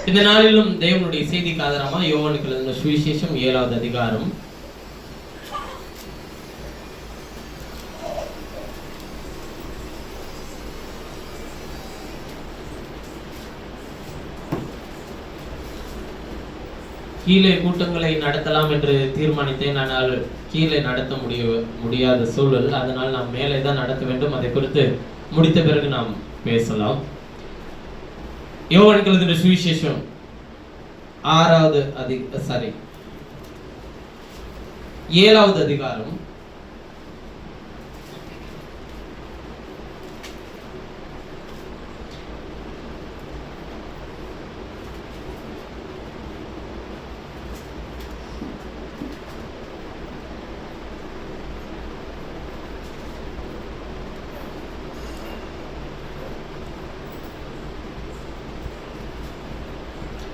இந்த நாளிலும் தேவனுடைய செய்திக்கு ஆதாரமா யோவானுக்கு எழுதின சுவிசேஷம் 7வது அதிகாரம் கீழே கூட்டங்களை நடத்தலாம் என்று தீர்மானித்தேன். ஆனால் கீழே நடத்த முடியாத சூழல். அதனால் நாம் மேலே தான் நடத்த வேண்டும். அதை குறித்து முடித்த பிறகு நாம் பேசலாம். யோவானுக்கு எழுதின சுவிசேஷம் 7வது அதிகாரம்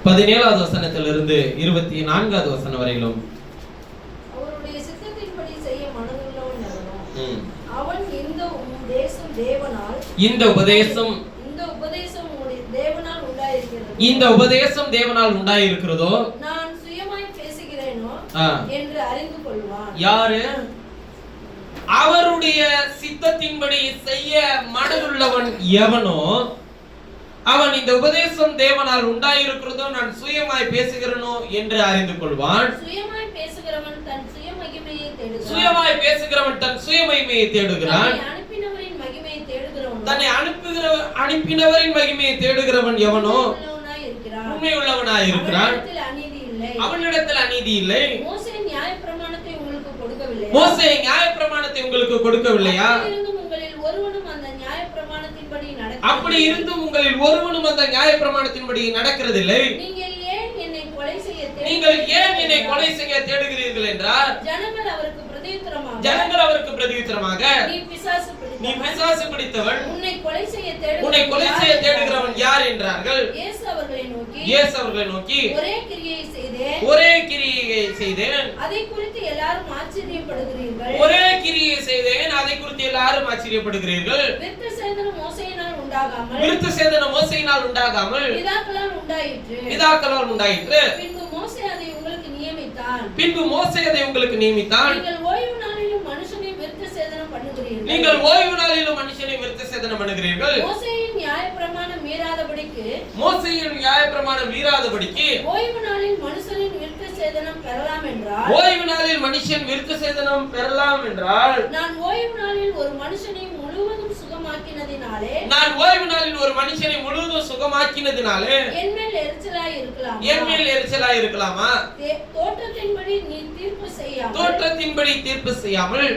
17வது வசனத்திலிருந்து 24வது வசனம் வரையிலும் அவருடைய சித்தத்தின்படி செய்ய மனதுள்ளவன் எவனோ அவன் இந்த உபதேசம் தேவனால் உண்டாயிருக்கிறதோ நான் சுயமாய் பேசுகிறேனோ என்று அறிந்து கொள்வான். யாரு? அவருடைய சித்தத்தின்படி செய்ய மனதுள்ளவன் எவனோ அவன் இந்த உபதேசம் தேவனால் உண்டாயிருக்கிறதோ நான் சுயமாய் பேசுகிறேனோ என்று அறிந்து கொள்வான். சுயமாய் பேசுகிறவன் தன் சுயமகிமையை தேடுகிறான். தன்னை அனுப்பினவரின் மகிமையை தேடுகிறவன் எவனோ உண்மையுள்ளவனாய் இருக்கிறான். அவனிடத்தில் அநீதி இல்லை. மோசே நியாயப்பிரமாணத்தை உங்களுக்கு கொடுக்கவில்லையா? அப்படி இருந்தும் உங்களில் ஒருவனும் அந்த நியாயப்பிரமாணத்தின்படி நடக்கிறதில்லை. நீங்கள் ஏன் என்னை கொலை செய்ய தேடுகிறீர்கள் என்றார். ஜனங்கள் அவருக்கு பிரதியுத்தரமாக நீ பிசாசு பிடித்தவன், உன்னை கொலை செய்ய தேடுகிறவன் யார் என்றார்கள். இயேசு அவர்களை நோக்கி ஒரே கிரியை செய்தேன் அதை குறித்து எல்லாரும் ஆச்சரியப்படுகிறீர்கள். விருத்த சேதனம் மோசேயினால் உண்டாகாமல் பிதாக்களால் உண்டாயிற்று. பின்பு மோசே அதை உங்களுக்கு நியமித்தான். நீங்கள் ஓய்வு நாளிலும் மனுஷனை விருத்த சேதனம் பண்ணுகிறீர்கள். மோசேயின் நியாயப்பிரமாணம் மீறாதபடிக்கு ஓய்வு நாளில் மனுஷன் விருத்த சேதனம் பெறலாம் என்றால் நான் ஓய்வு நாளில் ஒரு மனுஷனை முழுவதும் சுகமாக்கினதினாலே என் மேல் எரிச்சலாய் இருக்கலாமா? தோற்றத்தின்படி தீர்ப்பு செய்யாமல்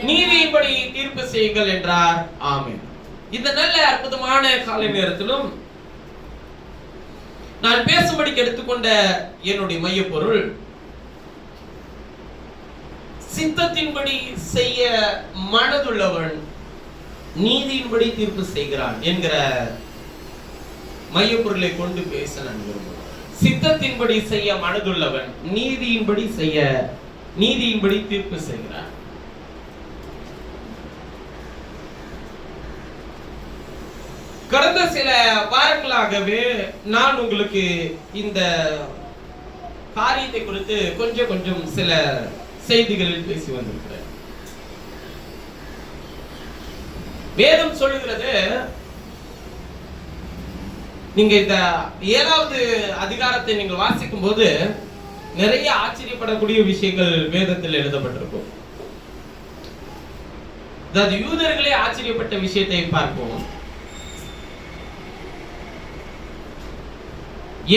நீதியின்படி தீர்ப்பு செய்யுங்கள் என்றார். ஆமென். இந்த நல்ல அற்புதமான காலை நேரத்திலும் நான் பேசும்படிக்கு எடுத்துக்கொண்ட என்னுடைய மையப்பொருள் சித்தத்தின்படி செய்ய மனதுள்ளவன் நீதியின்படி தீர்ப்பு செய்கிறான் என்கிற மையப்பொருளை கொண்டு பேச நான் விரும்புகிறேன். சித்தத்தின்படி செய்ய மனதுள்ளவன் நீதியின்படி தீர்ப்பு செய்கிறான். கடந்த சில வாரங்களாகவே நான் உங்களுக்கு இந்த காரியத்தை குறித்து கொஞ்சம் சில செய்திகளில் பேசி வந்திருக்கிறேன். வேதம் சொல்லுகிறது, நீங்க இந்த 7வது அதிகாரத்தை நீங்கள் வாசிக்கும் போது நிறைய ஆச்சரியப்படக்கூடிய விஷயங்கள் வேதத்தில் எழுதப்பட்டிருக்கும். அதாவது யூதர்களே ஆச்சரியப்பட்ட விஷயத்தை பார்ப்போம்.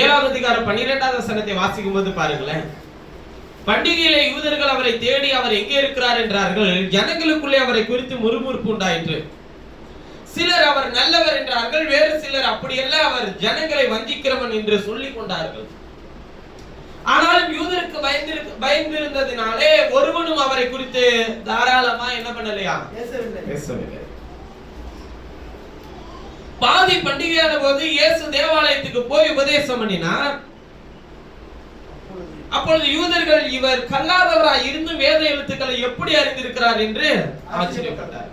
7வது அதிகாரம் 12வது வசனத்தை வாசிக்கும் போது பாருங்களேன். பண்டிகையிலே யூதர்கள் அவரை தேடி அவர் எங்கே இருக்கிறார் என்றார்கள். ஜனங்களுக்குள்ளே அவரை குறித்து முறுமுறுப்பு உண்டாயிற்று. சிலர் அவர் நல்லவர் என்றார்கள், வேறு சிலர் அப்படியல்ல, அவர் ஜனங்களை வஞ்சிக்கிறவன் என்று சொல்லிக் கொண்டார்கள். ஆனாலும் யூதருக்கு பயந்திருந்ததினாலே ஒருவனும் அவரை குறித்து தாராளமா என்ன பண்ணலையா? பேசவில்லை. பாதி பண்டிகையான போது இயேசு தேவாலயத்துக்கு போய் உபதேசம் பண்ணினார். அப்பொழுது யூதர்கள் இவர் கல்லாதவராய் இருந்தும் வேத எழுத்துக்களை எப்படி அறிந்திருக்கிறார் என்று ஆச்சரியப்பட்டார்.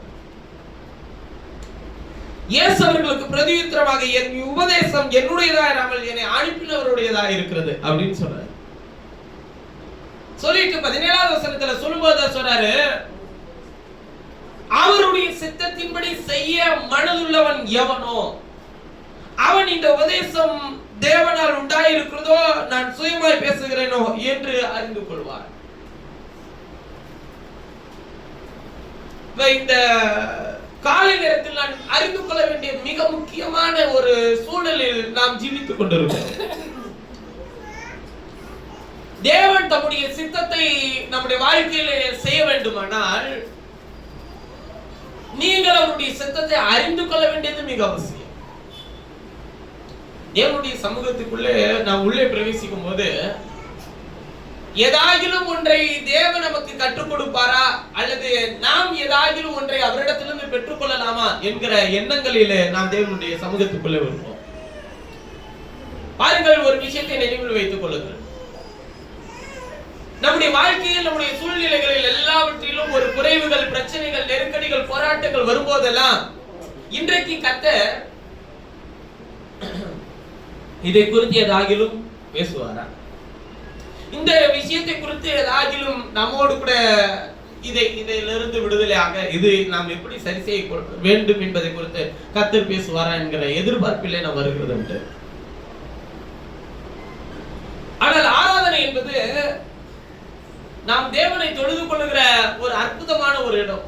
இயேசு அவர்களுக்கு பிரதியுத்தரமாக என் உபதேசம் என்னுடையதா இராமல் என்னை அனுப்பினவருடையதா இருக்கிறது அப்படின்னு சொல்றாரு. சொல்லிட்டு 17வது வசனத்துல சொல்லும்போது சொல்றாரு, அவருடைய சித்தத்தின்படி செய்ய மனதுள்ளவன் எவனோ அவன் இந்த உபதேசம் தேவனால் உண்டாயிருக்கிறதோ நான் சுயமாய் பேசுகிறேனோ என்று அறிந்து கொள்வார். இந்த காலை நேரத்தில் நான் அறிந்து கொள்ள வேண்டிய மிக முக்கியமான ஒரு சூழலில் நாம் ஜீவித்துக் கொண்டிருக்கிறோம். தேவன் தம்முடைய சித்தத்தை நம்முடைய வாழ்க்கையிலே செய்ய வேண்டுமானால் நீங்கள் அவருடைய சித்தத்தை அறிந்து கொள்ள வேண்டியது மிக அவசியம். தேவனுடைய சமூகத்துக்குள்ளே நாம் உள்ளே பிரவேசிக்கும் போது ஏதாகிலும் ஒன்றை தேவன் நமக்கு கற்றுக் கொடுப்பாரா அல்லது நாம் ஏதாகிலும் ஒன்றை அவரிடத்திலிருந்து பெற்றுக்கொள்ளலாமா என்கிற எண்ணங்களிலே நாம் தேவனுடைய சமூகத்துக்குள்ளே வருவோம். பாருங்கள், ஒரு விஷயத்தை நினைவில் வைத்துக் கொள்ளுங்கள். நம்முடைய வாழ்க்கையில் நம்முடைய சூழ்நிலைகளில் எல்லாவற்றிலும் ஒரு குறைவுகள், பிரச்சனைகள், நெருக்கடிகள், போராட்டங்கள் வரும்போதெல்லாம் இன்றைக்கு கர்த்தர் இதை குறித்து ஏதாகிலும் பேசுவாரா, இந்த விஷயத்தை குறித்து ஏதாகிலும் நம்மோடு கூட இதிலிருந்து விடுதலையாக இது நாம் எப்படி சரி செய்ய வேண்டும் என்பதை குறித்து கர்த்தர் பேசுவாரா என்கிற எதிர்பார்ப்பிலே நாம் வருகிறது உண்டு. ஆனால் ஆராதனை என்பது நாம் தேவனை தொழுது கொள்ளுகிற ஒரு அற்புதமான ஒரு இடம்.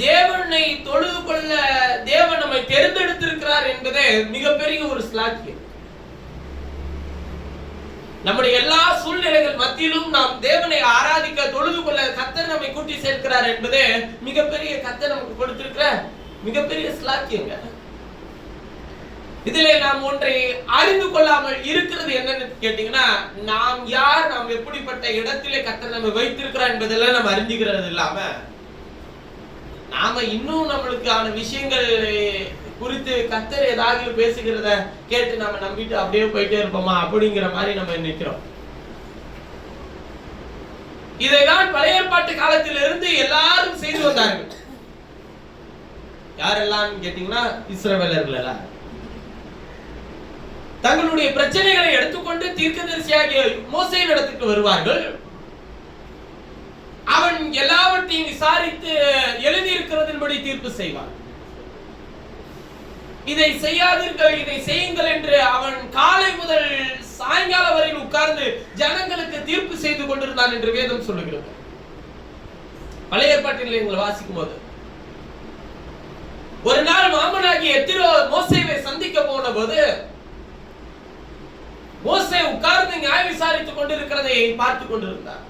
தேவனை தொழுது கொள்ள தேவன் நம்மை தேர்ந்தெடுத்திருக்கிறார் என்பதே மிகப்பெரிய ஒரு ஸ்லாக்கியம். நம்முடைய எல்லா சூழ்நிலைகள் மத்தியிலும் நாம் தேவனை ஆராதிக்க தொழுது கொள்ள கர்த்தர் நம்மை கூட்டி சேர்க்கிறார் என்பதே மிகப்பெரிய கர்த்தர் நமக்கு கொடுத்திருக்கிற மிகப்பெரிய ஸ்லாக்கியங்க. இதிலே நாம் ஒன்றை அறிந்து கொள்ளாமல் இருக்கிறது என்னன்னு கேட்டீங்கன்னா, நாம் யார், நாம் எப்படிப்பட்ட இடத்திலே கர்த்தர் நம்மை வைத்திருக்கிறார் என்பதெல்லாம் நம்ம அறிஞ்சுக்கிறது இல்லாம நாம இன்னும் நம்மளுக்கான விஷயங்கள் குறித்து கர்த்தர் ஏதாவது பேசுகிறத கேட்டு நாம நம்பிட்டு அப்படியே போயிட்டே இருப்போமா அப்படிங்கிற மாதிரி நம்ம நினைக்கிறோம். இதைதான் பழைய ஏற்பாட்டு காலத்திலிருந்து எல்லாரும் செய்து வந்தார்கள். யாரெல்லாம் கேட்டீங்கன்னா, இஸ்ரவேலர்கள் எல்லாம் தங்களுடைய பிரச்சனைகளை எடுத்துக்கொண்டு தீர்க்கதரிசியாகிய மோசேயின் இடத்துக்கு வருவார்கள். அவன் எல்லாவற்றையும் விசாரித்து எழுதியிருக்கிறதின்படி தீர்ப்பு செய்வான். இதை செய்யாதீர்கள், இதை செய்யுங்கள் என்று அவன் காலை முதல் சாயங்காலம் வரையில் உட்கார்ந்து ஜனங்களுக்கு தீர்ப்பு செய்து கொண்டிருந்தான் என்று வேதம் சொல்லுகிறது. பழைய ஏற்பாட்டில் நீங்கள் வாசிக்கும் போது ஒரு நாள் மாமனாகிய எத்திரோ மோசேவை சந்திக்க போன போது மோசே உட்கார்ந்து நியாய விசாரித்துக் கொண்டிருக்கிறதை பார்த்து கொண்டிருந்தார்.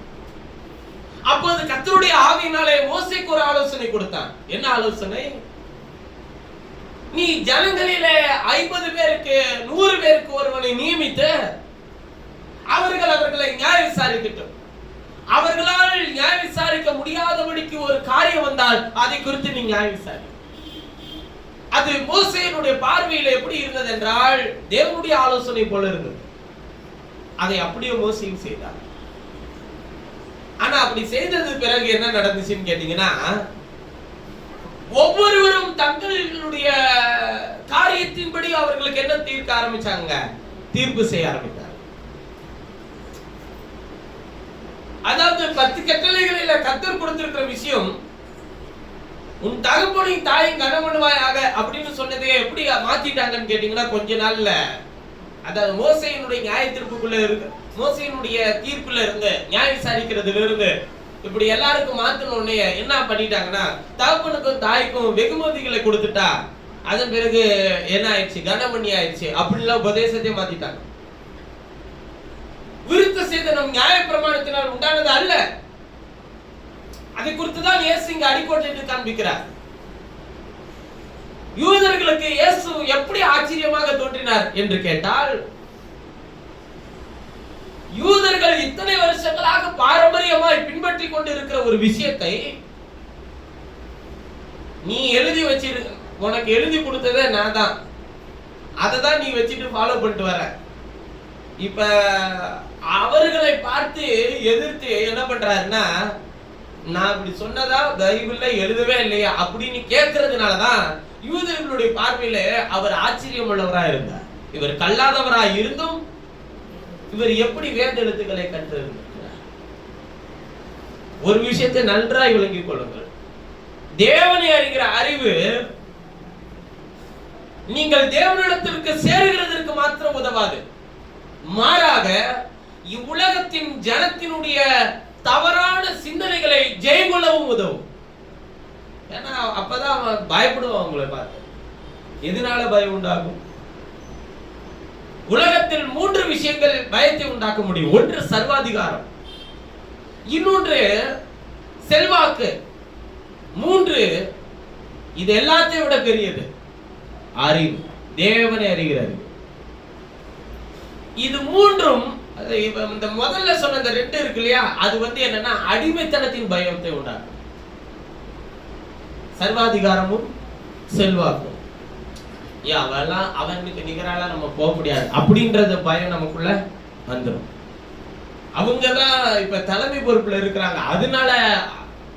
அப்போது கர்த்தருடைய ஆவியினாலே மோசேக்கு ஒரு ஆலோசனை கொடுத்தான். என்ன ஆலோசனை? நீ ஜனங்களிலே 50 பேருக்கு 100 பேருக்கு ஒருவனை நியமித்து அவர்களை நியாய விசாரிக்கட்டும். அவர்களால் நியாய விசாரிக்க முடியாதபடிக்கு ஒரு காரியம் வந்தால் அதை குறித்து நீ நியாய விசாரி. அது மோசேயினுடைய பார்வையில் எப்படி இருந்தது என்றால் தேவனுடைய ஆலோசனை போல இருந்தது. அதை அப்படியே மோசேயும் செய்தார். ஆனா அப்படி செய்தது பிறகு என்ன நடந்துச்சுன்னு கேட்டீங்கன்னா, ஒவ்வொருவரும் தங்களுடைய காரியத்தின்படி அவர்களுக்கு என்ன தீர்க்க ஆரம்பிச்சாங்க, தீர்ப்பு செய்ய ஆரம்பித்தார். அதாவது 10 கட்டளைகளில கர்த்தர் கொடுத்திருக்கிற விஷயம், உன் தகப்பனையும் தாயும் கனமனுவாயாக அப்படின்னு சொன்னதே எப்படி மாத்திட்டாங்கன்னு கேட்டீங்கன்னா, கொஞ்ச நாள்ல அதாவது மோசேயினுடைய நியாய தீர்ப்புக்குள்ள இருக்கு, மோசேயினுடைய தீர்ப்புல இருந்து நியாய விசாரிக்கிறதுல இருந்து இப்படி எல்லாருக்கும் மாத்தின உடனே என்ன பண்ணிட்டாங்கன்னா, தகப்பனுக்கும் தாய்க்கும் வெகுமதிகளை கொடுத்துட்டா அதன் பிறகு என்ன ஆயிடுச்சு, கனமணி ஆயிடுச்சு அப்படின்லாம் உபதேசத்தை மாத்திட்டாங்க. விருத்த சேதனம் நியாய பிரமாணத்தினால் உண்டானது அல்ல. அதை குறித்துதான் இயேசு இங்க அடிக்கோட்டு காண்பிக்கிறார். யூதர்களுக்கு இயேசு எப்படி ஆச்சரியமாக தோன்றினார் என்று கேட்டால், யூதர்கள் இத்தனை வருஷங்களாக பாரம்பரியமாய் பின்பற்றி கொண்டிருக்கிற ஒரு விஷயத்தை நீ எழுதி வச்சிரு, உனக்கு எழுதி கொடுத்ததே நான் தான், அதை தான் நீ வச்சுட்டு ஃபாலோ பண்ணிட்டு வர. இப்ப அவர்களை பார்த்து எதிர்த்து என்ன பண்றாருன்னா, நான் இப்படி சொன்னதா பைபிள்ல எழுதவே இல்லையா அப்படின்னு கேட்கறதுனாலதான் யூதர்களுடைய பார்வையில அவர் ஆச்சரியம் உள்ளவரா இருந்தார். இவர் கல்லாதவரா இருந்தும் இவர் எப்படி வேத எழுத்துக்களை கற்றிருந்தார்? ஒரு விஷயத்தை நன்றாய் விளங்கிக் கொள்ளுங்கள். தேவனை அறிகிற அறிவு நீங்கள் தேவனிடத்திற்கு சேருகிறதற்கு மாத்திரம் உதவாது, மாறாக இவ்வுலகத்தின் ஜனத்தினுடைய தவறான சிந்தனைகளை ஜெயம் கொள்ளவும் உதவும். ஏன்னா அப்பதான் அவன் பயப்படுவான் உங்களை பார்த்து. எதனால பயம் உண்டாகும்? உலகத்தில் 3 விஷயங்கள் பயத்தை உண்டாக்க முடியும். ஒன்று சர்வாதிகாரம், இன்னொன்று செல்வாக்கு, 3 இது எல்லாத்தையும் விட பெரியது அறிவு, தேவனை அறிகிற அறிவு. இது 3ம் இந்த முதல்ல சொன்ன இந்த 2 இருக்கு இல்லையா, அது என்னன்னா அடிமைத்தனத்தின் பயத்தை உண்டாக்கும். சர்வாதிகாரமும் செல்வாக்கும். அவனுக்கு நிகரால நம்ம போக முடியாது அப்படின்றது பயம் நமக்குள்ள வந்துடும். அவங்கதான் இப்ப தலைமை பொறுப்புல இருக்கிறாங்க, அதனால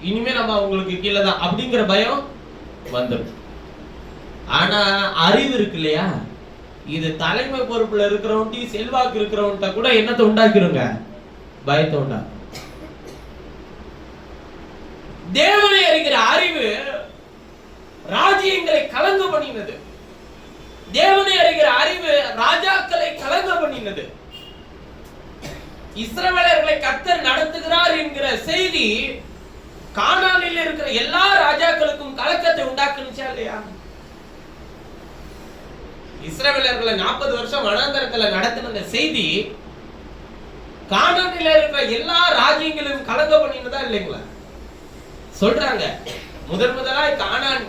இனிமே நம்ம அவங்களுக்கு கீழே தான் அப்படிங்கிற பயம் வந்துடும். ஆனா அறிவு இருக்கு இல்லையா, இது தலைமை பொறுப்புல இருக்கிறவன்ட்டி செல்வாக்கு இருக்கிறவன்ட்ட கூட என்னத்தை உண்டாக்கிருங்க? பயத்தை உண்டாக்கும். தேவனை அறிகிற அறிவு ராஜ்யங்களை கலங்க பண்ணினது. தேவனை அறிகிற அறிவு ராஜாக்களை கலங்க பண்ணினது. இஸ்ரவேலர்களை கர்த்தர் நடத்துகிறார் என்கிற செய்தி கானானில் இருக்கிற எல்லா ராஜாக்களுக்கும் கலக்கத்தை உண்டாக்குனுச்சா இல்லையா? இஸ்ரவேலர்களை 40 வருஷம் வனாந்தரத்துல நடத்தின அந்த செய்தி கானானில் இருக்கிற எல்லா ராஜ்யங்களையும் கலங்க பண்ணினதா இல்லைங்களா? சொல்றாங்க, முதலாய் கானான்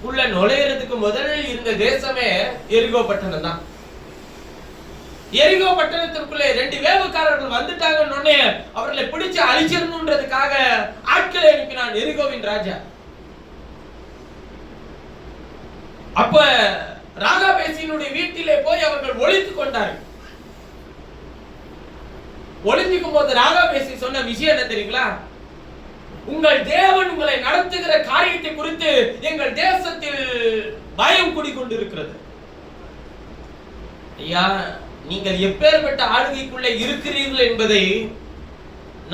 உள்ள நுழையிறதுக்கு முதலில் இருந்த தேசமே எரிகோ பட்டணம் தான். எரிகோ பட்டணத்திற்குள்ளே 2 வேவுக்காரர்கள் வந்துட்டாங்கன்னு அவர்களை பிடிச்சு அழிச்சிடணுன்றதுக்காக ஆட்களை அனுப்பினான் எரிகோவின் ராஜா. அப்ப ராகாபேசியினுடைய வீட்டிலே போய் அவர்கள் ஒளித்துக் கொண்டார்கள். ஒளிஞ்சிக்கும் போது ராகாபேசி சொன்ன விஷயம் என்ன தெரியுங்களா? உங்கள் தேவன் உங்களை நடத்துகிற காரியத்தை குறித்து எங்கள் தேசத்தில் பயம் குடிக்கொண்டிருக்கிறது. ஐயா, நீங்கள் எப்பேற்பட்ட ஆளுகைக்குள்ளே இருக்கிறீர்கள் என்பதை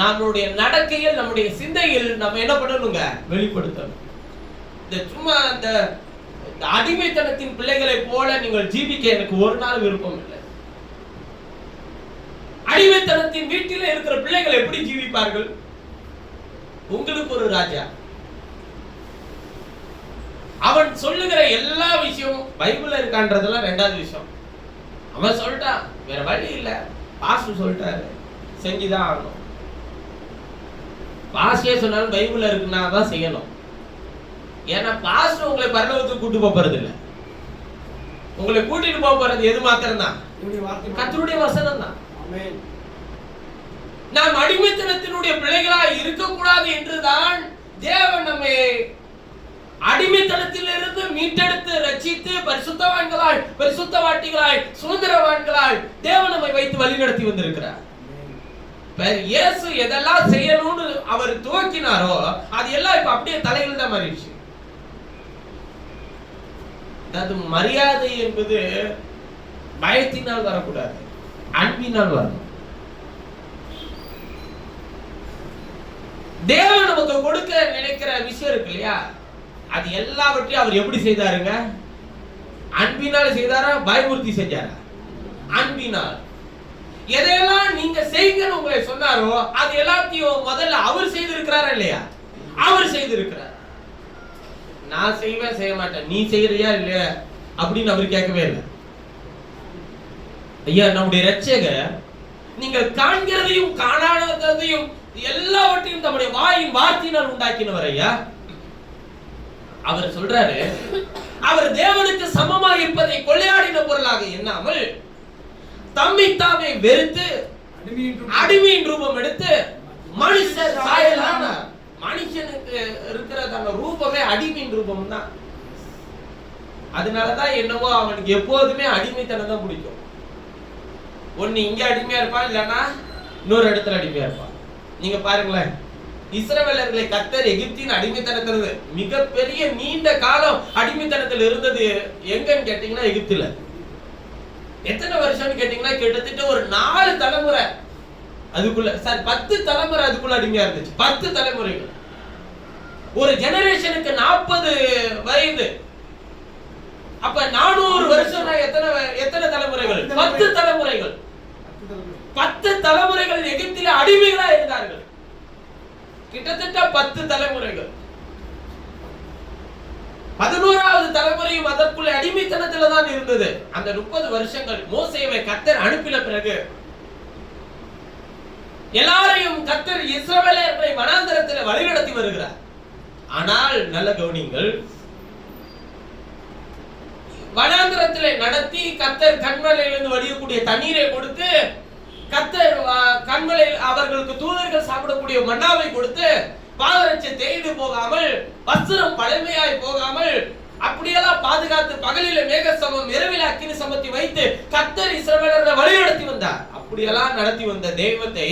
நம்முடைய நடக்கையில், நம்முடைய சிந்தையில் நம்ம என்ன பண்ணணுங்க? வெளிப்படுத்தணும். இந்த சும்மா அந்த அடிமைத்தனத்தின் பிள்ளைகளை போல நீங்கள் ஜீவிக்க எனக்கு ஒரு நாள் விருப்பம் இல்லை. அடிமைத்தனத்தின் வீட்டில் இருக்கிற பிள்ளைகள் எப்படி ஜீவிப்பார்கள்? உங்களுக்கு ஒரு ராஜா, அவன் சொல்லுகிற எல்லா விஷயம் பைபிள்ல இருக்கான்றதெல்லாம் 2வது விஷயம். அவன் சொல்லிட்டான், வேற வழி இல்ல, பாஸ்டர் சொல்லிட்டாரு, செஞ்சுதான் ஆகணும். பாஸ்டே சொன்னாலும் பைபிள்ல இருக்குன்னா தான் செய்யணும். ஏன்னா பாஸ்டர் உங்களை பரலோகத்துக்கு கூட்டு போறது இல்ல, உங்களை கூட்டிட்டு போறது எது மாத்திரம் தான்? கர்த்தருடைய வசனம் தான். நாம் அடிமைத்தனத்தினுடைய பிள்ளைகளாய் இருக்கக்கூடாது என்றுதான் தேவன் நம்மை அடிமைத்தனத்திலிருந்து மீட்டெடுத்து ரட்சித்து பரிசுத்தவான்களாய், பரிசுத்தவாட்டிகளாய், சுதந்திரவான்களாய் தேவன் நம்மை வைத்து வழிநடத்தி வந்திருக்கிறார். இயேசு எதெல்லாம் செய்யணும்னு அவர் துவக்கினாரோ அது எல்லாம் இப்ப அப்படியே தலையில் தான் மாறிடுச்சு. அது மரியாதை என்பது பயத்தினால் வரக்கூடாது, அன்பினால் வரணும். தேவன் நமக்கு கொடுக்க நினைக்கிற விஷயம் இருக்கு இல்லையா, அது எல்லாவற்றையும் அவர் எப்படி செய்தாருங்க? அன்பினால் செய்தாரா, பயமுறுத்தி செஞ்சாரா? அன்பினால். எதையெல்லாம் நீங்க செய்யுங்கன்னு உங்களை சொன்னாரோ அது எல்லாத்தையும் முதல்ல அவர் செய்திருக்கிறாரா இல்லையா? அவர் செய்திருக்கிறார். நான் செய்வேன் செய்ய மாட்டேன், நீ செய்யறியா இல்லையா அப்படின்னு அவர் கேட்கவே இல்லை. ஐயா, நம்முடைய ரட்சகர் நீங்கள் காண்கிறதையும் காணாததையும் எல்லாவற்றையும் நம்முடைய வாயின் வார்த்தையினால் உண்டாக்கினவர். ஐயா, அவர் சொல்றாரு, அவர் தேவனுக்கு சமமாக இருப்பதை கொள்ளையாடின பொருளாக எண்ணாமல் தம்மை தாமே வெறுத்து அடிமையின் ரூபம் எடுத்து மனுஷர் சாயலான. மனுஷனுக்கு இருக்கிறதான ரூபமே அடிமையின் ரூபம் தான். அதனாலதான் என்னவோ அவனுக்கு எப்போதுமே அடிமைத்தனம் தான் பிடிக்கும். ஒண்ணு இங்க அடிமையா இருப்பான், இல்லைன்னா இன்னொரு இடத்துல அடிமையா இருப்பான். நீங்க பாருங்களேன், இஸ்ரவேலர்களை கர்த்தர் எகிப்தின் அடிமைத்தனத்தில் மிகப்பெரிய நீண்ட காலம் அடிமைத்தனத்தில் இருந்தது எங்கன்னு கேட்டீங்கன்னா எகிப்துல. எத்தனை வருஷம்னு கேட்டீங்கன்னா கிட்டத்தட்ட ஒரு 4 தலைமுறை அதுக்குள்ள, சார் 10 தலைமுறை அதுக்குள்ள அடிமையா இருந்துச்சு. 10 தலைமுறைகள். ஒரு ஜெனரேஷனுக்கு 40 வயது. அப்ப 400 வருஷம் எத்தனை தலைமுறைகள்? 10 தலைமுறைகள். 10 தலைமுறைகள் எகிப்திலே அடிமைகளா இருந்தார்கள். கிட்டத்தட்ட 10 தலைமுறைகள். 11வது தலைமுறையும் அதற்குள்ள அடிமைத்தனத்துல தான் இருந்தது. அந்த 30 வருஷங்கள் மோசேவை கர்த்தர் அனுப்பின பிறகு எல்லாரையும் கர்த்தர் இஸ்ரவேலர்களை வனாந்தரத்தில் வழிநடத்தி வருகிறார். ஆனால் நல்ல கவனிங்கள், வனாந்தரத்திலே நடத்தி கர்த்தர் கண்மலையிலிருந்து வடியக்கூடிய தண்ணீரை கொடுத்து, கர்த்தர் கண்மலையில் அவர்களுக்கு தூதர்கள் சாப்பிடக்கூடிய மன்னாவை கொடுத்து, பாதரட்சை தேய்ந்து போகாமல், வஸ்திரம் பழமையாய் போகாமல் அப்படியெல்லாம் பாதுகாத்து, பகலில மேகஸ்தம்பம் இரவில் அக்கினி ஸ்தம்பத்தை வைத்து கர்த்தர் இஸ்ரவேலர்களை வழிநடத்தி வந்தார். அப்படியெல்லாம் நடத்தி வந்த தெய்வத்தை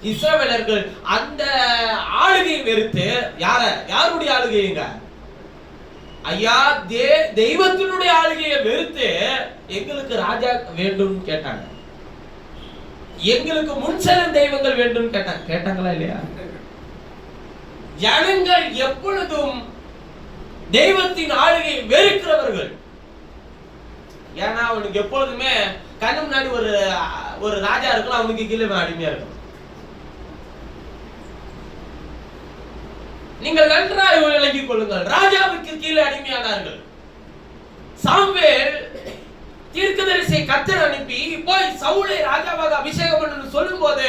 இஸ்ரவேலர்கள் அந்த ஆளுகையை வெறுத்து, யாருடைய ஆளுகைங்க ஐயா, தெய்வத்தினுடைய ஆளுகையை வெறுத்து எங்களுக்கு ராஜா வேண்டும் கேட்டாங்க. எங்களுக்கு முன்செல்லும் தெய்வங்கள் வேண்டும் கேட்டாங்களா இல்லையா? ஜனங்கள் எப்பொழுதும் தெய்வத்தின் ஆளுகையை வெறுக்கிறவர்கள். ஏன்னா அவனுக்கு எப்பொழுதுமே கண்ணு முன்னாடி ஒரு ராஜா இருக்கும், அவனுக்கு கீழே அடிமையா இருக்கும். நீங்கள் நன்றாய் விளங்கிக் கொள்ளுங்கள், ராஜாவுக்கு கீழே அடிமையானார்கள். சாமுவேல் தீர்க்கதரிசியை கர்த்தர் அனுப்பி போய் சவுலை ராஜாவாக அபிஷேகம் பண்ணு சொல்லும் போது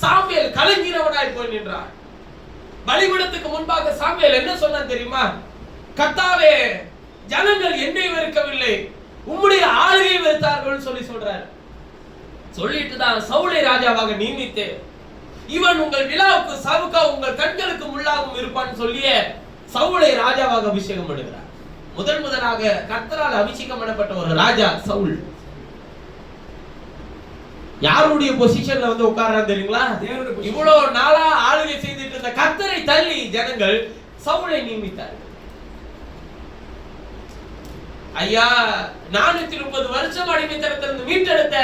சாமுவேல் கலங்கினவனாய் போய் நின்றார். பலிபீடத்துக்கு முன்பாக சாமுவேல் என்ன சொன்னார் தெரியுமா? கர்த்தாவே, ஜனங்கள் என்னை வெறுக்கவில்லை, உம்முடைய ஆளுகையை வெறுத்தார்கள் சொல்றார். சொல்லிட்டு தான் சவுலை ராஜாவாக நியமித்து, இவன் உங்கள் விழாவுக்கு சவுக்கா உங்கள் கண்களுக்கு முள்ளாகவும் இருப்பான்னு சொல்லிய சவுலை ராஜாவாக அபிஷேகம் பண்ணுகிறார். முதலாக கர்த்தரால் அபிஷேகம் பண்ணப்பட்ட ஒரு ராஜா சவுல். யாருடைய பொசிஷன்ல வந்து உட்கார்றாரு தெரியுங்களா? இவ்வளவு நாளா ஆளுகை செய்துட்டு இருந்த கர்த்தரை தள்ளி ஜனங்கள் சவுலை நியமித்தார்கள். ஐயா, 430 வருஷம் அடிமைத்தனத்திலிருந்து மீட்டெடுத்த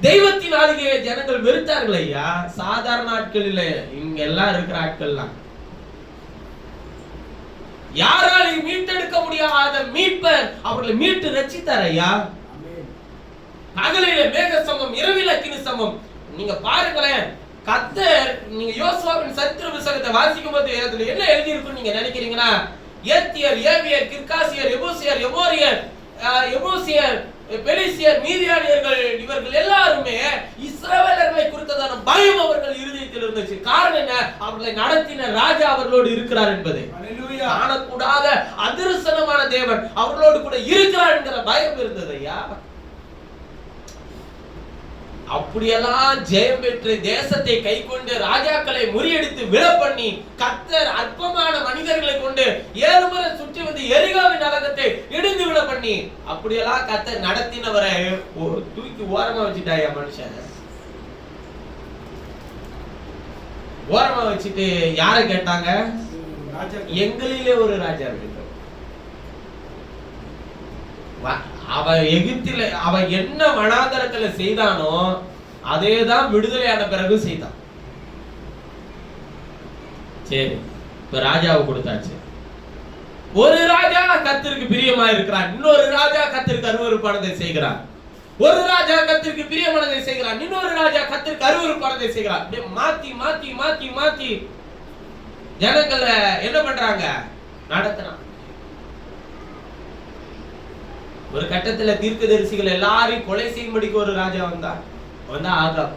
தெய்வத்தின் ஆளுகையை ஜனங்கள் வெறுத்தார்கள். ஐயா, சாதாரண ஆட்கள் இல்ல, இங்க எல்லாம் இருக்கிற ஆட்கள்லாம். யாராலையும் மீட்டெடுக்க முடியாத மீட்பர் அவர்களை மீட்டு ரட்சித்தார். ஐயா, பகலிலே மேகஸ்தம்பம், இரவில் அக்கினி ஸ்தம்பம். நீங்க பாருங்களேன், கர்த்தர், நீங்க யோசுவாவின் சரித்திர புத்தகத்தை வாசிக்கும் போது அதுல என்ன எழுதி இருக்குன்னு நீங்க நினைக்கிறீங்கன்னா, ஏத்தியர், ஏவியர், கிர்காசியர், எபூசியர், எமோரியர், எபூசியர், பெலிசியர், மீதியானியர்கள், இவர்கள் எல்லாருமே இஸ்ரவேலர்களை குறித்ததான பயம் அவர்கள் இருதயத்தில் இருந்துச்சு. காரணம் என்ன? அவர்களை நடத்தின ராஜா அவர்களோடு இருக்கிறார் என்பது. காணக்கூடாத அதிர்சனமான தேவன் அவர்களோடு கூட இருக்கிறார் என்கிற பயம் இருந்தது. ஐயா, அப்படியெல்லாம் ஜெயம் பெற்று தேசத்தை கை கொண்டு ராஜாக்களை முறியடித்து விழ பண்ணி கர்த்தர் அற்பமான மனிதர்களை கொண்டு 7 முறை சுற்றி வந்து எரிகாவின் நரகத்தை இடிந்து விழ பண்ணி அப்படியெல்லாம் கர்த்தர் நடத்தினவரை தூக்கி ஓரமா வச்சுட்டாயா மனுஷன். ஓரமா வச்சுட்டு யார கேட்டாங்க? எங்களிலே ஒரு ராஜா இருக்கு. அவன் எகிப்தில அவன் என்ன வனாந்தரத்துல செய்தானோ அதேதான் விடுதலையான பிறகு செய்தான். சரி, இப்ப ராஜாவை கொடுத்தாச்சு. ஒரு ராஜா கர்த்தருக்கு பிரியமா இருக்கிறான், இன்னொரு ராஜா கர்த்தருக்கு அருவருப்பானதை செய்கிறான். ஒரு ராஜா கர்த்தருக்கு பிரியமானதை செய்கிறான், இன்னொரு ராஜா கர்த்தருக்கு அருவருப்பானதை செய்கிறான். மாத்தி மாத்தி மாத்தி மாத்தி ஜனங்களை என்ன பண்றாங்க? நடத்துறான். ஒரு கட்டத்துல தீர்க்கதரிசிகள் எல்லாரையும் கொலை செய்யும்படிக்கு ஒரு ராஜா வந்தா ஆகாப்.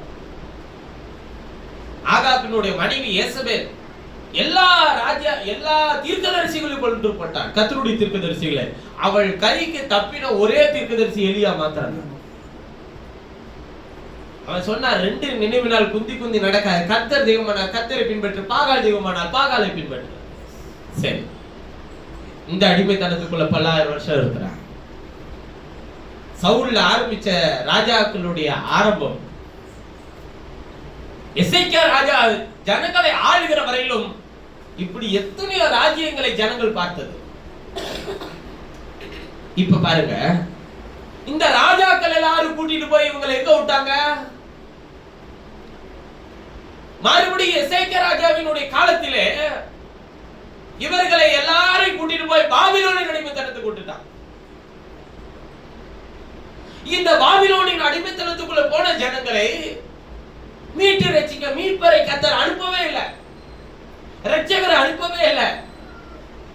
ஆகாபினுடைய மனைவி ஏசபேல் எல்லா தீர்க்கதரிசிகளையும் கொல்லப்பட்டான். கர்த்தருடைய தீர்க்கதரிசிகளை. அவள் கைக்கு தப்பின ஒரே தீர்க்கதரிசி எலியா மாத்திரம். அவன் சொன்னா 2 நினைவினால் குந்தி குந்தி நடக்காது. கர்த்தர் தெய்வமானால் கர்த்தரை பின்பற்று, பாகால் தெய்வமானால் பாகாலை பின்பற்று. சரி, இந்த அடிமைத்தனத்துக்குள்ள 10,000 வருஷம் இருக்கிறான். சவுல்ல ஆரம்பிச்ச ராஜாக்களுடைய ஆரம்பம். எசேக்கியா ராஜா ஜனங்களை ஆளுகிற வரையிலும் இப்படி எத்தனையோ ராஜ்யங்களை ஜனங்கள் பார்த்தது. இப்ப பாருங்க, இந்த ராஜாக்கள் எல்லாரும் கூட்டிட்டு போய் இவங்களை எங்க விட்டாங்க? மறுபடியும் எசேக்கியா ராஜாவினுடைய காலத்திலே இவர்களை எல்லாரையும் கூட்டிட்டு போய் பாபிலோனின் அடிமைத்தனத்துக்கு விட்டுட்டான். இந்த பாபிலோனின் அடிமைத்தனத்துக்குள்ள போன ஜனங்களை மீட்டு ரட்சிக்க மீட்பரை கர்த்தர் அனுப்பவே இல்லை, ரட்சகரை அனுப்பவே இல்லை.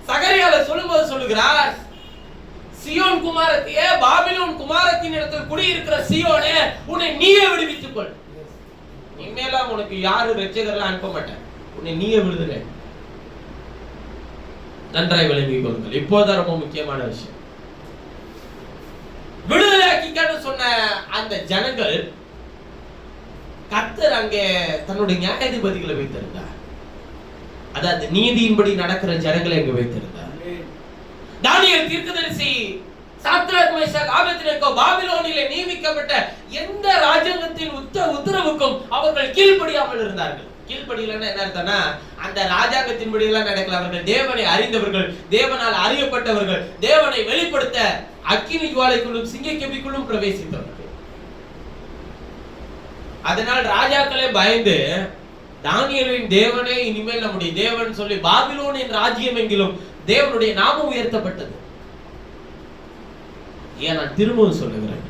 சகரியால சொல்லும்போது சொல்லுகிறார், சியோன் குமாரத்தியே, பாபிலோன் குமாரத்தின் இடத்தில் குடியிருக்கிற சியோனே, உன்னை நீயே விடுவித்துக் கொள். இனிமேலாம் உனக்கு யாரு ரட்சகர்லாம் அனுப்ப மாட்டேன், உன்னை நீயே விடுதலை. நன்றாய் விளங்கிக் கொள்ளுங்கள். இப்போதான் ரொம்ப முக்கியமான விஷயம். விடுதலையாக்கிக்கன்னு சொன்ன அந்த ஜனங்கள் கர்த்தர் அங்கே தன்னுடைய நியாயாதிபதிகளை வைத்திருந்தார். அதாவது நீதியின்படி நடக்கிற ஜனங்களை அங்கே வைத்திருந்தார். தானியேல் தீர்க்கதரிசி சாத்ராக் மேஷாக் ஆபேத்நேகோ பாபிலோனிலே நியமிக்கப்பட்ட எந்த ராஜாங்கத்தின் உத்தரவுக்கும் அவர்கள் கீழ்ப்படியாமல் இருந்தார்கள். கீழ்ப்படியலன்னா என்ன அர்த்தம்னா, அந்த ராஜாங்கத்தின்படி எல்லாம் நடக்கல. அவர்கள் தேவனை அறிந்தவர்கள், தேவனால் அறியப்பட்டவர்கள், தேவனை வெளிப்படுத்த அக்கினி ஜுவாலைக்குள்ளும் சிங்கக்கெபிக்குள்ளும் பிரவேசித்தவர்கள். அதனால் ராஜாக்களே பயந்து தானியேலின் தேவனே இனிமேல் நம்முடைய தேவன் சொல்லி பாபிலோனின் ராஜ்யம் எங்கிலும் தேவனுடைய நாமம் உயர்த்தப்பட்டது. ஏன் நான் திரும்பவும் சொல்லுகிறேன்,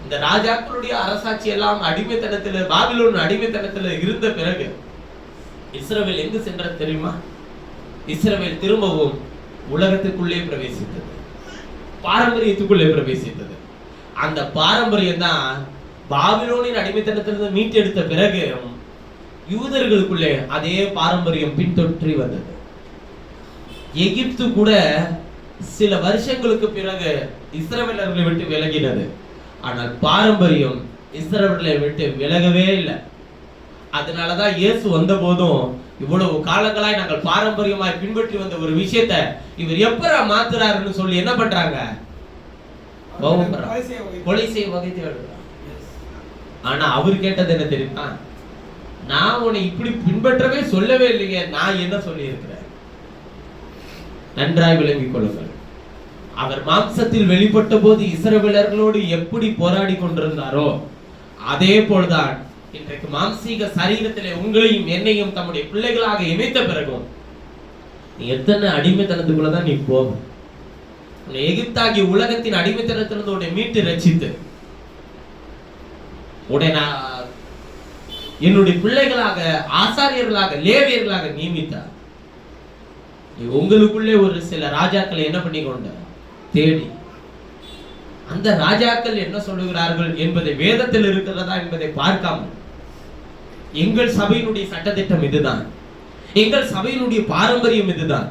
இந்த ராஜாக்களுடைய அரசாட்சி எல்லாம் அடிமைத்தனத்தில், பாபிலோன் அடிமைத்தனத்தில் இருந்த பிறகு இஸ்ரவேல் எங்கு சென்ற தெரியுமா? இஸ்ரவேல் திரும்பவும் உலகத்துக்குள்ளே பிரவேசித்தது, பாரம்பரியத்துக்குள்ளே பிரவேசித்தது. அந்த பாரம்பரியம் தான் பாபிலோனின் அடிமைத்தனத்திலிருந்து மீட்டெடுத்த பிறகு யூதர்களுக்குள்ளே அதே பாரம்பரியம் பின்தொற்றி வந்தது. எகிப்து கூட சில வருஷங்களுக்கு பிறகு இஸ்ரவேலர்களை விட்டு விலகினது. ஆனால் பாரம்பரியம் இஸ்ரவேலை விட்டு விலகவே இல்லை. அதனாலதான் இயேசு வந்த போதும் இவ்வளவு காலங்களாய் நாங்கள் பாரம்பரியமாய் பின்பற்றி வந்த ஒரு விஷயத்தை இவர் எப்பரா மாத்துறாருன்னு சொல்லி என்ன பண்றாங்க? கொலை செய்ய வகை தேடுறாங்க. ஆனா அவர் கேட்டது என்ன தெரியுமா? நான் உன்னை இப்படி பின்பற்றவே சொல்லவே இல்லையே, நான் என்ன சொல்லி இருக்கிறேன்? நன்றாய் விளங்கிக் கொள்ளுங்கள். அவர் மாம்சத்தில் வெளிப்பட்ட போது இஸ்ரவேலர்களோடு எப்படி போராடி கொண்டிருந்தாரோ அதே போல்தான் இன்றைக்கு மாம்சீக சரீரத்திலே உங்களையும் என்னையும் தம்முடைய பிள்ளைகளாக இணைத்த பிறகும் நீ எத்தனை அடிமைத்தனத்துக்குள்ளதான் நீ போவ. உன்னை எகிப்தாகி உலகத்தின் அடிமைத்தனத்திலிருந்து உன்னை மீட்டு ரட்சித்து உடனே என்னுடைய பிள்ளைகளாக, ஆசாரியர்களாக, லேவியர்களாக நியமித்தார். உங்களுக்குள்ளே ஒரு சில ராஜாக்களை என்ன பண்ணி கொண்ட தேடி, அந்த ராஜாக்கள் என்ன சொல்லுகிறார்கள் என்பதை வேதத்தில் இருக்கிறதா என்பதை பார்க்காமல், எங்கள் சபையினுடைய சட்டத்திட்டம் இதுதான், எங்கள் சபையினுடைய பாரம்பரியம் இதுதான்,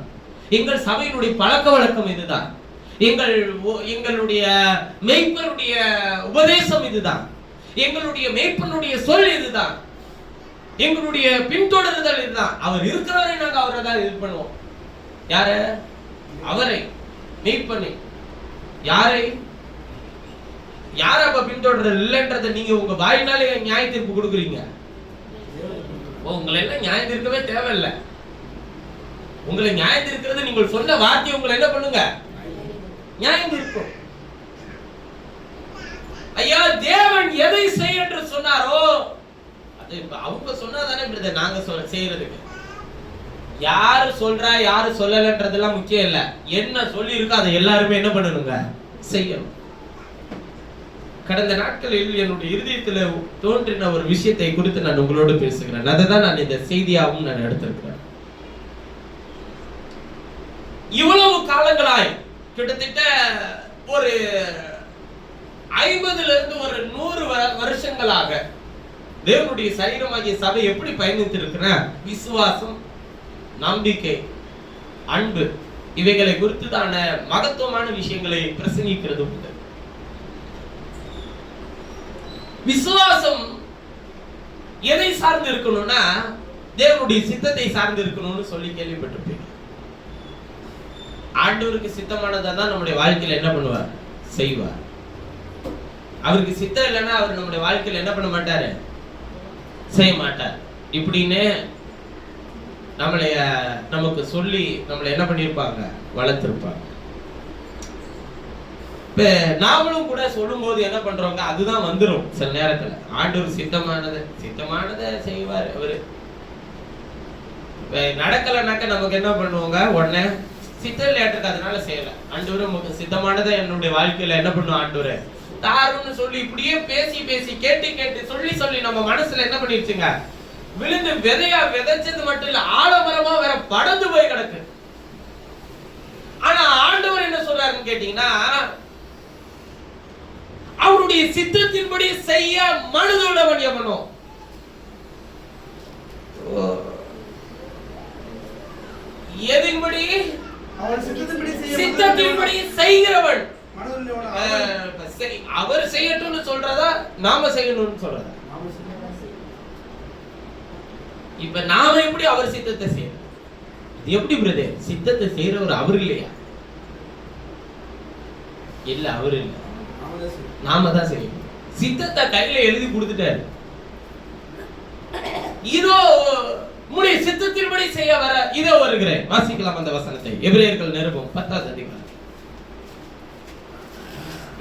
எங்கள் சபையினுடைய பழக்க வழக்கம் இதுதான், எங்களுடைய மெய்ப்பனுடைய உபதேசம் இதுதான், எங்களுடைய மெய்ப்பனுடைய சொல் இதுதான், எங்களுடைய பின்தொடருதல் இதுதான். அவர் இருக்கிறவரை நாங்கள் அவரை தான் இது பண்ணுவோம். யார? அவரை, மெய்ப்பனை. யாரை? யார அப்ப பின்தொடர்றது இல்லைன்றதை நீங்க உங்க வாயினாலே நியாய தீர்ப்பு கொடுக்குறீங்க. உங்களை எல்லாம் நியாய தீர்க்கவே தேவையில்லை. உங்களை நியாய தீர்க்கிறது நீங்கள் சொன்ன வார்த்தை உங்களை என்ன பண்ணுங்க? நியாயம் தீர்க்கும். ஐயா, தேவன் எதை செய் என்று சொன்னாரோ அது அவங்க சொன்னாதானே நாங்க செய்யறதுக்கு. யாரு சொல்றா யாரு சொல்லலன்றதெல்லாம் முக்கியம் இல்ல. என்ன சொல்லி இருக்கோ அதை எல்லாருமே என்ன பண்ணணுங்க? செய்யணும். கடந்த நாட்களில் என்னுடைய இருதயத்துல தோன்றின ஒரு விஷயத்தை குறித்து நான் உங்களோடு பேசுகிறேன். அதை தான் நான் இந்த செய்தியாகவும் நான் எடுத்திருக்கிறேன். இவ்வளவு காலங்களாய் கிட்டத்தட்ட ஒரு 50 ஒரு 100 வருஷங்களாக தேவனுடைய சரீரமாகிய சபை எப்படி பயணித்திருக்கிற விசுவாசம், நம்பிக்கை, அன்பு இவைகளை குறித்துதான மகத்துவமான விஷயங்களை பிரசங்கிக்கிறது உண்டு. விசுவாசம் எதை சார்ந்து இருக்கணும்னா தேவனுடைய சித்தத்தை சார்ந்து இருக்கணும்னு சொல்லி கேள்விப்பட்டிருப்பீங்க. ஆண்டவருக்கு சித்தமானதான் நம்முடைய வாழ்க்கையில என்ன பண்ணுவார்? செய்வார். அவருக்கு சித்தம் இல்லைன்னா அவர் நம்முடைய வாழ்க்கையில என்ன பண்ண மாட்டாரு? செய்ய மாட்டார். இப்படின்னு நமக்கு சொல்லி நம்மளை என்ன பண்ணிருப்பாங்க, வளர்த்திருப்பாங்க. இப்ப நாமளும் கூட சொல்லும் போது என்ன பண்றோங்க, அதுதான் வந்துரும். சில நேரத்துல ஆண்டவர் சித்தமானதை செய்வார். அவரு நடக்கலனாக்க நமக்கு என்ன பண்ணுவாங்க, உடனே சித்தல் ஏற்றுக்கு அதனால செய்யல. ஆண்டவரே உங்களுக்கு சித்தமானதை என்னுடைய வாழ்க்கையில என்ன பண்ணும் ஆண்டவரே தாருன்னு சொல்லி இப்படியே பேசி பேசி கேட்டு சொல்லி நம்ம மனசுல என்ன பண்ணிருச்சுங்க, விழுந்து விதையா விதைச்சது மட்டும் இல்ல, ஆலமரமா வேற படந்து போய் கிடக்கு. ஆனா ஆண்டவர் என்ன சொல்றாருன்னு கேட்டீங்கன்னா, அவருடைய சித்தத்தின்படி செய்ய மனதுள்ளவன் எவனோ. எதின்படி சித்தத்தின்படி செய்கிறவன். சரி, அவர் செய்யட்டும்னு சொல்றதா நாம செய்யணும்னு சொல்றதா? இப்ப நாம எப்படி அவர் சித்தத்தை செய்யணும்? இது எப்படி பிரதர்? சித்தத்தை செய்யறவர் அவர் இல்லையா? இல்ல, அவர் இல்ல, நாம தான் செய்யணும். சித்தத்தை கையில எழுதி கொடுத்துட்டாரு. இதோ உம்முடைய சித்தத்தின்படி செய்ய வர இதோ வருகிறேன். வாசிக்கலாம் அந்த வசனத்தை. எபிரேயர்கள் நிருபம் 10வது அதிகாரம்.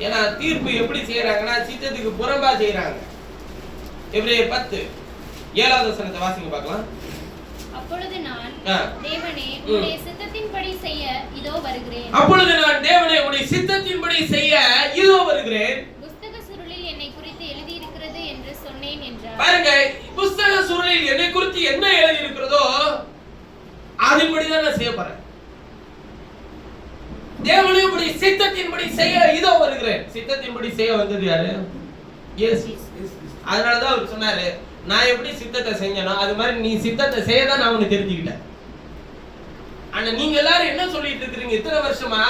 ஏன்னா தீர்ப்பு எப்படி செய்யறாங்கன்னா, சித்தத்துக்கு புறம்பா செய்யறாங்க. எபிரேயர் 10 7வது வசனத்தை வாசிங்க பார்க்கலாம். அப்பொழுது நான் தேவனே உம்முடைய சித்தத்தின்படி செய்ய இதோ வருகிறேன். அப்பொழுது நான் தேவனே உம்முடைய சித்தத்தின்படி செய்ய இதோ வருகிறேன். புத்தக சுருளில் என்னை குறித்து எழுதி இருக்கிறது என்று சொன்னேன் என்றார். பாருங்க, புத்தக சுருளில் என்னை குறித்து என்ன எழுதி இருக்கிறதோ அதன்படி தான் நான் செய்ய போறேன். தேவனே உம்முடைய சித்தத்தின்படி செய்ய இதோ வருகிறேன். சித்தத்தின்படி செய்ய வந்தது யாரு? இயேசு. அதனால தான் அவர் சொன்னாரு, நான் எப்படி சித்தத்தை செஞ்சனோ அது மாதிரி நீ சித்தத்தை செய்யதான் நான் உனக்கு தெரிஞ்சுக்கிட்டேன். ஆனா நீங்க எல்லாரும் என்ன சொல்லிட்டு இருக்கீங்க இத்தனை வருஷமா?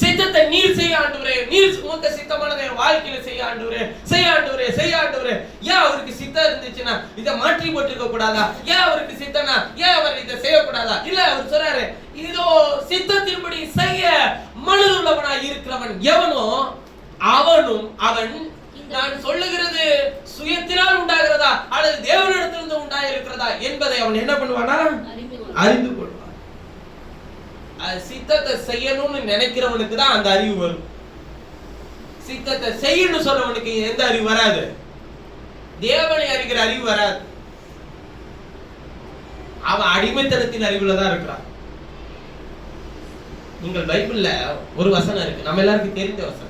சித்தத்தை நீர் செய்ய ஆண்டவரே, நீர் உங்க சித்தமானதை வாழ்க்கையில செய்ய ஆண்டவரே, செய்ய ஆண்டவரே, செய்ய ஆண்டவரே. ஏன் அவருக்கு சித்தம் இருந்துச்சுன்னா இதை மாற்றி போட்டுக்க கூடாதா? ஏன் அவருக்கு சித்தனா ஏன் அவர் இதை செய்யக்கூடாதா? இல்ல, அவர் சொல்றாரு, இதோ சித்தத்தின்படி செய்ய மனதுள்ளவனாய் இருக்கிறவன் எவனோ அவனும் அவன். நான் சொல்லுகிறது சுயத்தினால் உண்டாகிறதா அல்லது தேவனிடத்திலிருந்து உண்டாயிருக்கிறதா என்பதை அவன் என்ன பண்ணுவானா? அறிந்து கொள்வான். சித்தத்தை செய்யணும்னு நினைக்கிறவனுக்கு தான் அந்த அறிவு வரும். சித்தத்தை செய்யணும்னு சொல்றவனுக்கு எந்த அறிவு வராது? தேவனை அறிகிற அறிவு வராது. அவன் அடிமைத்தனத்தின் அறிவுல தான் இருக்கிறான். நீங்கள் பைபிள்ல ஒரு வசனம் இருக்கு, நம்ம எல்லாருக்கும் தெரிந்த வசனம்.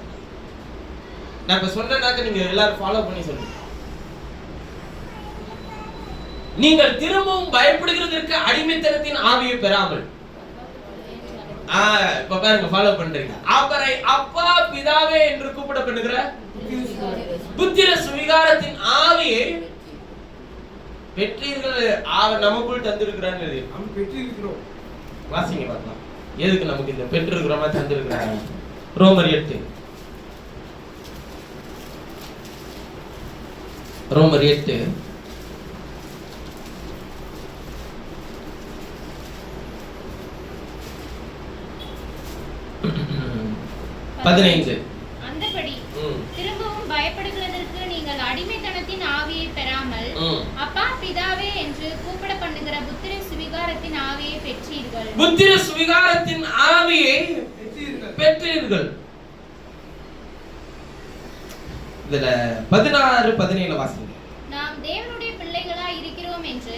நான் இப்ப சொன்னாக்க நீங்க எல்லாரும் ஃபாலோ பண்ணி சொல்லுங்க. நீங்கள் திரும்பவும் பயப்படுகிறதற்கு அடிமைத்தனத்தின் ஆவியை பெறாமல். இப்ப பாருங்க, ஃபாலோ பண்றீங்க. அவரை அப்பா பிதாவே என்று கூப்பிடப்படுகிற புத்திர சுவிகாரத்தின் ஆவியை பெற்றீர்கள். அவர் நமக்குள் தந்திருக்கிறான்னு பெற்றிருக்கிறோம். வாசிங்க பார்க்கலாம். எதுக்கு நமக்கு இந்த பெற்றிருக்கிறோமா தந்திருக்கிறாங்க? ரோமர் 8 15. அந்தபடி திரும்பவும் பயப்படுகிறதற்கு நீங்கள் அடிமைத்தனத்தின் ஆவியை பெறாமல் அப்பா பிதாவே என்று கூப்பிட பண்ணுகிற புத்திர சுவிகாரத்தின் ஆவியை பெற்றீர்கள். புத்திர சுவிகாரத்தின் ஆவியை பெற்றீர்கள். இதுல 16 17 வாசிங்க. நாம் தேவனுடைய பிள்ளைகளாய் இருக்கிறோம் என்று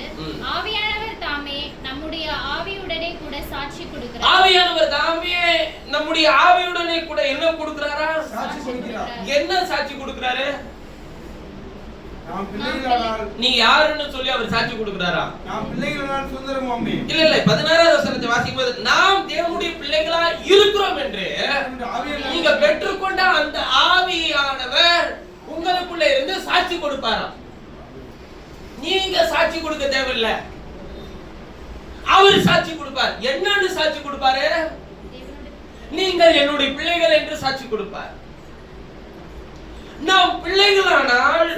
ஆவியானவர் தாமே நம்முடைய ஆவியுடனே கூட சாட்சி கொடுக்கிறார். ஆவியானவர் தாமே நம்முடைய ஆவியுடனே கூட என்ன கொடுக்கிறாரா? சாட்சி கொடுக்கிறார். என்ன சாட்சி கொடுக்கிறாரு? நாம் பிள்ளைகளால் நீ யாருன்னு சொல்லி அவர் சாட்சி கொடுக்கிறாரா? நாம் பிள்ளைகளால் சுதந்திரமாமே. இல்ல 16வது வசனத்தை வாசிக்கும்போது நாம் தேவனுடைய பிள்ளைகளாய் இருக்கிறோம் என்று நீங்க பெற்றுக்கொண்ட அந்த ஆவியானவர் உங்களுக்குள்ள இருந்து சாட்சி கொடுப்பாராம். நீங்க சாட்சி கொடுக்க தேவையில்லை, அவர் சாட்சி கொடுப்பார். என்னன்னு சாட்சி கொடுப்பாரு? நீங்கள் என்னுடைய பிள்ளைகள் என்று சாட்சி கொடுப்பார். நாம் பிள்ளைகளானால்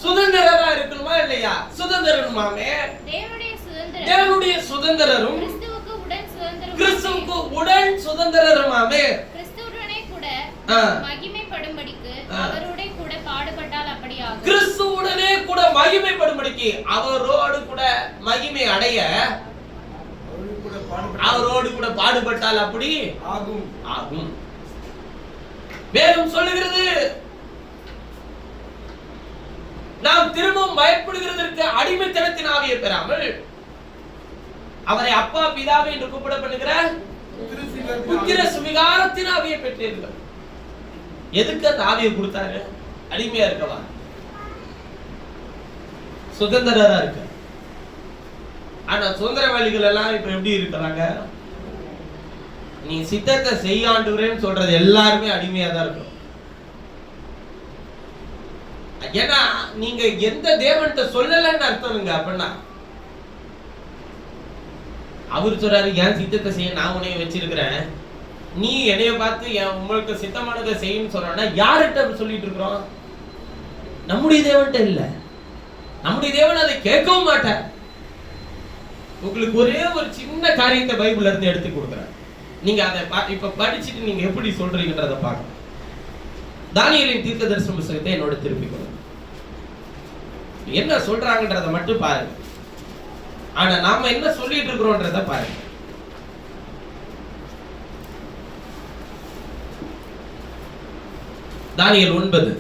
சுதந்திரரா இருக்கணுமா இல்லையா? சுதந்திரமாமே. தேவனுடைய சுதந்திரரும் கிறிஸ்துவுக்கு உடன் சுதந்திரருமாமே. கிறிஸ்துவுடனே கூட மகிமைப்படும்படிக்கு அவரோடே கூட பாடுபட்டால் அப்படியாகும். கிறிஸ்துவுடனே கூட மகிமைப்படும்படிக்கு அவரோடு கூட மகிமை அடைய அவரோடு கூட பாடுபட்டால் அப்படி ஆகும் ஆகும். வேதம் சொல்லுகிறது நாம் திரும்பவும் பயப்படுகிறதற்கு அடிமைத்தனத்தின் ஆவியை பெறாமல் அவரை அப்பா பிதாவை என்று கூப்பிட பண்ணுகிற புத்திர சுவிகாரத்தின் ஆவியை பெற்றீர்கள். எதுக்கு அந்த ஆவியை கொடுத்தாரு? அடிமையா இருக்கவா? சுதந்திரரா இருக்க. ஆனா சுதந்திரவாளிகள் எல்லாம் இப்ப எப்படி இருக்கிறாங்க? நீ சித்தத்தை செய்யாண்டுறேன்னு சொல்றது எல்லாருமே அடிமையா தான் இருக்கும். ஏன்னா நீங்க எந்த தேவன்கிட்ட சொல்லலன்னு அர்த்தம்ங்க. அப்படின்னா அவர் சொல்றாரு, என் சித்தத்தை செய்ய நான் உன்னைய வச்சிருக்கிறேன், நீ என்னைய பார்த்து உங்களுக்கு சித்தமானதை செய்யணும்னு சொல்றா. யார்கிட்ட சொல்லிட்டு இருக்கிறோம்? நம்முடைய தேவன்கிட்ட இல்ல. நம்முடைய தேவன் அதை கேட்கவும் மாட்டார். உங்களுக்கு ஒரே ஒரு சின்ன காரியத்தை பைபிள்ல இருந்து எடுத்து கொடுக்குறேன். நீங்க அதை இப்ப படிச்சுட்டு நீங்க எப்படி சொல்றீங்கன்றத பார்க்கணும். தானியேலின் தீர்க்கதரிசன புத்தகத்தை என்னோட திருப்பிக்கணும். என்ன சொல்றாங்கன்றத மட்டும் பாருங்க. ஆனா நாம என்ன சொல்லிட்டு இருக்கிறோம்ன்றத பாருங்க. தானியேல் 9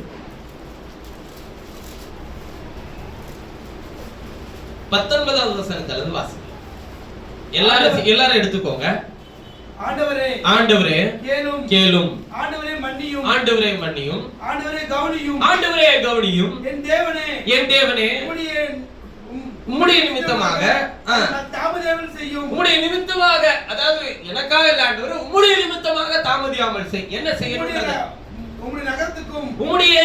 19வது வசனத்துல இருந்து வாசிங்க. எல்லாரும் எடுத்துக்கோங்க. ஆண்டவரே ஆண்டவரே கேளும் கேளும், ஆண்டவரே மன்னியும், ஆண்டவரே மன்னியும், ஆண்டவரே கவனியும், ஆண்டவரே கவனியும், என் தேவனே உம்முடைய நிமித்தமாக தாமதியாமல் செய்யும். உம்முடைய நிமித்தமாக, அதாவது எனக்காக இல்ல ஆண்டவரே, உம்முடைய நிமித்தமாக தாமதியாமல் செய். என்ன செய்யணும்? உம்முடைய நகரத்துக்கும், உம்முடைய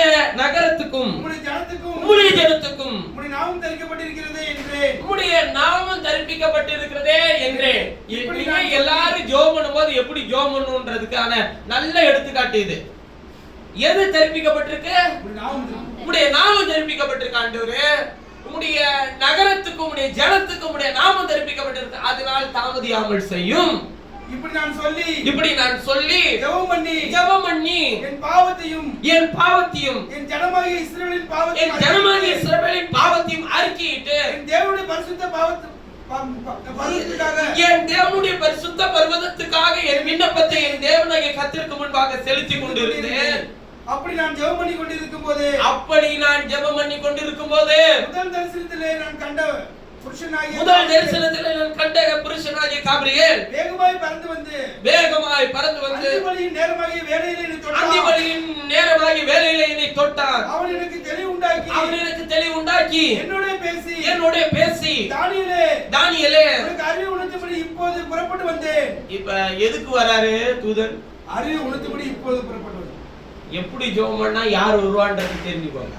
நகரத்துக்கும், உம்முடைய ஜனத்துக்கும், உம்முடைய ஜனத்துக்கும் உம்முடைய நாமம் தரிக்கப்பட்டிருக்கிறதே என்றேன். உம்முடைய நாமம் தரிப்பிக்கப்பட்டிருக்கிறதே என்றேன். இப்படிங்க எல்லாரும் ஜெபம் பண்ணும்போது எப்படி ஜெபம் பண்ணணும்ன்றதுக்கான நல்ல எடுத்துக்காட்டு இது. எது தரிப்பிக்கப்பட்டிருக்கு? உம்முடைய நாமம் தரிப்பிக்கப்பட்டிருக்கு ஆண்டவரே. உம்முடைய நகரத்துக்கும் உம்முடைய ஜனத்துக்கும் உம்முடைய நாமம் தரிப்பிக்கப்பட்டிருக்கு. அதனால் தாமதியாமல் செய்யும். இப்படி நான் சொல்லி ஜெபம் பண்ணி என் பாவத்தையும் என் ஜனமாகிய இஸ்ரவேலின் பாவத்தையும் அறிக்கையிட்டு என் தேவனுடைய பரிசுத்த பர்வதத்துக்காக என் விண்ணப்பத்தை என் தேவனாகிய கர்த்தருக்கு முன்பாக செலுத்திக் கொண்டிருந்தேன். அப்படி நான் ஜெபம் பண்ணி கொண்டிருக்கும் போது முதல் தரிசனத்திலே நான் கண்ட புருஷனாகிய காபிரியேல் வேகமாய் பறந்து வந்து அந்திபலியின் நேரமாகிய வேளையிலே என்னை தொட்டான். அவன் எனக்கு தெளிவுண்டாக்கி என்னோட பேசி தானியேலே உனக்கு அறிவு உணர்த்தபடி இப்போது புறப்பட்டு வந்தேன். இப்ப எதுக்கு வராரு தூதன்? அறிவு உணர்த்தபடி இப்போது புறப்பட்டு வந்தேன். எப்படி ஜெபம் பண்ணா யார் வருவான்றது தெரிஞ்சுக்கோங்க.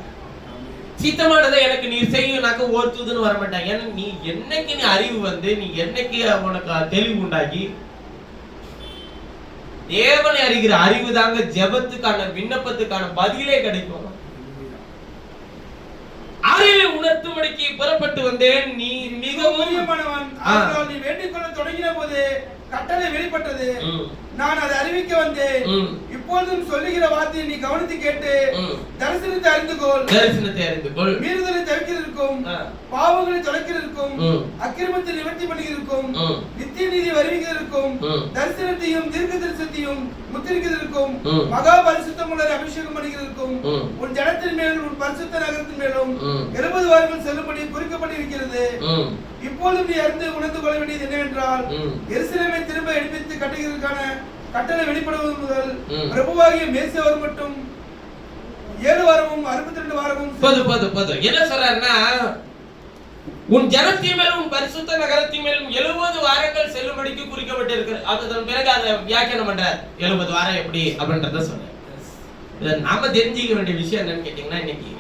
சித்தமானதை எனக்கு நீ செய்யுனாக்க ஒரு தூதன் வர மாட்டாங்க. ஏன்னா நீ என்னைக்கு நீ அறிவு வந்து நீ என்னைக்கு உனக்கு தெளிவு உண்டாகி தேவனை அறிகிற அறிவு தாங்க ஜெபத்துக்கான விண்ணப்பத்துக்கான பதிலே கிடைக்கும். அறிவை உணர்த்தும்படிக்கு புறப்பட்டு வந்தேன். நீ மிகவும் நீ வேண்டிக் கொள்ள தொடங்கின போது கட்டளை வெளிப்பட்டது. நான் அதை அறிவிக்க வந்தேன். இப்பொழுதும் சொல்லுகிற வார்த்தையை நீ கவனித்து கேட்டு தரிசனத்தை அறிந்து கொள். மீறுதலை தவிர்க்கிறதற்கும் பாவங்களை தொலைக்கிறதற்கும் அக்கிரமத்தை நிவர்த்தி பண்ணுகிறதற்கும் நித்திய நீதி வருவிக்கிறதற்கும் தரிசனத்தையும் தீர்க்க தரிசனத்தையும் முத்திரிக்கிறதற்கும் மகா பரிசுத்தமுள்ள அபிஷேகம் பண்ணுகிறதற்கும் உன் ஜனத்தின் மேலும் உன் பரிசுத்த நகரத்தின் மேலும் 70 வாரங்கள் செல்லும்படி குறிக்கப்பட்டிருக்கிறது. இப்பொழுது நீ அறிந்து உணர்ந்து கொள்ள வேண்டியது என்னவென்றால் எருசலேமை திரும்ப எடுப்பித்து கட்டுகிறதுக்கான கட்டளை வெளிப்படுவது முதல் பிரபுவாகிய மேசியா வரும் மட்டும் 7 வாரமும் 62 வாரமும் போது என்ன சொல்றாருன்னா, உன் ஜனத்தின் மேலும் உன் பரிசுத்த நகரத்தின் மேலும் 70 வாரங்கள் செல்லும்படிக்கு குறிக்கப்பட்டிருக்கு. அதன் பிறகு அதை வியாக்கியானம் பண்றார். 70 வாரம் எப்படி அப்படின்றத சொல்றாரு. இத நாம தெரிஞ்சுக்க வேண்டிய விஷயம் என்னன்னு கேட்டீங்கன்னா, இன்னைக்கு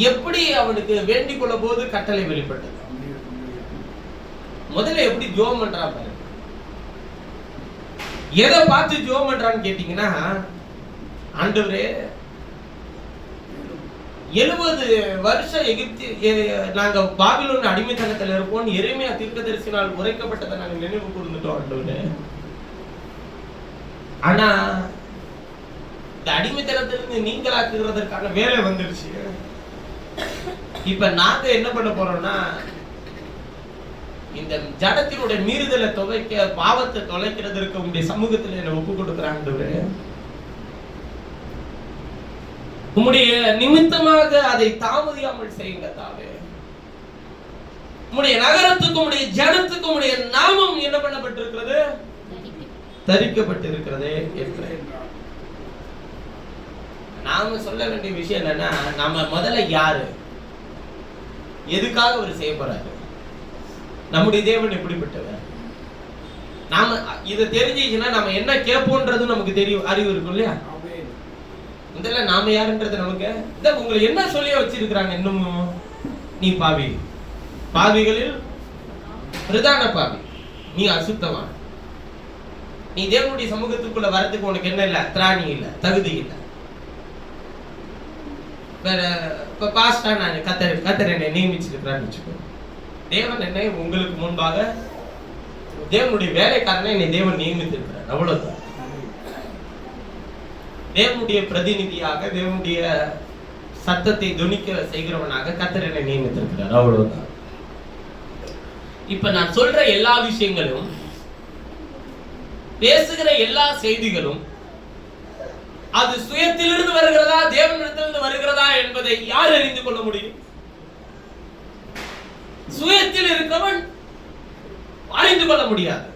எப்படி அவனுக்கு வேண்டிக் கொள்ள போது கட்டளை வெளிப்பட்டது. முதல்ல எப்படி ஜெபம் பண்றான் பாரு. எதை பார்த்து ஜெபம் பண்றான்னு கேட்டீங்கன்னா, ஆண்டவரே 70 வருஷம் எகிப்து நாங்க பாபிலோன் அடிமைத்தனத்துல இருப்போம். எரேமியா தீர்க்கதரிசினால் உரைக்கப்பட்டதை நாங்க நினைவு கூர்ந்துட்டோம் ஆண்டவரே. ஆனா இந்த அடிமைத்தனத்திலிருந்து நீங்களாக்குறதற்கான வேலை வந்துருச்சு. இப்ப நாங்க என்ன பண்ண போறோம்னா, இந்த ஜடத்தினுடைய மீறுதலை துவைக்க, பாவத்தை தொலைக்கிறதற்கு உங்களுடைய சமூகத்தில் என்ன ஒப்பு கொடுக்குறாங்க. உம்முடைய நிமித்தமாக அதை தாமதியாமல் செய்யுங்க தாவே. உம்முடைய நகரத்துக்கும் உம்முடைய ஜனத்துக்கும் உம்முடைய நாமம் என்ன பண்ணப்பட்டிருக்கிறது? தரிக்கப்பட்டிருக்கிறது என்று நாம சொல்ல வேண்டிய விஷயம் என்னன்னா, நாம முதல்ல யாரு, எதுக்காக அவர் செய்ய போறாரு, நம்முடைய தேவன் எப்படிப்பட்டவர், நாம இதை தெரிஞ்சிச்சுன்னா நம்ம என்ன கேட்போன்றது நமக்கு தெரியும், அறிவு இருக்கும் இல்லையா? முதல்ல நாம யாருன்றது நமக்கு உங்களை என்ன சொல்லி வச்சிருக்கிறாங்க இன்னமும், நீ பாவி, பாவிகளில் பிரதான பாவி, நீ அசுத்தமான, நீ தேவனுடைய சமூகத்துக்குள்ள வரதுக்கு உனக்கு என்ன இல்ல, திராணி இல்ல, தகுதி இல்ல. வேற இப்ப பாஸ்டா நான் கத்தர் என்னை நியமிச்சிருக்கிறான்னு வச்சுக்கோ, தேவன் என்னை உங்களுக்கு முன்பாக தேவனுடைய வேலைக்காரனை என்னை தேவன் நியமித்திருக்கிறார், அவ்வளவுதான். தேவனுடைய பிரதிநிதியாக, தேவனுடைய சத்தத்தை துணிக்க செய்கிறவனாக கர்த்தர் என்னை நியமித்திருக்கிறார், அவ்வளவுதான். இப்ப நான் சொல்ற எல்லா விஷயங்களும், பேசுகிற எல்லா செய்திகளும் அது சுயத்திலிருந்து வருகிறதா, தேவனிடத்திலிருந்து வருகிறதா என்பதை யார் அறிந்து கொள்ள முடியும்? சுயத்தில் இருக்கவன் அறிந்து கொள்ள முடியாது.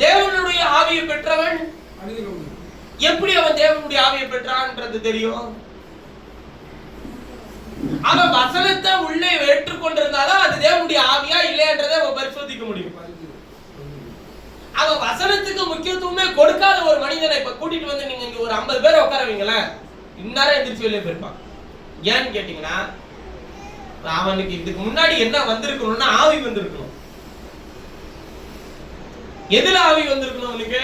தேவனுடைய ஆவியை பெற்றவன் எப்படி அவன் தேவனுடைய ஆவியை பெற்றான்ன்றது தெரியும். அவன் வசனத்தை உள்ளே ஏற்றுக்கொண்டிருந்தாலும் அது தேவனுடைய ஆவியா இல்லையன்றதை அவன் பரிசோதிக்க முடியும். அவன் வசனத்துக்கு முக்கியத்துவமே கொடுக்காத ஒரு மனிதனை இப்ப கூட்டிட்டு வந்து நீங்க இங்க ஒரு 50 பேரை உட்கார வைங்களேன், இந்நேரம் எந்திரிச்சு வெளியே போயிருப்பான். ஏன்னு கேட்டீங்கன்னா, அவனுக்கு இதுக்கு முன்னாடி என்ன வந்திருக்கணும்னா ஆவி வந்திருக்கணும். எதுல ஆவி வந்திருக்கணும்? அவனுக்கு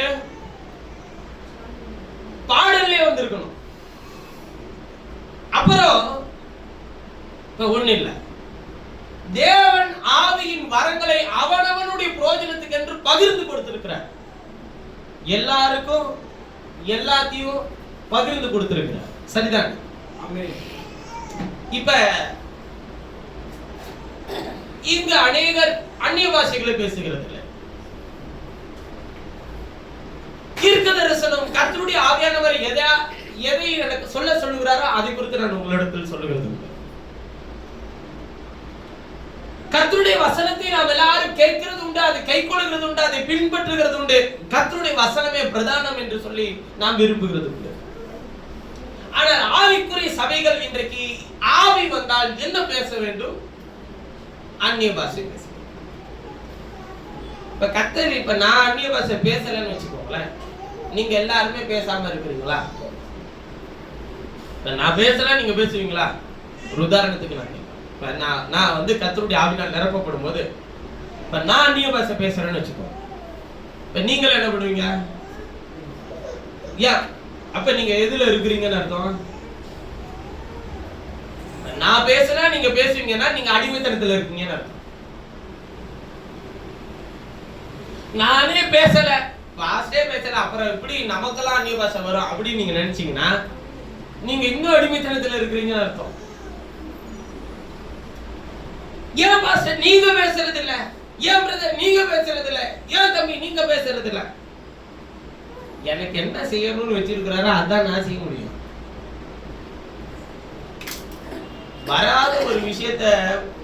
பாடல்லே வந்திருக்கணும். அப்புறம் ஒண்ணு இல்ல, தேவன் ஆவியின் வரங்களை அவனவனுடைய பிரயோஜனத்துக்கு என்று பகிர்ந்து கொடுத்திருக்கிறார். எல்லாருக்கும் எல்லாத்தையும் பகிர்ந்து கொடுத்திருக்கிறார், சரிதான்? இப்ப இங்கு அநேகர் அந்நிய பாஷைகளை பேசுகிறது இல்லை. தீர்க்கதரிசனம் கர்த்தருடைய ஆவியானவர் எதை எனக்கு சொல்ல சொல்லுகிறாரோ அதை குறித்து நான் உங்களிடத்தில் சொல்லுகிறது. கர்த்தருடைய வசனத்தை நாம் எல்லாரும் கேட்கிறது உண்டு, அதை கைக்கொள்கிறது உண்டு, அதை பின்பற்றுகிறது உண்டு. கர்த்தருடைய வசனமே பிரதானம் என்று சொல்லி நாம் விரும்புகிறது உண்டு. ஆனால் ஆவிக்குரிய சபைகள் இன்றைக்கு ஆவி வந்தால் என்ன பேச வேண்டும்? அந்நிய பாஷை பேச. இப்ப கர்த்தர், இப்ப நான் அந்நிய பாஷை பேசலன்னு வச்சுக்கோங்களேன், நீங்க எல்லாருமே பேசாம இருக்கிறீங்களா? நான் பேசல, நீங்க பேசுவீங்களா? ஒரு உதாரணத்துக்கு நான் வந்து கர்த்தருடைய ஆவியால் நிரப்பப்படும் போது இப்ப நான் அந்நிய பாஷை பேசுறேன்னு வச்சுக்கோ, இப்ப நீங்களும் என்ன பண்ணுவீங்க? ஏன் அப்ப நீங்க எதுல இருக்கிறீங்கன்னு அர்த்தம்? நான் பேசல, நீங்க பேசுவீங்கன்னா நீங்க அடிமைத்தனத்துல இருக்கீங்கன்னு அர்த்தம். நானே பேசல, பாஸ்டே பேசல, அப்புறம் எப்படி நமக்கெல்லாம் அந்நிய பாஷை வரும் அப்படின்னு நீங்க நினைச்சீங்கன்னா நீங்க இன்னும் அடிமைத்தனத்துல இருக்கிறீங்கன்னு அர்த்தம். ஏன் பாஸ்டர் நீங்க பேசுறது இல்ல? ஏன் பிரதர் நீங்க பேசுறது இல்ல? ஏன் தம்பி நீங்க பேசுறது இல்ல? எனக்கு என்ன செய்யணும்னு வச்சிருக்கிறாரோ அதான் நான் செய்ய முடியும். வராத ஒரு விஷயத்த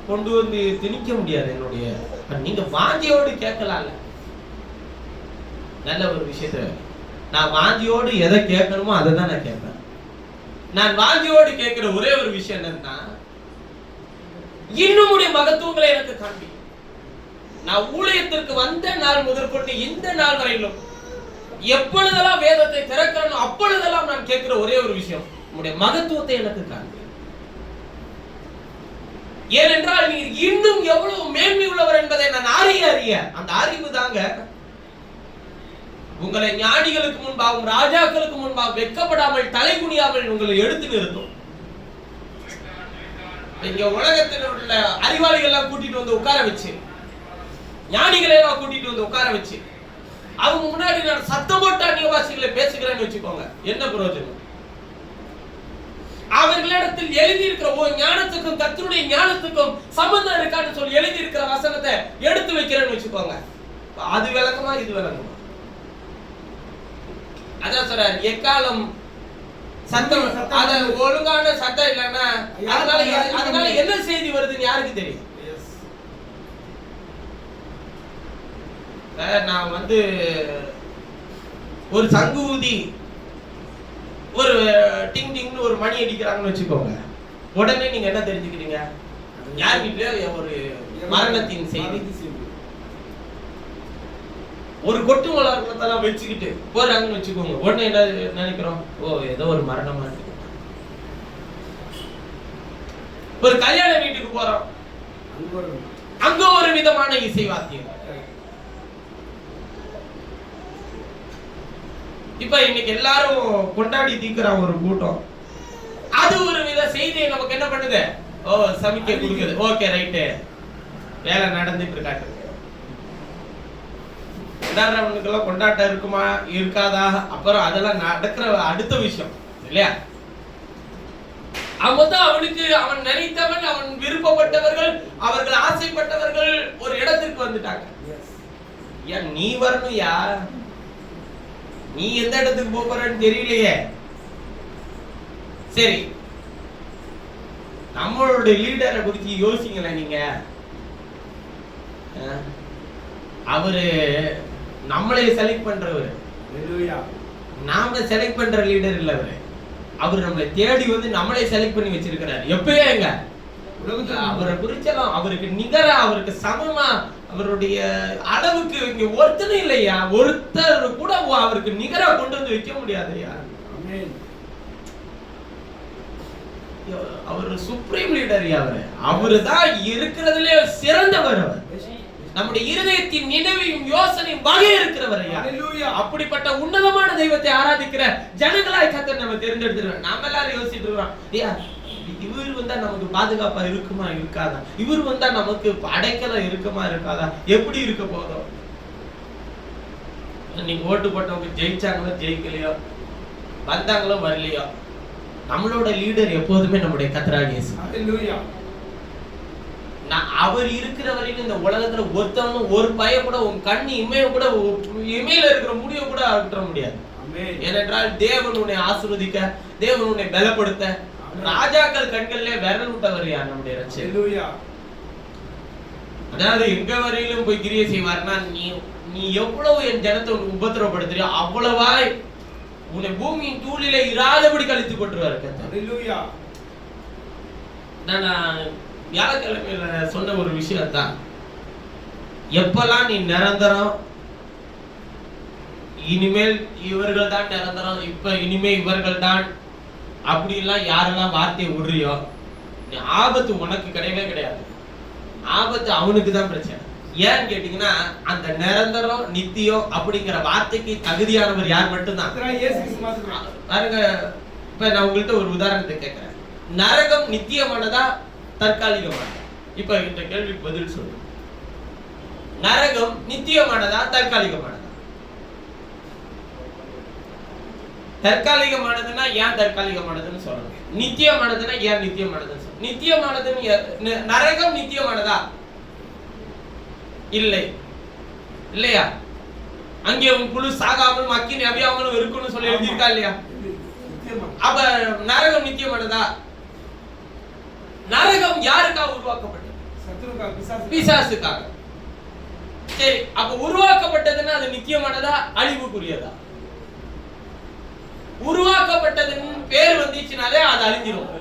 கொண்டு வந்து திணிக்க முடியாது என்னுடைய. நீங்க வாஞ்சியோடு கேட்கலாம்ல, நல்ல ஒரு விஷயத்த நான் வாஞ்சியோடு எதை கேட்கணுமோ அதை தான் நான் கேட்பேன். நான் வாஞ்சியோடு கேட்கிற ஒரே ஒரு விஷயம் என்னன்னா, இன்னும் உடைய மகத்துவங்களை எனக்கு காண்பி. நான் ஊழியத்திற்கு வந்த நாள் முதற்கொண்டு இந்த நாள் வரையிலும் எப்பொழுதெல்லாம் வேதத்தை திறக்கிறோம் அப்பொழுதெல்லாம் நான் கேட்கிற ஒரே ஒரு விஷயம், உடைய மகத்துவத்தை எனக்கு காண்பி. ஏனென்றால் நீர் இன்னும் எவ்வளவு மேன்மை உள்ளவர் என்பதை நான் அறிய அந்த அறிவு தாங்க உங்களை ஞானிகளுக்கு முன்பாகவும் ராஜாக்களுக்கு முன்பாகவும் வெட்கப்படாமல் தலைகுனியாமல் உங்களை எடுத்து நிறுத்தும். இங்க உலகத்தில் உள்ள அறிவாளிகள் எல்லாம் கூட்டிட்டு வந்து உட்கார வச்சு, ஞானிகளை எல்லாம் கூட்டிட்டு வந்து உட்கார வச்சு அவங்க முன்னாடி நான் சத்தம் போட்டு அந்நிய பாஷைகளை பேசுகிறேன்னு வச்சுக்கோங்க, என்ன பிரயோஜனம்? அவர்களிடத்தில் எழுதி இருக்கிற ஞானத்துக்கும் கர்த்தருடைய ஞானத்துக்கும் சம்பந்தம் இருக்கான்னு சொல்லி எழுதி இருக்கிற வசனத்தை எடுத்து வைக்கிறேன்னு வச்சுக்கோங்க. அது விளக்கமா இது விளக்கமா? அதான் சொல்றாரு, எக்காலம் சத்தம், அத ஒழுங்கான சத்தம் இல்லைன்னா அதனால என்ன செய்தி வருதுன்னு யாருக்கு தெரியும்? நான் ஒரு சங்கு ஊதி ஒரு டிங் டிங்னு ஒரு மணி அடிக்கிறாங்கன்னு வச்சுக்கோங்க, உடனே நீங்க என்ன தெரிஞ்சுக்கிறீங்க? யார் வீட்லயோ ஒரு மரணத்தின் செய்தி. ஒரு கொட்டு வளர்க்கத்தெல்லாம் வச்சுக்கிட்டு போறாங்கன்னு வச்சுக்கோங்க, உடனே என்ன நினைக்கிறோம்? ஓ, ஏதோ ஒரு மரணமா இருக்கு. ஒரு கல்யாண வீட்டுக்கு போறோம், அங்க ஒரு விதமான இசை வாத்தியம். இப்ப இன்னைக்கு எல்லாரும் கொண்டாடி தீக்குற ஒரு கூட்டம், அது ஒரு வித செய்தியை நமக்கு என்ன பண்ணுது? ஓ, சமிக்கை கொடுக்குது. ஓகே, ரைட்டு, வேலை நடந்துட்டு இருக்காட்டு. கொண்டாடுறவனுக்கெல்லாம் கொண்டாட்டம் இருக்குமா இருக்காதா, அப்புறம் அதெல்லாம் நடக்கிற அடுத்த விஷயம் இல்லையா? அவனுக்கு அவன் நினைத்தவன், அவன் விருப்பப்பட்டவர்கள், அவர்கள் ஆசைப்பட்டவர்கள் ஒரு இடத்திற்கு வந்துட்டாங்க. ஏன் நீ வரணும்? யார் நீ எந்த இடத்துக்கு போறன்னு தெரியலையே. சரி, நம்மளுடைய லீடரை குறித்து யோசிங்களேன் நீங்க. அவரு நம்மளே செலக்ட் பண்றவர், நாம செலக்ட் பண்ற லீடர் இல்ல அவரு. அவர் நம்மளை தேடி வந்து நம்மளே செலக்ட் பண்ணி வச்சிருக்கிறாரு. எப்பயே எங்க அவரை குறிச்சலாம், அவருக்கு நிகரா, அவருக்கு சமமா, அவருடைய அளவுக்கு இங்க ஒருத்தனும் இல்லையா. ஒருத்தர் கூட அவருக்கு நிகரா கொண்டு வந்து வைக்க முடியாதையா. அவர் சுப்ரீம் லீடர். அவரு தான் இருக்கிறதுல சிறந்தவர். அவர் நம்முடைய இருதயத்தின் நினைவையும் யோசனையும் வகை இருக்கிறவர். அப்படிப்பட்ட உன்னதமான தெய்வத்தை ஆராதிக்கிற ஜனங்களாய் கர்த்தர் நம்ம தேர்ந்தெடுத்துருவோம். நாம எல்லாரும் யோசிச்சுட்டு இருக்கோம், இவர் வந்தா நமக்கு பாதுகாப்பா இருக்குமா இருக்காதா, இவர் வந்தா நமக்கு அடைக்கலம் இருக்குமா இருக்காதா, எப்படி இருக்க போதும். நீங்க ஓட்டு போட்டவங்க ஜெயிச்சாங்களோ ஜெயிக்கலையோ, வந்தாங்களோ வரலையோ, நம்மளோட லீடர் எப்போதுமே நம்முடைய கர்த்தராகிய இயேசு. அவர் இருக்கிற வரைக்கும் இந்த உலகத்துல ஒருத்தவனும் ஒரு பய கூட உன் கண்ணு இமையில இருக்கிற முடிவை கூட அகற்ற முடியாது. ஏனென்றால் தேவன் உன்னை ஆசீர்வதிக்க, தேவன் உன்னை பலப்படுத்த, ராஜாக்கள் கண்கள்ல விரல் விட்டவர் யார்? நம்முடைய ரட்சகர். அதாவது எங்க வரையிலும் போய் கிரியை செய்வார்னா, நீ எவ்வளவு என் ஜனத்தை உபத்திரவப்படுத்துறியோ அவ்வளவாய் உன்னை பூமியின் தூளிலே இராதபடி கழித்து போட்டுருவார் கர்த்தர். நான் வியாழக்கிழமையில சொன்ன ஒரு விஷயம் தான், எப்பெல்லாம் நீ நிரந்தரம், இனிமேல் இவர்கள் தான் நிரந்தரம், இப்ப இனிமே இவர்கள் தான் அப்படிலாம் யாரெல்லாம் வார்த்தையை விடுறியோ, ஆபத்து உனக்கு கிடையவே கிடையாது. ஆபத்து அவனுக்கு தான் பிரச்சனை. ஏன்னு கேட்டீங்கன்னா, அந்த நிரந்தரம் நித்தியம் அப்படிங்கிற வார்த்தைக்கு தகுதியானவர் யார்? மட்டும்தான். பாருங்க, இப்ப நான் உங்கள்கிட்ட ஒரு உதாரணத்தை கேட்கிறேன். நரகம் நித்தியமானதா தற்காலிகமானதா? இப்ப இந்த கேள்விக்கு பதில் சொல்லு. நரகம் நித்தியமானதா தற்காலிகமானதா? தற்காலிகமானதுன்னா ஏன் தற்காலிகமானதுன்னு சொல்லணும், நித்தியமானதுன்னா ஏன் நித்தியமானதுன்னு சொல்லணும். நித்தியமானதுன்னு நரகம் நித்தியமானதா? இல்லை, இல்லையா? அங்கே உன் குழு சாகாமல் மக்கி அவியாமலும் இருக்குன்னு சொல்லி எழுதியிருக்கா இல்லையா? அப்ப நரகம் நித்தியமானதா? நரகம் யாருக்காக உருவாக்கப்பட்டது? பிசாசுக்காக. சரி, அப்ப உருவாக்கப்பட்டதுன்னா அது நித்தியமானதா அழிவுக்குரியதா? உருவாக்கப்பட்டதன் பேர் வந்துச்சுனாலே அது அழிஞ்சிடும்.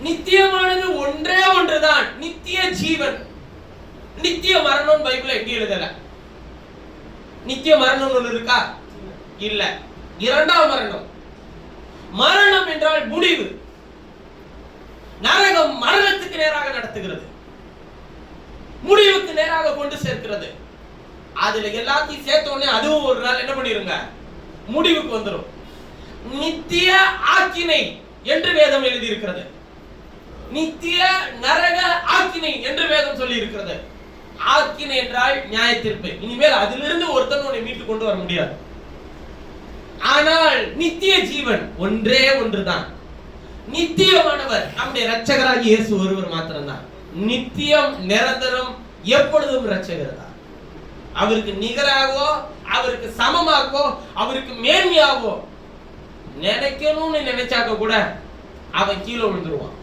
நித்தியமானது ஒன்றே ஒன்றுதான், நித்திய ஜீவன். நித்திய மரணம் பைபிள்ல எங்க எழுதல. நித்திய மரணம் ஒன்று இருக்கா? இல்ல. இரண்டாம் மரணம். மரணம் என்றால் முடிவு. நரகம் மரணத்துக்கு நேராக நடத்துகிறது, முடிவுக்கு நேராக கொண்டு சேர்க்கிறது. அதுல எல்லாத்தையும் சேர்த்தோடனே அதுவும் ஒரு நாள் என்ன பண்ணிருங்க, முடிவுக்கு வந்துடும். நித்திய ஆக்கினை என்று வேதம் எழுதி இருக்கிறது. நித்திய நரக ஆக்கினை என்று வேதம் சொல்லி இருக்கிறது. ஆக்கினை என்றால் நியாய தீர்ப்பு. இனிமேல் அதிலிருந்து ஒருத்தன் உன்னை மீட்டு கொண்டு வர முடியாது. ஆனால் நித்திய ஜீவன் ஒன்றே ஒன்றுதான். நித்தியமானவர் நம்முடைய இரட்சகராகிய இயேசு ஒருவர் மாத்திரம்தான். நித்தியம், நிரந்தரம், எப்பொழுதும் இரட்சகர் தான். அவருக்கு நிகராகவோ, அவருக்கு சமமாகவோ, அவருக்கு மேன்மையாகவோ நினைக்கணும்னு நினைச்சாக்க கூட அவன் கீழே விழுந்துருவான்.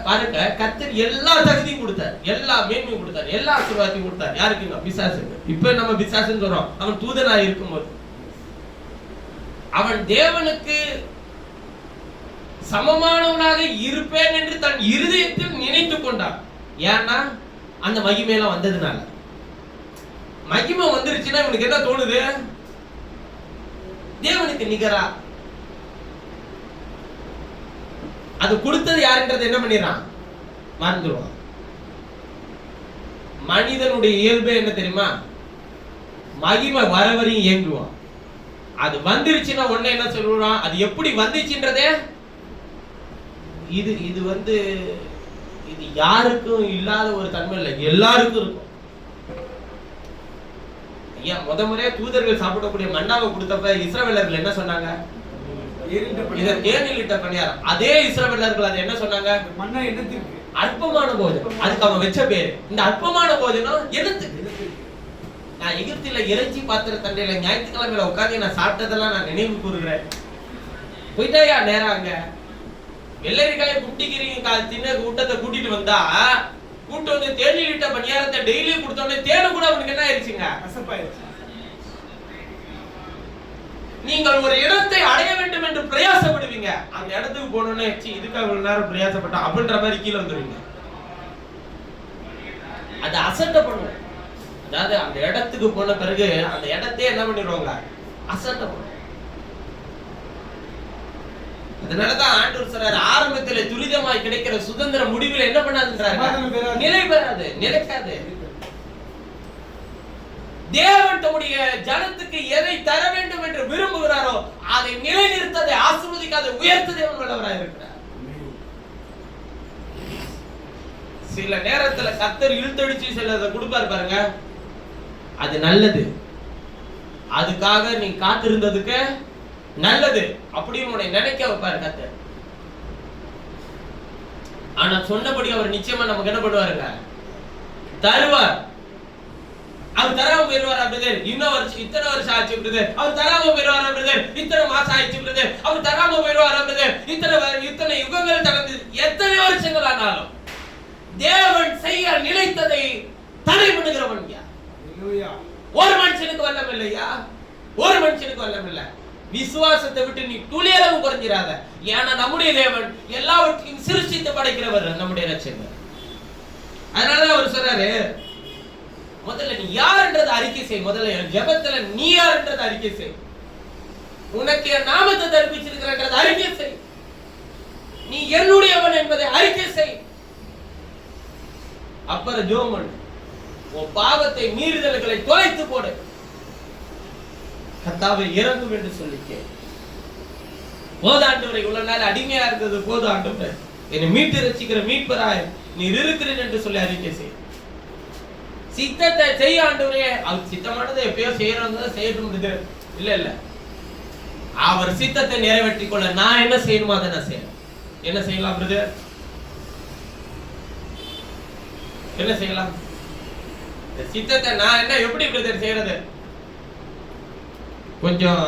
பாருங்க, கர்த்தர் எல்லா தகுதியும் கொடுத்தார், எல்லா மேன்மையும் கொடுத்தார், எல்லா ஆசீர்வாதத்தையும் கொடுத்தார். யாருக்கு? பிசாசுக்கு. இப்ப நம்ம பிசாசுன்னு சொல்றோம். அவன் தூதனா இருக்கும்போது அவன் தேவனுக்கு சமமானவனாக இருப்பேன் என்று தன் இருதயத்தில் நினைத்து கொண்டான். ஏன்னா அந்த மகிமையெல்லாம் வந்ததுனால. மகிமை வந்துருச்சுன்னா இவனுக்கு என்ன தோணுது? தேவனுக்கு நிகரா. அது கொடுத்தது யாருன்றது என்ன பண்ணிடுறான்? மறந்துடுவான். மனிதனுடைய இயல்பே என்ன தெரியுமா? மகிமை வர வரையும் இயங்குவான். அது வந்துருச்சுன்னா உடனே என்ன சொல்றான்? அது எப்படி வந்துச்சுன்றதே இது இது யாருக்கும் இல்லாத ஒரு தன்மை இல்லை, எல்லாருக்கும் இருக்கும். ஐயா, முறையா தூதர்கள் சாப்பிடக்கூடிய மன்னாவை கொடுத்தப்ப இஸ்ரவேலர்கள் என்ன சொன்னாங்க? தேனிலிட்ட பணியாரம். அதே இஸ்ரவேலர்கள் அது என்ன சொன்னாங்க? மன்னா என்னத்துக்கு? அற்பமான போஜனம். அதுக்கு அவன் வச்ச பேரு. இந்த அற்பமான போஜனம் என்னத்துக்கு? நான் எகிப்தில இறைச்சி பாத்திர தண்டையில ஞாயிற்றுக்கிழமையில உட்காந்து நான் சாப்பிட்டதெல்லாம் நான் நினைவு கூறுகிறேன். போயிட்டாயா நேரம் அங்க வெள்ளரிக்காயை குட்டிக்கிறீங்க தின்ன கூட்டத்தை கூட்டிட்டு வந்தா கூட்டு வந்து தேனிலிட்ட பணியாரத்தை டெய்லி கொடுத்தோடனே தேனு கூட அவனுக்கு என்ன ஆயிடுச்சுங்க? நீங்கள் ஒரு இடத்தை அடைய வேண்டும் என்று பிரயாசப்படுவீங்க. அந்த இடத்துக்கு போனோன்னே இதுக்காக இவ்வளவு நேரம் பிரயாசப்பட்டா அப்படின்ற மாதிரி கீழே வந்துருவீங்க. அது அசட்டை பண்ணுவோம். அதாவது அந்த இடத்துக்கு போன பிறகு அந்த இடத்தையே என்ன பண்ணிடுவாங்க? அசட்டை பண்ணுவோம். அதனாலதான் ஆண்டவர் சொல்றாரு, ஆரம்பத்தில் துரிதமாய் கிடைக்கிற சுதந்திர முடிவில் என்ன பண்ணாதுன்றாரு? நிலை பெறாது, நிலைக்காது. தேவன் தம்முடைய ஜனத்துக்கு எதை தர வேண்டும் என்று விரும்புகிறாரோ அதை நிலைநிறுத்ததை, ஆசீர்வதிக்காத, உயர்த்த தேவன் வல்லவராய் இருக்கிறார். சில நேரத்துல கர்த்தர் இழுத்தடிச்சு சிலதை கொடுப்பாரு பாருங்க, அது நல்லது. அதுக்காக நீ காத்திருந்ததுக்கு நல்லது அப்படின்னு உன்னை நினைக்க வைப்பாரு கர்த்தர். ஆனா சொன்னபடி அவர் நிச்சயமா நமக்கு என்ன பண்ணுவாருங்க? தருவார். அவர் தராம போயிருவாரா பிரதர்? இன்னும் வருஷம் இத்தனை வருஷம் ஆச்சு பிரதர். அவர் தராம போயிருவாரா பிரதர்? இத்தனை மாசம் ஆயிடுச்சு பிரதர். அவர் தராம போயிருவாரா பிரதர்? இத்தனை யுகங்கள் கடந்து எத்தனை வருஷங்கள் ஆனாலும் தேவன் செய்ய நினைத்ததை தடை பண்ணுகிறவன் யார்? ஒரு மனுஷனுக்கு வல்லம் இல்லையா? ஒரு மனுஷனுக்கு வல்லம் இல்ல. விசுவாசத்தை விட்டு நீ துளியளவு குறைஞ்சிராத. ஏன்னா நம்முடைய தேவன் எல்லாவற்றையும் சிருஷ்டித்து படைக்கிறவர், நம்முடைய இரட்சகர். அதனாலதான் அவர் சொல்றாரு, முதல்ல நீ யார்ன்றதை அறிக்கை செய். முதல்ல ஜெபத்துல நீ யார்ன்றதை அறிக்கை செய். உனக்கு என் நாமத்தை தரிப்பிச்சிருக்கிறன்றதை அறிக்கை செய். நீ என்னுடையவன் என்பதை அறிக்கை செய். அப்புறம் ஜெபம் பண்ணு. உன் பாவத்தை, மீறுதல்களை தொலைத்து போடு. கர்த்தாவே இறங்கும் என்று சொல்லிக்க. போதாண்டவரை இவ்வளவு நாள் அடிமையா இருந்தது போதும் ஆண்டவரே, என்னை மீட்டு ரட்சிக்கிற மீட்பராய் நீர் இருக்கிறீர் என்று சொல்லி அறிக்கை செய். சித்தத்தை செய்ய ஆண்டவரே. அவர் சித்தமானதை எப்பயோ செய்யறோம் செய்யட்டும். இல்ல அவர் சித்தத்தை நிறைவேற்றிக் கொள்ள நான் என்ன செய்யணுமோ அதை நான் செய்யணும். என்ன செய்யலாம் பிரதர்? என்ன செய்யலாம்? சித்தத்தை நான் என்ன எப்படி பிரதர் செய்யறது? கொஞ்சம்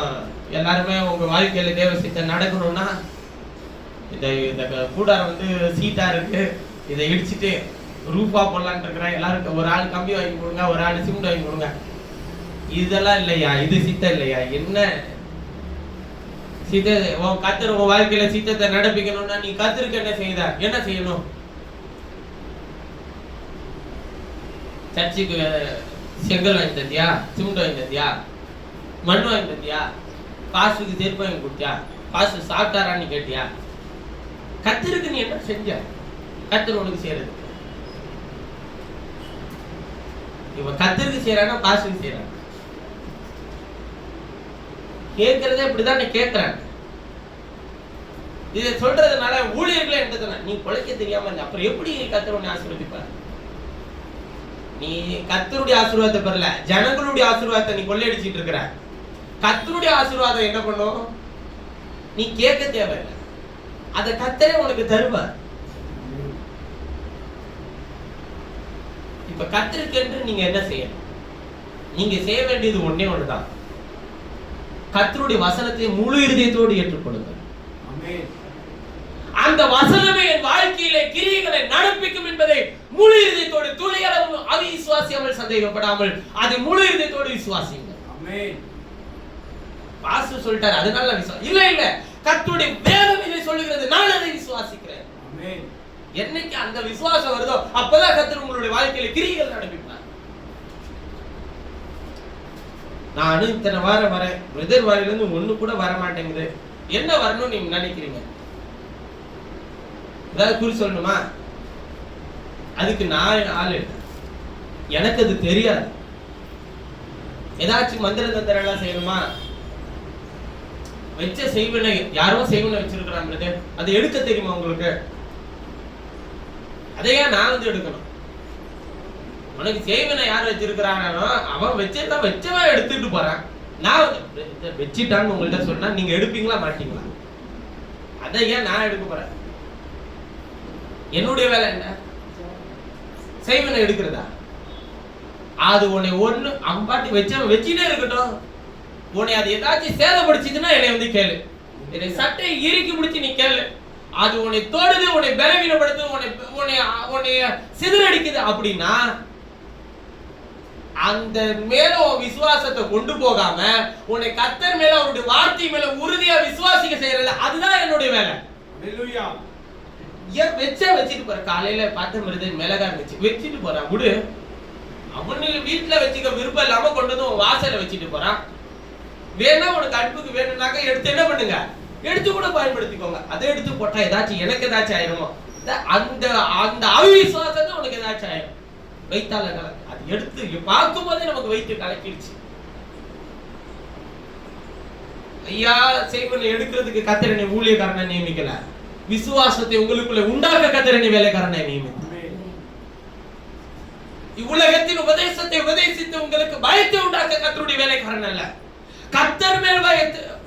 எல்லாருமே உங்க வாழ்க்கையில தேவ சித்தம் நடக்கணும்னா இந்த கூடாரம் வந்து சீட்டா இருக்கு, இதை இடிச்சுட்டு ரூபா போடலான்னு இருக்கிறேன். எல்லாருக்கும் ஒரு ஆள் கம்பி வாங்கி கொடுங்க, ஒரு ஆள் சிமெண்ட் வாங்கி கொடுங்க. இதெல்லாம் இல்லையா? இது சித்தம் இல்லையா? என்ன சித்த? உன் கத்தர் உன் வாழ்க்கையில சித்தத்தை நடப்பிக்கணும்னா நீ கத்தருக்கு என்ன செய்த? என்ன செய்யணும்? சர்ச்சுக்கு செங்கல் வாங்கி தந்தியா? சிமெண்ட் வாங்கி தந்தியா? மண் வாங்கி தந்தியா? பாசுக்கு செருப்பு வாங்கி கொடுத்தியா? பாசு சாப்பிட்டாரான்னு கேட்டியா? கத்தருக்கு நீ என்ன செஞ்ச? கத்தர் உனக்கு செய்யறது. இவன் கத்தருக்கு செய்யறானா பாசுக்கு செய்யறான்? கேட்கறதே இப்படிதான் நீ கேட்கறான். இதை சொல்றதுனால ஊழியர்களே என்ன, நீ பொழைக்க தெரியாம இருந்த அப்புறம் எப்படி கத்தர் உன்னை ஆசீர்வதிப்பார்? நீ கத்தருடைய ஆசீர்வாதத்தை பெறல, ஜனங்களுடைய ஆசீர்வாதத்தை நீ கொள்ளையடிச்சிட்டு இருக்கிற. கத்தருடைய ஆசீர்வாதம் என்ன பண்ணும்? நீ கேட்க தேவையில்லை. அதை கர்த்தரே உனக்கு தருவார். இப்ப கர்த்தருக்கு என்று நீங்க என்ன செய்யணும்? நீங்க செய்ய வேண்டியது ஒண்ணே ஒண்ணுதான். கர்த்தருடைய வசனத்தை முழு இதயத்தோடு ஏற்றுக்கொள்ளுங்கள். அந்த வசனமே என் வாழ்க்கையிலே கிரியைகளை நடப்பிக்கும் என்பதை முழு இதயத்தோடு, துளியளவு அவிசுவாசியாமல், சந்தேகப்படாமல் அதை முழு இதயத்தோடு விசுவாசியுங்கள். ஆமென். பாஸ்டர் சொல்லிட்டார் அதனால இல்ல இல்ல, கர்த்தருடைய வேதம் இதை சொல்லுகிறது, நான் அதை விசுவாசிக்கிறேன். ஆமென். என்னைக்கு அந்த விசுவாசம் வருதோ அப்பதான் கர்த்தர் உங்களுடைய வாழ்க்கையில கிரியைகள் நடப்பிப்பார். நானும் இத்தனை வாரம் வரேன், பிரதர் வாரில இருந்து ஒண்ணு கூட வர மாட்டேங்குது, என்ன வரணும் நீங்க நினைக்கிறீங்க? ஏதாவது குறி சொல்லணுமா? அதுக்கு நான் ஆள் எடுத்தேன், எனக்கு அது தெரியாது. ஏதாச்சும் மந்திர தந்திரம் எல்லாம் செய்யணுமா? வச்ச செய்வனை யாரோ செய்வனை வச்சிருக்கிறாங்க, அது எடுக்க தெரியுமா உங்களுக்கு? அதையா நான் வந்து எடுக்கணும்? உனக்கு செய்வனை யார் வச்சிருக்கிறானோ அவன் வச்சவன் எடுத்துட்டு போறான், நான் வச்சிட்டான்னு உங்கள்கிட்ட சொன்னா நீங்க எடுப்பீங்களா மாட்டீங்களா? அதையா நான் எடுக்க போறேன்? என்னுடைய வேலை என்ன? செய்வனை எடுக்கிறதா? அது உன்னை ஒண்ணு அம்பாட்டி வச்சவன் வச்சுட்டே இருக்கட்டும், உன்னை அது ஏதாச்சும் சேதப்படுச்சுன்னா என்னை வந்து கேளு, என்னை சட்டை இறுக்கி பிடிச்சு நீ கேளு. அது உன்னை தோடுது, உன்னை பலவீனப்படுத்து, உன்னை சிதறடிக்குது அப்படின்னா அந்த மேல விசுவாசத்தை கொண்டு போகாம உன்னை கர்த்தர் மேல, அவருடைய வார்த்தை மேல உறுதியா விசுவாசிக்க செய்யறல, அதுதான் என்னுடைய வேலை. ஹல்லேலூயா. வச்சிட்டு போற காலையில பார்த்த மிருது மிளகாய் வச்சிட்டு போறான், விடு. அவனுக்கு வீட்டுல வச்சுக்க விருப்பம் இல்லாம கொண்டு வந்து வாசல வச்சுட்டு போறான். வேணா உனக்கு அடுப்புக்கு வேணும்னாக்க எடுத்து என்ன பண்ணுங்க, எடுத்து கூட பயன்படுத்திக்கோங்க. அதை எடுத்து போட்டா ஏதாச்சும் எனக்கு ஏதாச்சும் ஆயிருமோ, அந்த அந்த அவிசுவாசத்தை உனக்கு ஏதாச்சும் ஆயிரும். வைத்தால கலக்கு அது எடுத்து பார்க்கும் போதே நமக்கு வைத்து கலக்கிடுச்சு. ஐயா செய்வனை எடுக்கிறதுக்கு கர்த்தர் ஊழியக்காரனை நியமிக்கல, விசுவாசத்தை உங்களுக்குள்ள உண்டாக்க கர்த்தர் வேலைக்காரனை நியமித்தார். இவ்வுலகத்தின் உபதேசத்தை உபதேசித்து உங்களுக்கு பயத்தை உண்டாக்க கர்த்தருடைய வேலைக்காரன் அல்ல, கர்த்தர் மேல்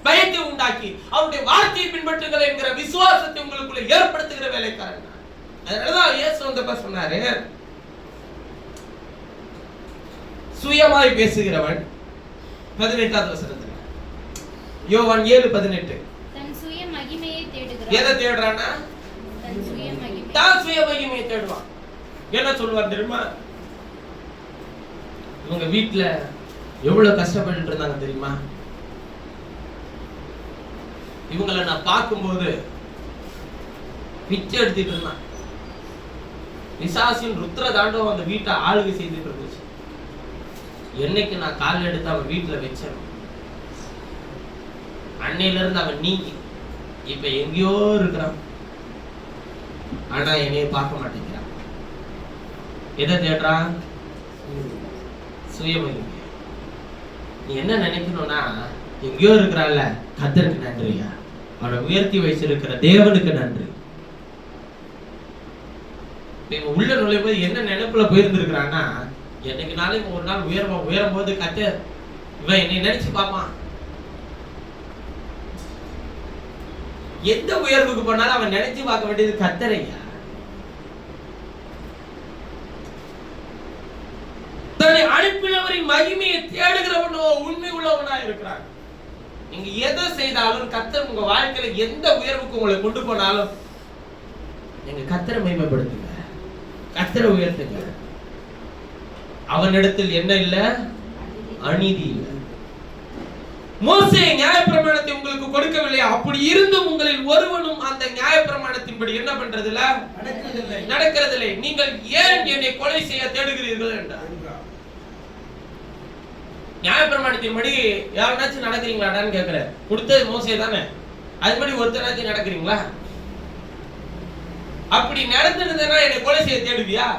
பயத்தை உண்டாக்கி அவருடைய வார்த்தையை பின்பற்றுங்கள் என்கிற விசுவாசத்தை உங்களுக்குள்ள ஏற்படுத்துகிற வேலைக்காரன். அதனாலதான் இயேசு வந்தப்ப சொன்னாரு, சுயமாய் பேசுகிறவன் 18வது வசனத்துல, யோவான் 7:18, தன் சுய மகிமையை தேடுகிறான். எதை தேடுறானா? தன் சுய மகிமை. தான் சுய மகிமையை தேடுவான். என்ன சொல்லுவார் தெரியுமா? இவங்க வீட்டுல எவ்வளவு கஷ்டப்பட்டு இருந்தாங்க தெரியுமா? இவங்களை நான் பார்க்கும்போது பிச்சை எடுத்துட்டு இருந்தான். பிசாசின் ருத்ர தாண்டவம் அந்த வீட்டை ஆளுகை செய்துட்டு இருந்துச்சு. என்னைக்கு நான் கால் எடுத்து அவன் வீட்டுல வச்சேன், அன்னையில இருந்து அவன் நீங்கி இப்ப எங்கேயோ இருக்கிறான். ஆனா என்னைய பார்க்க மாட்டேங்கிறான். எதை தேடுறான்? சுயமகிமை. நீ என்ன நினைக்கணும்னா, எங்கேயோ இருக்கிறான்ல, கர்த்தருக்கு நன்றியா, அவனை உயர்த்தி வச்சிருக்கிற தேவனுக்கு நன்றி. உள்ள நுழையும் போது என்ன நினைப்புல போயிருந்திருக்கிறான்னா, என்னைக்கு நாளைக்கு ஒரு நாள் உயரும் போது கர்த்தர் இவன் என்னை நினைச்சு பார்ப்பான். எந்த உயர்வுக்கு போனாலும் அவன் நினைச்சு பார்க்க வேண்டியது கர்த்தரையா. தன்னை அனுப்பினவரின் மகிமையை தேடுகிறவனோ உண்மை உள்ளவனா இருக்கிறான். நீங்க எதை செய்தாலும் கர்த்தர் உங்க வாழ்க்கையில எந்த உயர்வுக்கு உங்களை கொண்டு போனாலும் நீங்க கர்த்தரை மகிமைப்படுத்துங்க, கர்த்தரை உயர்த்துங்க. அவனிடத்தில் என்ன இல்ல? அநீதி இல்ல. மோசே நியாயப்பிரமாணத்தை உங்களுக்கு கொடுக்கவில்லை, அப்படி இருந்தும் உங்களில் ஒருவனும் அந்த நியாயப்பிரமாணத்தின்படி என்ன பண்றதில்ல? நடக்கிறதில்லை. நீங்கள் ஏன் என்னை கொலை செய்ய தேடுகிறீர்கள் என்றார். நியாயப்பிரமாணத்தின்படி யாருனாச்சும் நடக்கிறீங்களாடான்னு கேட்கிற. கொடுத்தது மோசே தானே, அதுபடி ஒருத்தராச்சும் நடக்கிறீங்களா? அப்படி நடந்துருந்தா என்னை கொலை செய்ய தேடுவியா?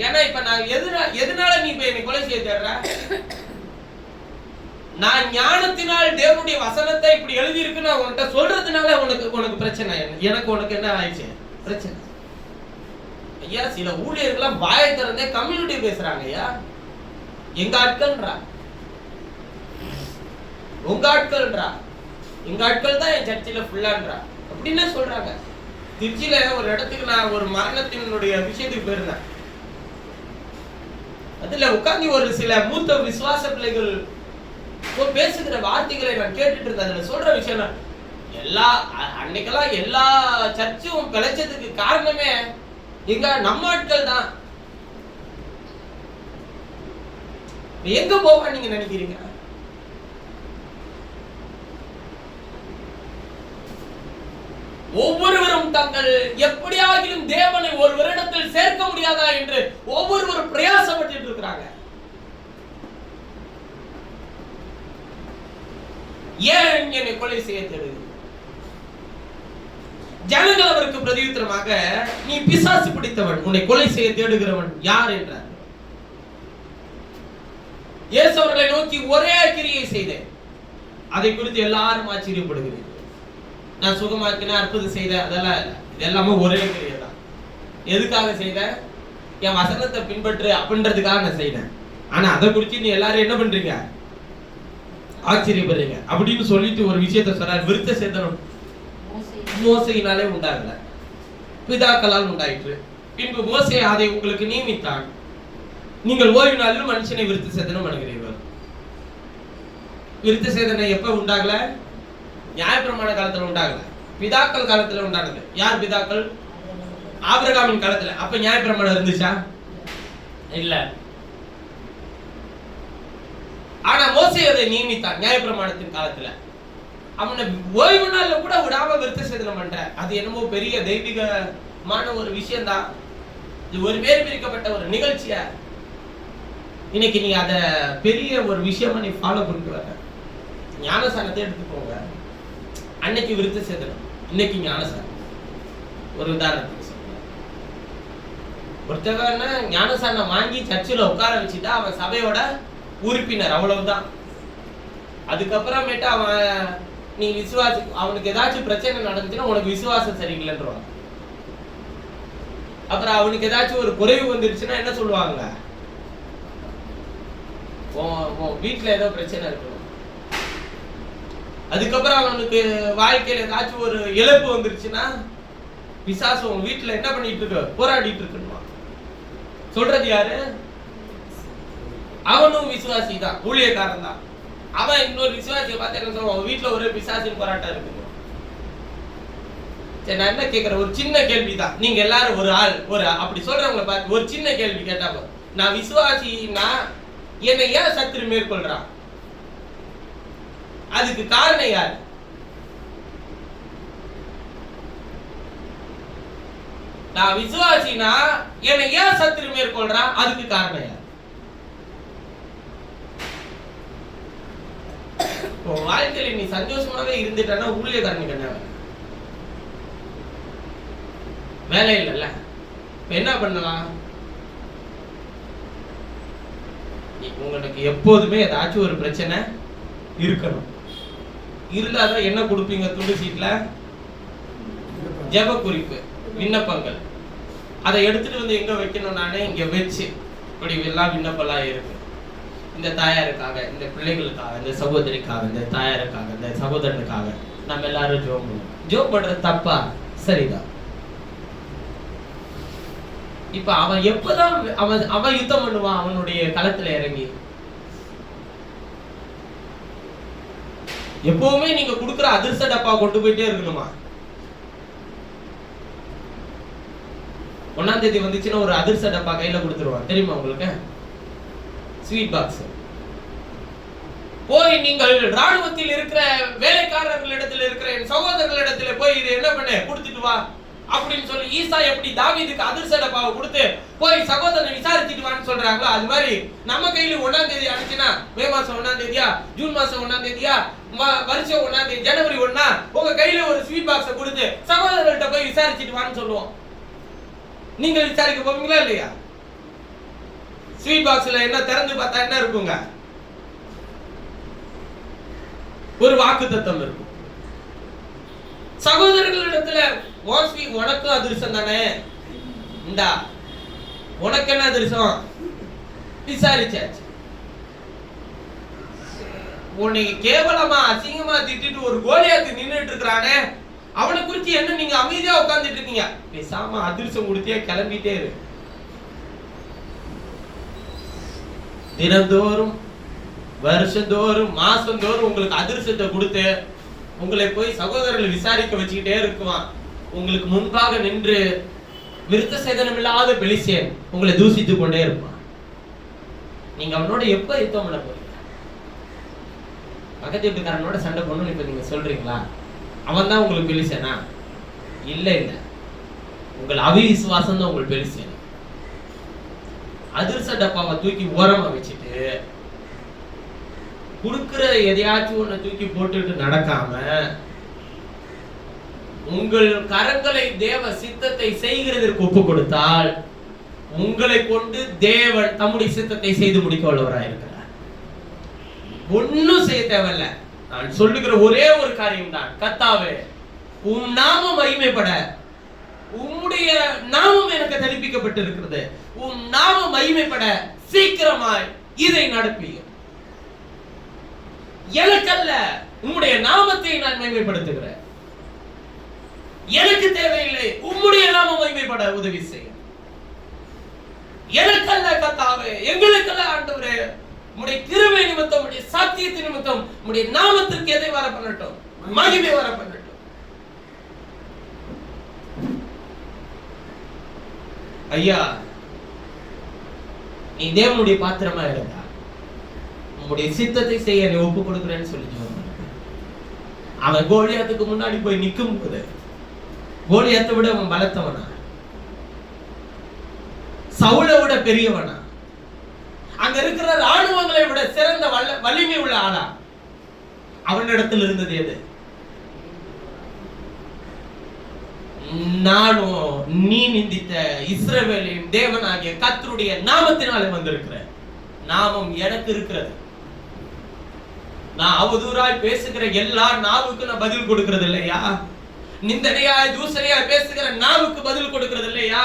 ஏன்னா இப்ப நான் எதனால நீ இப்ப என்னை கொலை செய்ய தேடுற? நான் ஞானத்தினால் தேவனுடைய வசனத்தை இப்படி எழுதி இருக்கு நான் உன்கிட்ட சொல்றதுனால உனக்கு பிரச்சனை. எனக்கு உனக்கு என்ன ஆயிடுச்சு பிரச்சனை? ஐயா சில ஊழியர்கள் வாயை திறந்தே கம்யூனிட்டி பேசுறாங்க. ஐயா எங்க ஆட்கள்ன்றா, உங்க ஆட்கள்ன்றா, எங்க ஆட்கள் தான் என் சர்ச்சில ஃபுல்லான்றா. அப்படின்னு சொல்றாங்க. திருச்சியில ஒரு இடத்துக்கு நான் ஒரு மரணத்தினுடைய விஷயத்துக்கு போயிருந்தேன். அதுல உட்கார்ந்து ஒரு சில மூத்த விசுவாச பிள்ளைகள் பேசுகிற வார்த்தைகளை நான் கேட்டுட்டு இருந்தேன். அதுல சொல்ற விஷயம் அன்னைக்கெல்லாம் எல்லா சர்ச்சும் பிழைச்சதுக்கு காரணமே எங்க நம்ம ஆட்கள் தான். எங்க போவா நீங்க நினைக்கிறீங்க? ஒவ்வொருவரும் தங்கள் எப்படியாகிலும் தேவனை ஒரு வருடத்தில் சேர்க்க முடியாதா என்று ஒவ்வொருவரும் பிரயாசப்பட்டு இருக்கிறாங்க. ஏன் என்னை கொலை செய்ய தேடுது? ஜனங்கள் அவருக்கு பிரதியுத்தரமாக, நீ பிசாசு பிடித்தவன், உன்னை கொலை செய்ய தேடுகிறவன் யார் என்றார். இயேசு அவர்களை நோக்கி ஒரே கிரியை செய்தேன், அதை குறித்து எல்லாரும் ஆச்சரியப்படுகிறேன். நான் சுகமாக்கின அற்புதம் செய்த அதெல்லாம் இல்லை, இது எல்லாமே ஒரே கிரியை தான். எதுக்காக செய்த? என் வசனத்தை பின்பற்று அப்படின்றதுக்காக நான் செய்தேன். ஆனா அதை குறித்து நீ எல்லாரும் என்ன பண்றீங்க? ஆச்சரியப்படுறீங்க அப்படின்னு சொல்லிட்டு ஒரு விஷயத்தை சொல்றார். விருத்த சேதனம் மோசையினாலே உண்டாகல, பிதாக்களால் உண்டாயிற்று. பின்பு மோசே அதை உங்களுக்கு நியமித்தான், நீங்கள் ஓய்வு நாளில் மனுஷனை விருத்த சேதனம் பண்ணுகிறீர்கள். விருத்த சேதனம் எப்ப உண்டாகல? நியாயப்பிரமாண காலத்துல உண்டாகல, பிதாக்கள் காலத்துல உண்டானது. யார் பிதாக்கள்? ஆபிரகாமின் காலத்துல. அப்ப நியாயப்பிரமாணம் இருந்துச்சா? இல்ல. ஆனா மோசே அதை நியமித்தான் நியாயப்பிரமாணத்தின் காலத்துல. அவனை ஓய்வு நாள்ல கூட விடாம விருத்த சேதனம் பண்ற, அது என்னமோ பெரிய தெய்வீகமான ஒரு விஷயம் தான். இது ஒரு பேர் பிரிக்கப்பட்ட ஒரு நிகழ்ச்சியா இன்னைக்கு நீ அத பெரிய ஒரு விஷயமா நீ ஃபாலோ பண்ணிட்டு வர. ஞானசானத்தை எடுத்துக்கோங்க. அன்னைக்கு விருத்த சேதனம், இன்னைக்கு ஞானசானம். ஒரு உதாரணத்துக்கு சொல்றேன். ஒருத்தவன ஞானசானம் வாங்கி சர்ச்சில் உட்கார வச்சுட்டா அவன் சபையோட உறுப்பினர், அவ்வளவுதான். அதுக்கப்புறமேட்டு அவன் நீ விசுவாசி, அவனுக்கு ஏதாச்சும் பிரச்சனை நடந்துச்சுன்னா உனக்கு விசுவாசம் சரியில்லைன்றான். அப்புறம் அவனுக்கு ஏதாச்சும் ஒரு குறைவு வந்துருச்சுன்னா என்ன சொல்லுவாங்க? வீட்டுல ஏதோ பிரச்சனை இருக்கு. அதுக்கப்புறம் அவனுக்கு வாழ்க்கையில ஏதாச்சும் ஒரு இழப்பு வந்துருச்சுன்னா பிசாசு உன் வீட்டுல என்ன பண்ணிட்டு இருக்க? போராடிட்டு இருக்குமா? சொல்றது யாரு? அவனும் விசுவாசி தான், ஊழியக்காரன் தான். அவன் இன்னொரு விசுவாசியை பார்த்து என்ன சொல்லுவான்? வீட்டுல ஒரு பிசாசின் போராட்டம் இருக்கு. சரி, நான் என்ன கேட்கிறேன், ஒரு சின்ன கேள்விதான். நீங்க எல்லாரும் ஒரு ஆள் ஒரு அப்படி சொல்றவங்களை பார்த்து ஒரு சின்ன கேள்வி கேட்டாங்க, நான் விசுவாசினா என்னை ஏன் சத்துரு மேற்கொள்றான்? அதுக்கு காரணம் யார்? நான் விசுவாசினா என்னை ஏன் சத்துரு மேற்கொள்றான்? அதுக்கு காரணம் யார்? வாழ்க்கையில நீ சந்தோஷமாவே இருந்துட்டா ஊழியக்காரனுக்கு என்ன வேலை இல்லைல்ல? என்ன பண்ணலாம்? உங்களுக்கு எப்போதுமே ஏதாச்சும் ஒரு பிரச்சனை இருக்கணும். இருந்தாதான் என்ன கொடுப்பீங்க? துண்டு சீட்ல ஜெப குறிப்பு, விண்ணப்பங்கள். அதை எடுத்துட்டு வந்து எங்க வைக்கணும்? நானே இங்க வச்சு இப்படி எல்லாம் விண்ணப்பம்லாம் இருக்கு. இந்த தாயாருக்காக, இந்த பிள்ளைகளுக்காக, இந்த சகோதரிக்காக, இந்த தாயாருக்காக, இந்த சகோதரனுக்காக நம்ம எல்லாரும் ஜோம் பண்ணுவோம். ஜோம் பண்றது தப்பா? சரிதான். இப்ப அவன் எப்பதான் அவன் யுத்தம் பண்ணுவான்? அவனுடைய களத்துல இறங்கி. எப்பவுமே நீங்க கொடுக்குற அதிர்ஷ்ட டப்பா கொண்டு போயிட்டே இருக்கணுமா? 1ஆம் தேதி வந்துச்சுன்னா ஒரு அதிர்ஷ்ட டப்பா கையில கொடுத்துருவான், தெரியுமா உங்களுக்கு? Sweet box. போய் நீங்கள் ராணுவத்தில் இருக்கிற வேலைக்காரர்களிடத்தில் இருக்கிற என் சகோதரர்களிடத்தில் போய் இது என்ன பண்ண கொடுத்துட்டு வா அப்படின்னு சொல்லி ஈசா எப்படி தாவீதுக்கு அதிர்ஷ்ட டப்பாவை கொடுத்து போய் சகோதரனை விசாரிச்சுட்டு வான்னு சொல்றாங்களோ, அது மாதிரி நம்ம கையில 1ஆம் தேதி அனுச்சுன்னா மே மாசம் 1ஆம் தேதியா, ஜூன் மாசம் 1ஆம் தேதியா, வருஷம் 1ஆம் தேதி, ஜனவரி 1 உங்க கையில ஒரு ஸ்வீட் பாக்ஸை கொடுத்து சகோதரர்கள்ட்ட போய் விசாரிச்சுட்டு வான்னு சொல்லுவோம். நீங்கள் விசாரிக்க போவீங்களா இல்லையா? ஸ்வீட் பாக்ஸ்ல என்ன திறந்து பார்த்தா என்ன இருக்குங்க? ஒரு வாக்குத்தத்தம் இருக்கும். சகோதரர்களிடத்துல உனக்கும் அதிர்ஷ்டம் தானே, இந்தா உனக்கு என்ன அதிர்ஷ்டம்? விசாரிச்சாச்சு. உன்னை கேவலமா அசிங்கமா திட்டிட்டு ஒரு கோலியாத்து நின்றுட்டு இருக்கிறானே, அவனை குறித்து என்ன நீங்க அமைதியா உட்கார்ந்துட்டு இருக்கீங்க? பேசாம அதிர்ஷ்டம் கொடுத்தே கிளம்பிட்டே இரு. தினந்தோறும், வருஷந்தோறும், மாசந்தோறும் உங்களுக்கு அதிர்ஷ்டத்தை கொடுத்து உங்களை போய் சகோதரர்கள் விசாரிக்க வச்சுக்கிட்டே இருக்குவான். உங்களுக்கு முன்பாக நின்று விருத்த சேதனம் இல்லாத பெலிஸ்தியன் உங்களை தூசித்து கொண்டே இருப்பான். நீங்க அவனோட எப்ப யுத்தம் பண்ண போறீங்க? பக்கத்து வீட்டுக்காரனோட சண்டை பண்ணணும்னு இப்ப நீங்க சொல்றீங்களா? அவன் தான் உங்களுக்கு பெலிஸ்தியனா? இல்ல இல்ல, உங்கள் அவிசுவாசம் தான் உங்களுக்கு பெலிஸ்தியன். அதிர்ஷ்ட டப்பாவை தூக்கி ஓரமா வச்சுட்டு குடுக்கிற எதையாச்சும் ஒண்ணு தூக்கி போட்டுட்டு நடக்காம உங்கள் கரங்களை தேவ சித்தத்தை செய்கிறதற்கு ஒப்பு கொடுத்தால் உங்களை கொண்டு தேவன் தம்முடைய சித்தத்தை செய்து முடிக்க வல்லவராய் இருக்கிறார். ஒன்னும் செய்ய தேவையில்ல. நான் சொல்லுகிற ஒரே ஒரு காரியம் தான், கர்த்தாவே உம் நாமம் மகிமைப்பட, உம்முடைய நாமம் எனக்கு தரிப்பிக்கப்பட்டு இருக்கிறது, உம் நாமம் மகிமைப்பட சீக்கிரமாய் இதை நடப்பீங்க. எனக்கல்ல, உம்முடைய நாமத்தை நான் மகிமைப்படுத்துகிறேன். எனக்கு தேவையில்லை, உம்முடைய நாமம் மகிமைப்பட உதவி செய்யும். எனக்கல்ல கர்த்தாவே, எங்களுக்கல்ல ஆண்டவரே, உம்முடைய கிருபை நிமித்தம், உம்முடைய சத்தியத்தின் நிமித்தம், உம்முடைய நாமத்திற்கு எதை வர பண்ணட்டும், மகிமை வர பண்ணட்டும். ஐயா, நீ தேவனுடைய பாத்திரமா இருந்தா உம்முடைய சித்தத்தை செய்ய நீ ஒப்பு கொடுக்கிறேன்னு சொல்லி அவன் கோலியாத்துக்கு முன்னாடி போய் நிற்கும் போது கோலியாத்தை விட அவன் பலத்தவனா, சவுலை விட பெரியவனா, அங்க இருக்கிற ராணுவங்களை விட சிறந்த வலிமை உள்ள ஆளா? அவனிடத்தில் இருந்தது எது? நானும் நீ நிந்தித்த இஸ்ரவேலின் தேவனாகிய கர்த்தருடைய நாமத்தினாலே வந்திருக்கிற நாமம் எனக்கு இருக்கிறது. நான் அவதூறாய் பேசுகிற எல்லா நாவுக்கு நான் பதில் கொடுக்கிறது இல்லையா? நிந்தனையாய் தூசணையாய் பேசுகிற நாவுக்கு பதில் கொடுக்கிறது இல்லையா?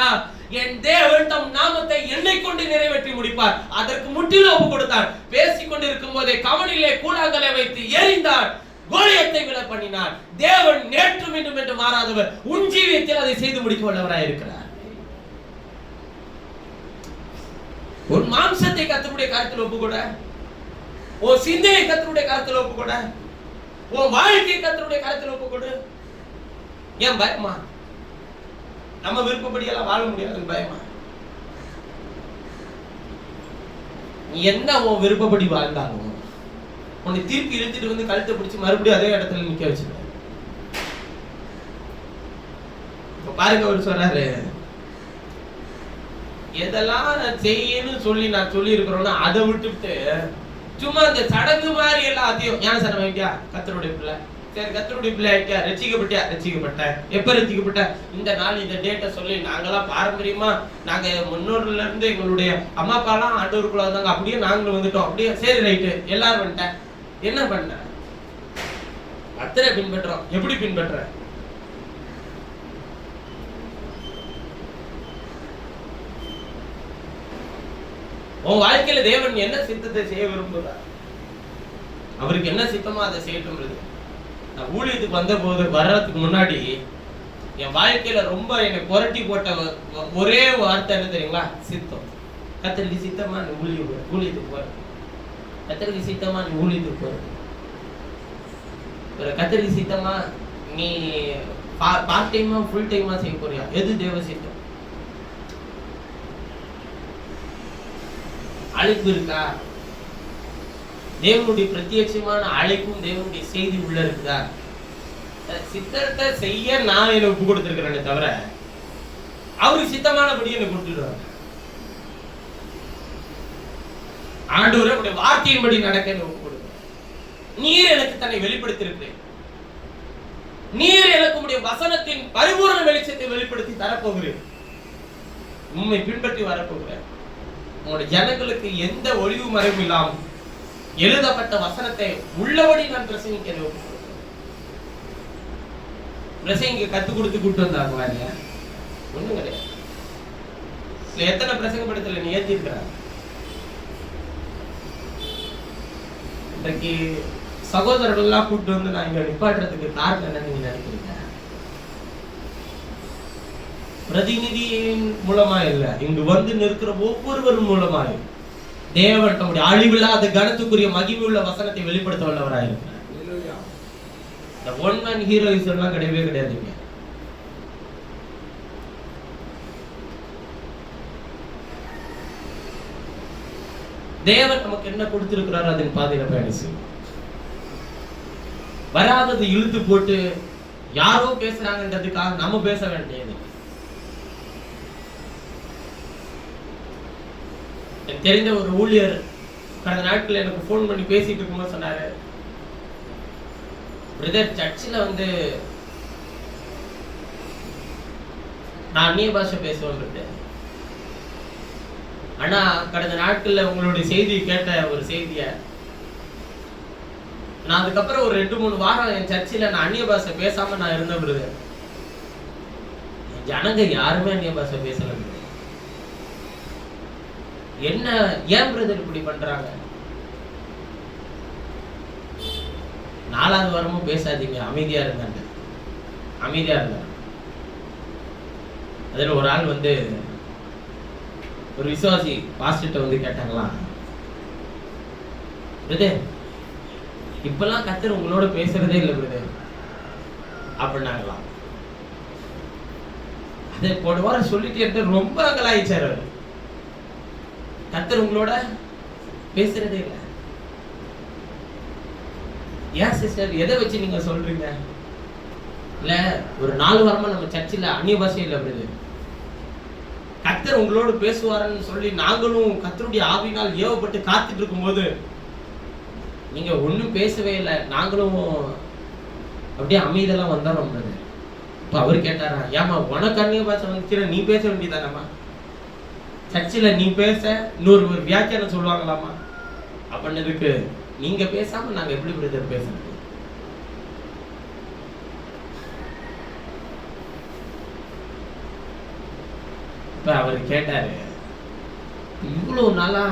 என் தேவன் தம் நாமத்தை என்னை கொண்டு நிறைவேற்றி முடிப்பார். அதற்கு முற்றிலும் ஒப்பு கொடுத்தார். பேசிக் கொண்டிருக்கும் போதே கவனிலே கூழாங்கலை வைத்து எறிந்தார், கோலியத்தை விட பண்ணினார். தேவன் நேற்று மீண்டும் என்று மாறாதவர், உன் ஜீவியத்தில் அதை செய்து முடிக்க வல்லவராய் இருக்கிறார். உன் மாம்சத்தை கர்த்தருடைய கரத்தில் ஒப்பு கொடு, உன் சிந்தையை கர்த்தருடைய கரத்தில் ஒப்பு கொடு, உன் வாழ்க்கையை கர்த்தருடைய கரத்தில் ஒப்பு கொடு. ஏன் பயமா? நம்ம விருப்பப்படி எல்லாம் வாழ முடியாது பயமா? நீ என்ன உன் விருப்பப்படி வாழ்ந்தாலும் உன்னை தீர்ப்பு இழுத்துட்டு வந்து கழுத்தை பிடிச்சு மறுபடியும் அதே இடத்துல நிக்க வச்சிருக்க. இப்ப பாருங்க, அவர் சொல்றாரு, எதெல்லாம் நான் செய்யன்னு சொல்லி நான் சொல்லி இருக்கிறோம்னா அதை விட்டுவிட்டு சும்மா அந்த சடங்கு மாதிரி எல்லாம் அதையும் ஞான சனம் ஆயிட்டியா, கர்த்தருடைய பிள்ளை, சரி கர்த்தருடைய பிள்ளை ஆயிட்டியா, ரட்சிக்கப்பட்டியா, ரட்சிக்கப்பட்ட, எப்ப ரட்சிக்கப்பட்ட, இந்த நாள் இந்த டேட்டை சொல்லி நாங்கெல்லாம் பாரம்பரியமா நாங்க முன்னோர்ல இருந்து எங்களுடைய அம்மா அப்பா எல்லாம் ஆண்டவருக்குள்ள வந்தாங்க, அப்படியே நாங்களும் வந்துட்டோம், அப்படியே சரி ரைட்டு எல்லாரும் வந்துட்டேன். என்ன பண்ண? கர்த்தரை பின்பற்றோம். எப்படி பின்பற்ற? உன் வாழ்க்கையில தேவன் என்ன சித்தத்தை செய்ய விரும்புகிறார், அவருக்கு என்ன சித்தமோ அதை செய்யட்டும். நான் ஊழியத்துக்கு வந்த போது வர்றதுக்கு முன்னாடி என் வாழ்க்கையில ரொம்ப என்னை புரட்டி போட்ட ஒரே வார்த்தை என்ன தெரியுங்களா? சித்தம். கர்த்தருக்கு சித்தமா நீ ஊழியத்துக்கு போற, கர்த்தருக்கு சித்தமா நீ ஊழியத்துக்கு போற, கர்த்தருக்கு சித்தமா நீ பார்ட் டைமா ஃபுல் டைமா செய்ய போறியா? எது தேவ சித்தம்? அழைப்பு இருக்கா? தேவனுடைய பிரத்யட்சமான அழைப்பும் தேவனுடைய செய்தி உள்ள இருக்குதா? சித்தத்தை செய்ய நான் என்ன ஒப்பு கொடுத்திருக்கிறேனே தவிர அவருக்கு சித்தமானபடி என்ன கொடுத்துடுவாங்க. ஆண்டவரே உடைய வார்த்தையின்படி நடக்க என்ன ஒப்பு கொடுக்கிறேன். நீர் எனக்கு தன்னை வெளிப்படுத்தியிருக்கிறேன். நீர் எனக்கு உடைய வசனத்தின் பரிபூர்ண வெளிச்சத்தை வெளிப்படுத்தி தரப்போகிறேன். உண்மை பின்பற்றி வரப்போகிறேன். உங்களுடைய ஜனங்களுக்கு எந்த ஒளிவு மறைவும் இல்லாமல் எழுதப்பட்ட வசனத்தை உள்ளபடி நான் பிரசங்கிக்க பிரசங்க கத்துக் கொடுத்து கூட்டு வந்தாங்க. வேலையா ஒண்ணும் கிடையாது. எத்தனை பிரசங்கப்படுத்தல நீ ஏற்றிருக்கிறாங்க. இன்றைக்கு சகோதரர்கள் எல்லாம் கூப்பிட்டு வந்து நான் இங்க நிப்பாட்டுறதுக்கு காரணம் என்ன நீங்க நினைக்கிறீங்க? பிரதிநிதியின் மூலமா இல்ல, இங்கு வந்து நிற்கிற ஒவ்வொருவரும் மூலமாக தேவன் தம்முடைய அழிவில்லாத கனத்துக்குரிய மகிமையுள்ள வசனத்தை வெளிப்படுத்த வல்லவராயிருக்கிறார். இந்த ஒன் மேன் ஹீரோயிசம் எல்லாம் கிடையவே கிடையாதுங்க. தேவன் நமக்கு என்ன கொடுத்திருக்கிறாரோ அதன் பாதையில பயணிச்சு வராதது இழுத்து போட்டு யாரோ பேசுறாங்கன்றதுக்காக நம்ம பேச வேண்டியது. எனக்கு தெரிந்த ஒரு ஊழியர் கடந்த நாட்கள் எனக்கு போன் பண்ணி பேசிட்டு இருக்கும்போது சொன்னாரு, பிரதர், சர்ச்சில் வந்து நான் அந்நிய பாஷை பேசுவேன், ஆனா கடந்த நாட்கள்ல உங்களுடைய செய்தி கேட்ட ஒரு செய்திய நான் அதுக்கப்புறம் ஒரு 2-3 வாரம் என் சர்ச்சில் நான் அந்நிய பாஷை பேசாம நான் இருந்த பிரதர், ஜனங்க யாருமே அந்நிய பாஷை பேசல. என்ன ஏன் பிரதர் இப்படி பண்றாங்க? 4வது வாரமும் பேசாதீங்க, அமைதியா இருந்தாங்க. அமைதியா இருந்தாங்க. அதுல ஒரு ஆள் வந்து ஒரு விசுவாசி பாஸ்டர்ட்ட வந்து கேட்டாங்களாம், பிரதர் இப்பெல்லாம் கர்த்தர் உங்களோட பேசுறதே இல்லை பிரதர் அப்படின்னாங்களாம். அதை போன வாரம் சொல்லிட்டு இருந்த ரொம்ப அகலாயிச்சார் அவர். கர்த்தர் உங்களோட பேசுறதே இல்லை. ஏன் சிஸ்டர், எதை வச்சு நீங்க சொல்றீங்க? இல்ல ஒரு 4 வாரமா நம்ம சர்ச்சில் அந்நிய பாஷை இல்லை பிரதர், கர்த்தர் உங்களோடு பேசுவாருன்னு சொல்லி நாங்களும் கர்த்தருடைய ஆவியினால் ஏவப்பட்டு காத்துட்டு இருக்கும்போது நீங்க ஒண்ணும் பேசவே இல்லை, நாங்களும் அப்படியே அமைதியெல்லாம் வந்தோம் பிரதர். இப்ப அவர் கேட்டாரா, ஏமா உனக்கு அந்நிய பாஷை வந்துச்சுன்னா நீ பேச வேண்டியதானம்மா, சர்ச்சில் நீ பேச இன்னொரு வியாக்கியானம் சொல்லுவாங்களாமா அப்படின்னதுக்கு நீங்க பேசாம நாங்க எப்படி பிரதர் பேசுறது? இப்ப அவர் கேட்டாரு, இவ்வளவு நாளா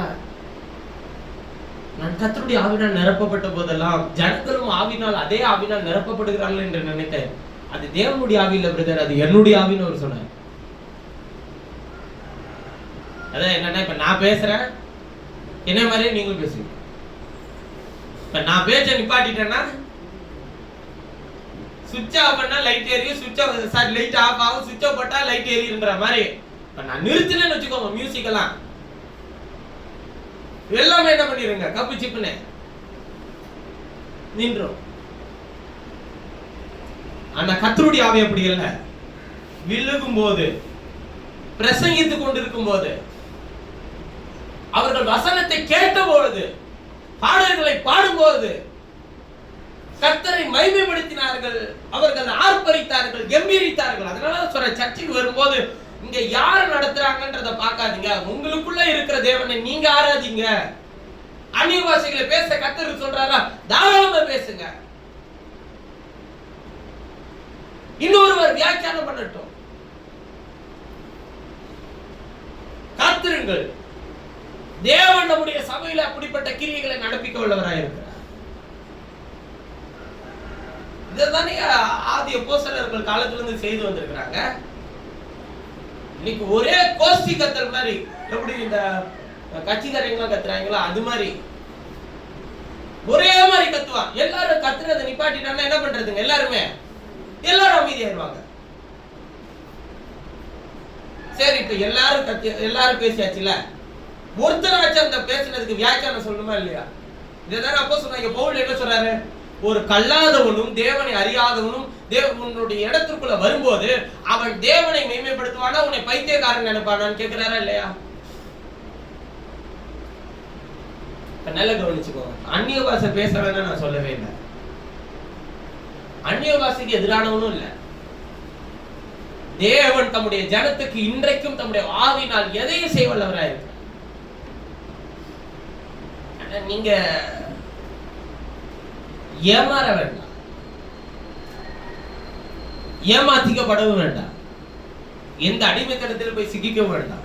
நான் கர்த்தருடைய ஆவினால் நிரப்பப்பட்ட போதெல்லாம் ஜனங்களும் ஆவினால் அதே ஆவினால் நிரப்பப்படுகிறார்கள் என்று நினைத்தேன். அது தேவனுடைய ஆவி இல்ல பிரதர், அது என்னுடைய ஆவின்னு அவர் சொன்னார். அதான் என்னன்னா, இப்ப நான் பேசுறேன், என்ன மாதிரியே நீங்களும் பேசுவீங்க. இப்ப நான் பேச்ச நிப்பாட்டிட்டேன்னா சுவிட்ச் ஆஃப் பண்ணா லைட் எரியும், லைட் ஆஃப் ஆகும், சுவிட்ச் ஆஃப் போட்டா லைட் எரியுன்ற மாதிரி. இப்ப நான் நிறுத்தினேன்னு வச்சுக்கோங்க, மியூசிக் எல்லாம் எல்லாமே என்ன பண்ணிருங்க, கப்பு சிப்புன்னு நின்றோம். ஆனா கர்த்தருடைய ஆவி அப்படி இல்லை. விழுகும் போது, பிரசங்கித்துக் கொண்டிருக்கும் போது, அவர்கள் வசனத்தை கேட்ட பொழுது, பாடல்களை பாடும்போது கர்த்தரை மகிமைப்படுத்தினார்கள், அவர்கள் ஆர்ப்பரித்தார்கள், கம்பீரித்தார்கள். அதனால சொல்ற, சர்ச்சுக்கு வரும்போது இங்க யார் நடத்துறாங்கன்றத பார்க்காதீங்க, உங்களுக்குள்ள இருக்கிற தேவனை நீங்க ஆராதிங்க. அந்நிய பாஷைகளை பேச கர்த்தர் சொல்றாரா, தாராளமா பேசுங்க. இன்னொருவர் வியாக்கியானம் பண்ணட்டும், காத்திருங்கள். தேவன் நம்முடைய சபையில அப்படிப்பட்ட கிரியைகளை நடப்பிக்க உள்ளவராயிருக்கிறார். இதுதானே ஆதி அப்போஸ்தலர்கள் காலத்துல இருந்து செய்து வந்திருக்கிறாங்க. இன்னைக்கு ஒரே கோஷ்டி கத்தல் மாதிரி, எப்படி இந்த கட்சிக்காரங்களா கத்துறாங்களோ அது மாதிரி ஒரே மாதிரி கத்துவான். எல்லாரும் கத்துறதை நிப்பாட்டிட்டாங்கன்னா என்ன பண்றதுங்க? எல்லாரும் அமைதியாயிருவாங்க. சரி, இப்ப எல்லாரும் பேசியாச்சுல, ஒருத்தராச்சும் அந்த பேசினதுக்கு வியாக்கியானம் சொல்லணுமா இல்லையா? இதுதானே அப்போ சொன்னாங்க. பவுல் என்ன சொல்றாரு, ஒரு கல்லாதவனும் தேவனை அறியாதவனும் தேவனுடைய இடத்திற்குள்ள வரும்போது அவன் தேவனை மேன்மைப்படுத்துவானா, உன்னை பைத்தியக்காரன் நினைப்பானான்னு கேட்கிறாரா இல்லையா? நல்ல கவனிச்சுக்கோங்க. அந்நிய பாஷை பேச வேணா நான் சொல்லவே இல்லை, அந்நிய பாஷைக்கு எதிரானவனும் இல்லை. தேவன் தம்முடைய ஜனத்துக்கு இன்றைக்கும் தம்முடைய ஆவினால் எதையும் செய்வல்லவராயிருக்கிறார். நீங்க ஏமாற வேண்டாம், ஏமாத்திக்கப்படவும் வேண்டாம், எந்த அடிமைத்தனத்தில் போய் சிக்கிக்க வேண்டாம்.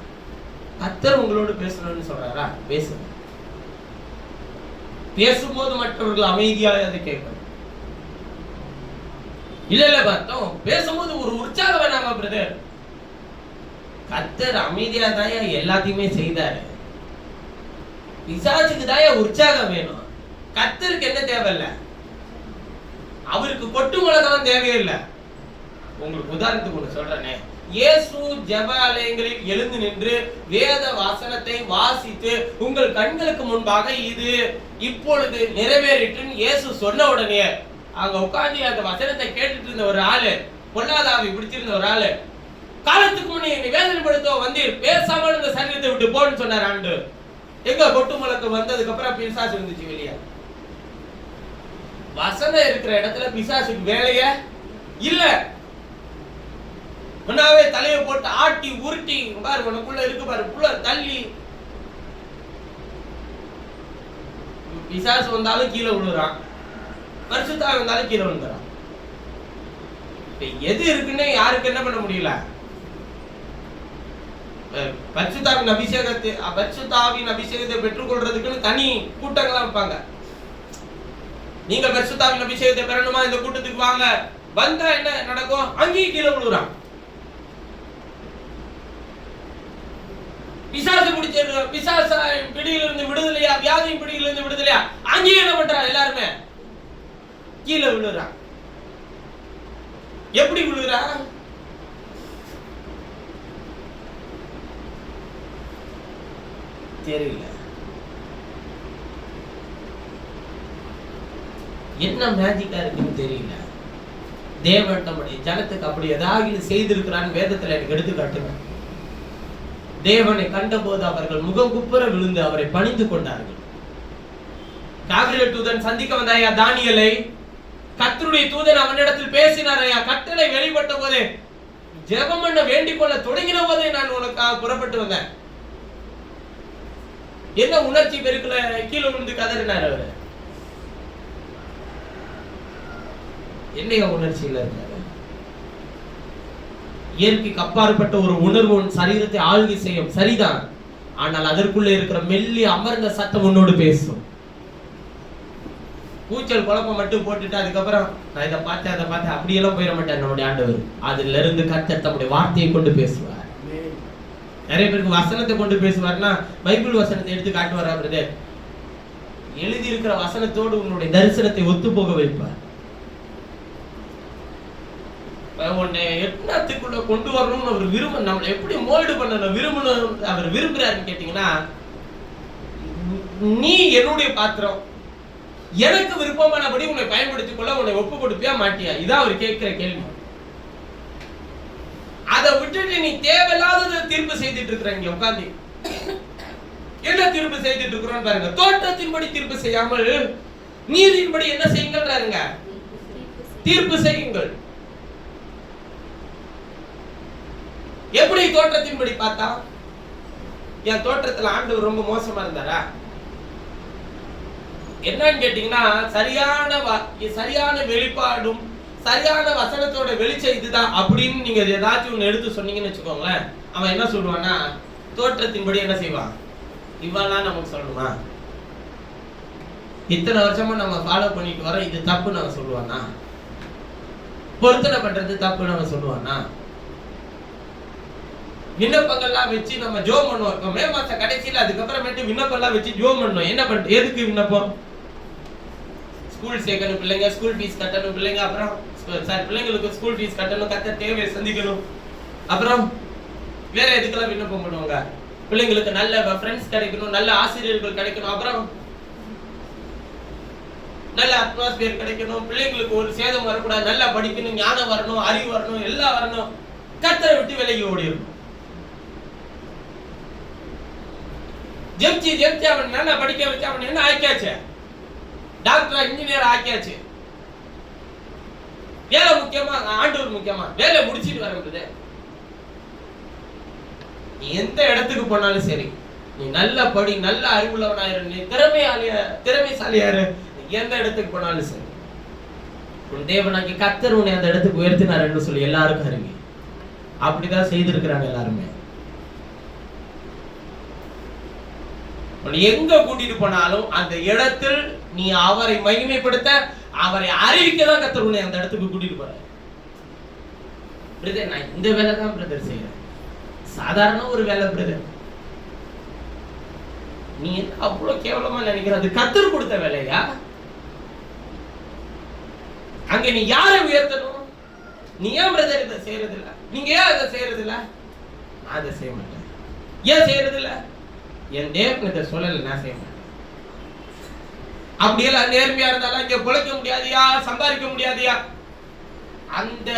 கர்த்தர் உங்களோடு பேசணும்னு சொல்றாரா, பேசுங்க. பேசும்போது மற்றவர்கள் அமைதியாக அதை கேட்கணும். இல்ல பார்த்தோம் பேசும்போது ஒரு உற்சாகம் வேணாமா பிரதர்? கர்த்தர் அமைதியா தான் எல்லாத்தையுமே செய்தாரு. பிசாசுக்கு தான் உற்சாகம் வேணும். கர்த்தருக்கு என்ன தேவையில்ல, அவருக்கு கொட்டு மிளகாலாம் தேவையே இல்லை. உங்களுக்கு உதாரணத்துக்கு ஒண்ணு சொல்றேனே, இயேசு ஜெப ஆலயங்களில் எழுந்து நின்று வேத வசனத்தை வாசித்து உங்கள் கண்களுக்கு முன்பாக இது இப்பொழுது நிறைவேறிட்டுன்னு இயேசு சொன்ன உடனே அங்க உட்கார்ந்து அந்த வசனத்தை கேட்டுட்டு இருந்த ஒரு ஆளு, பொல்லாத ஆவி பிடிச்சிருந்த ஒரு ஆளு, காலத்துக்கு முன்னே என்னை வேதனைப்படுத்த வந்தீர், பேசாமல் இந்த சரீரத்தை விட்டு போன்னு சொன்னார் ஆண்டு. எங்க கொட்டு முழக்கம் வந்ததுக்கு அப்புறம் பிசாசு இருந்துச்சு வெளியே. வசனம் இருக்கிற இடத்துல பிசாசுக்கு வேலைய இல்ல. முன்னாவே தலையை போட்டு ஆட்டி உருட்டி பாரு, உனக்குள்ள இருக்கு பாரு, புள்ள தள்ளி. பிசாசு வந்தாலும் கீழே விழுறான், பரிசுத்தா வந்தாலும் கீழே விழுந்துறான். எது இருக்குன்னு யாருக்கு என்ன பண்ண முடியல. பரிசுத்தாவின் அபிஷேகத்தை பெற்றுக்கொள்றதுக்குன்னு தனி கூட்டங்கள்லாம் வைப்பாங்க. நீங்க பரிசுத்தாவின் அபிஷேகத்தை பெறணுமா, இந்த கூட்டத்துக்கு வாங்க. வந்தா என்ன நடக்கும், அங்கேயும் கீழே விழுறான். பிசாசு பிடிச்சிருக்க, பிசாச பிடியிலிருந்து விடுதலையா, வியாதியின் பிடியிலிருந்து விடுதலையா, அங்கேயும் என்ன பண்றா, எல்லாருமே கீழே விழுறான். எப்படி விழுறா, தெரியல. என்ன மேஜிக்கா இருக்குன்னு தெரியல. தேவன் நம்முடைய ஜனத்துக்கு அப்படி ஏதாவது செய்திருக்கிறான்னு வேதத்துல எனக்கு எடுத்து காட்டுங்க. தேவனை கண்டபோது அவர்கள் முகம் குப்புற விழுந்து அவரை பணிந்து கொண்டார்கள். காபிரியேல் தூதன் சந்திக்க வந்தாயா தானியேலை, கர்த்தருடைய தூதன் அவனிடத்தில் பேசினாரையா, கட்டளை வெளிப்பட்ட போதே ஜெபம் பண்ண வேண்டிக் கொள்ள தொடங்கின போதே நான் உனக்காக புறப்பட்டு வந்தேன். என்ன உணர்ச்சி பெருக்கல, கீழே விழுந்து கதறினார் அவரு. என்னைய உணர்ச்சியில இருக்காரு. இயற்கைக்கு அப்பாற்பட்ட ஒரு உணர்வு சரீரத்தை ஆளுகை செய்யும், சரிதான். ஆனால் அதற்குள்ள இருக்கிற மெல்லி அமர்ந்த சத்தம் உன்னோடு பேசும். கூச்சல் குழப்பம் மட்டும் போட்டுட்டு அதுக்கப்புறம் நான் இதை பார்த்தேன் அதை பார்த்தேன் அப்படியெல்லாம் போயிட மாட்டேன். நம்முடைய ஆண்டவர் அதுல இருந்து கர்த்தர் தம்முடைய வார்த்தையை கொண்டு பேசுவார். நிறைய பேருக்கு வசனத்தை கொண்டு பேசுவார்னா பைபிள் வசனத்தை எடுத்து காட்டுவாரா பிரதர்? எழுதி இருக்கிற வசனத்தோடு உன்னுடைய தரிசனத்தை ஒத்து போக வைப்பார். உன்னை எண்ணத்துக்குள்ள கொண்டு வரணும்னு அவர் விரும்ப, நம்மளை எப்படி மோல்டு பண்ணணும் விரும்பணும் அவர் விரும்புறாருன்னு கேட்டீங்கன்னா, நீ என்னுடைய பாத்திரம், எனக்கு விருப்பமானபடி உன்னை பயன்படுத்திக் கொள்ள உன்னை ஒப்பு கொடுப்பியா மாட்டியா, இதான் அவர் கேட்கிற கேள்வி. அதை விட்டுட்டு நீ தேவையில்லாத தீர்ப்பு செய்துட்டு இருக்கிற, இங்க உட்கார்ந்து என்ன தீர்ப்பு செய்துட்டு இருக்கிறோம் பாருங்க. தோற்றத்தின்படி தீர்ப்பு செய்யாமல் நீதியின்படி என்ன செய்யுங்கள்ன்றாருங்க, தீர்ப்பு செய்யுங்கள். எப்படி தோற்றத்தின்படி பார்த்தா, என் தோற்றத்துல ஆண்டவர் ரொம்ப மோசமா இருந்தாரா என்னன்னு கேட்டீங்கன்னா, சரியான வெளிப்பாடும் சரியான வசனத்தோட வெளிச்சம் இதுதான் அப்படின்னு நீங்க ஏதாச்சும் ஒண்ணு எடுத்து சொன்னீங்கன்னு வச்சுக்கோங்களேன், அவன் என்ன சொல்லுவான்னா தோற்றத்தின்படி என்ன செய்வான், இவெல்லாம் நமக்கு சொல்லணுமா, இத்தனை வருஷமா நம்ம ஃபாலோ பண்ணிட்டு வரோம், இது தப்பு நம்ம சொல்லுவானா, பொருத்தனை பண்றது தப்பு நம்ம சொல்லுவானா, விண்ணப்பங்கள்லாம் வச்சு நம்ம ஜோம் பண்ணுவோம். இப்போ மே மாச கடைசியில் அதுக்கப்புறமேட்டு விண்ணப்பம்லாம் வச்சு ஜோம் பண்ணோம். என்ன பண்ண, எதுக்கு விண்ணப்பம்? ஸ்கூல் சேர்க்கணும் பிள்ளைங்க, ஸ்கூல் ஃபீஸ் கட்டணும் பிள்ளைங்க, அப்புறம் பிள்ளைங்களுக்கு ஸ்கூல் ஃபீஸ் கட்டணும், கத்த தேவையை சந்திக்கணும், அப்புறம் வேற எதுக்கெல்லாம் விண்ணப்பம் பண்ணுவாங்க, பிள்ளைங்களுக்கு நல்ல ஃப்ரெண்ட்ஸ் கிடைக்கணும், நல்ல ஆசிரியர்கள் கிடைக்கணும், அப்புறம் நல்ல அட்மாஸ்பியர் கிடைக்கணும், பிள்ளைங்களுக்கு ஒரு சேதம் வரக்கூடாது, நல்லா படிக்கணும், ஞானம் வரணும், அறிவு வரணும், எல்லாம் வரணும். கத்தரை விட்டு விலகி ஓடிடும். ஜெப்சி அவன் நல்லா படிக்க வச்சு அவன் என்ன ஆக்கியாச்சு, டாக்டரா இன்ஜினியர் ஆக்கியாச்சு. வேலை முக்கியமா, ஆண்டவர் முக்கியமா, வேலை முடிச்சிட்டு வரது. நீ எந்த இடத்துக்கு போனாலும் சரி, நீ நல்ல படி, நல்ல அறிவுள்ளவனாயிரு, நீ திறமைசாலியாரு, எந்த இடத்துக்கு போனாலும் சரி, உன் தேவனாகி கர்த்தர் உன்னை அந்த இடத்துக்கு உயர்த்தினாருன்னு சொல்லி எல்லாருக்கும் அறிவி. அப்படிதான் செய்திருக்கிறாங்க எல்லாருமே. எங்க கூட்டிட்டு போனாலும் அந்த இடத்தில் நீ அவரை மகிமைப்படுத்த, அவரை அறிவிக்க தான் கர்த்தர் உன்னை அந்த இடத்துக்கு கூட்டிட்டு போற. பிரதர் நான் இந்த வேலை தான் பிரதர் செய்யறேன், சாதாரண ஒரு வேலை பிரதர். நீ என்ன அவ்வளவு கேவலமா நினைக்கிற? அது கர்த்தர் கொடுத்த வேலையா? அங்க நீ யாரை உயர்த்தணும்? நீ ஏன் பிரதர் இதை செய்யறது இல்ல? நீங்க ஏன் அதை செய்யறது இல்ல? நான் அதை செய்ய மாட்டேன். ஏன் செய்யறது இல்ல? என் தேவன் இதை சொல்லல, நான் செய்ய மாட்டேன். அப்படியெல்லாம் நேர்மையா இருந்தாலும் இங்க பிழைக்க முடியாதியா, சம்பாதிக்க முடியாதியா? அந்த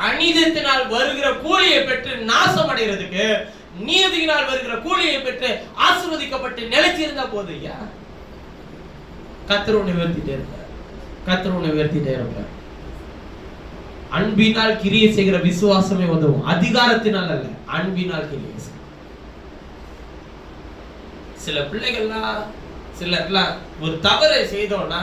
அநீதத்தினால் வருகிற கூலியை பெற்று நாசம் அடைகிறதுக்கு நீதியினால் வருகிற கூலியை பெற்று ஆசீர்வதிக்கப்பட்டு நிலைச்சிருந்தா போதும் ஐயா. கர்த்தர் உன்னை உயர்த்திட்டே இருப்பார். கர்த்தர் உன்னை உயர்த்திட்டே இருப்பார். அன்பினால் கிரியை செய்கிற விசுவாசமே உதவும், அதிகாரத்தினால் அல்ல, அன்பினால் கிரியை செய்யும். சில பிள்ளைகள்லாம் சிலர்லாம் ஒரு தவறை செய்தோம்னா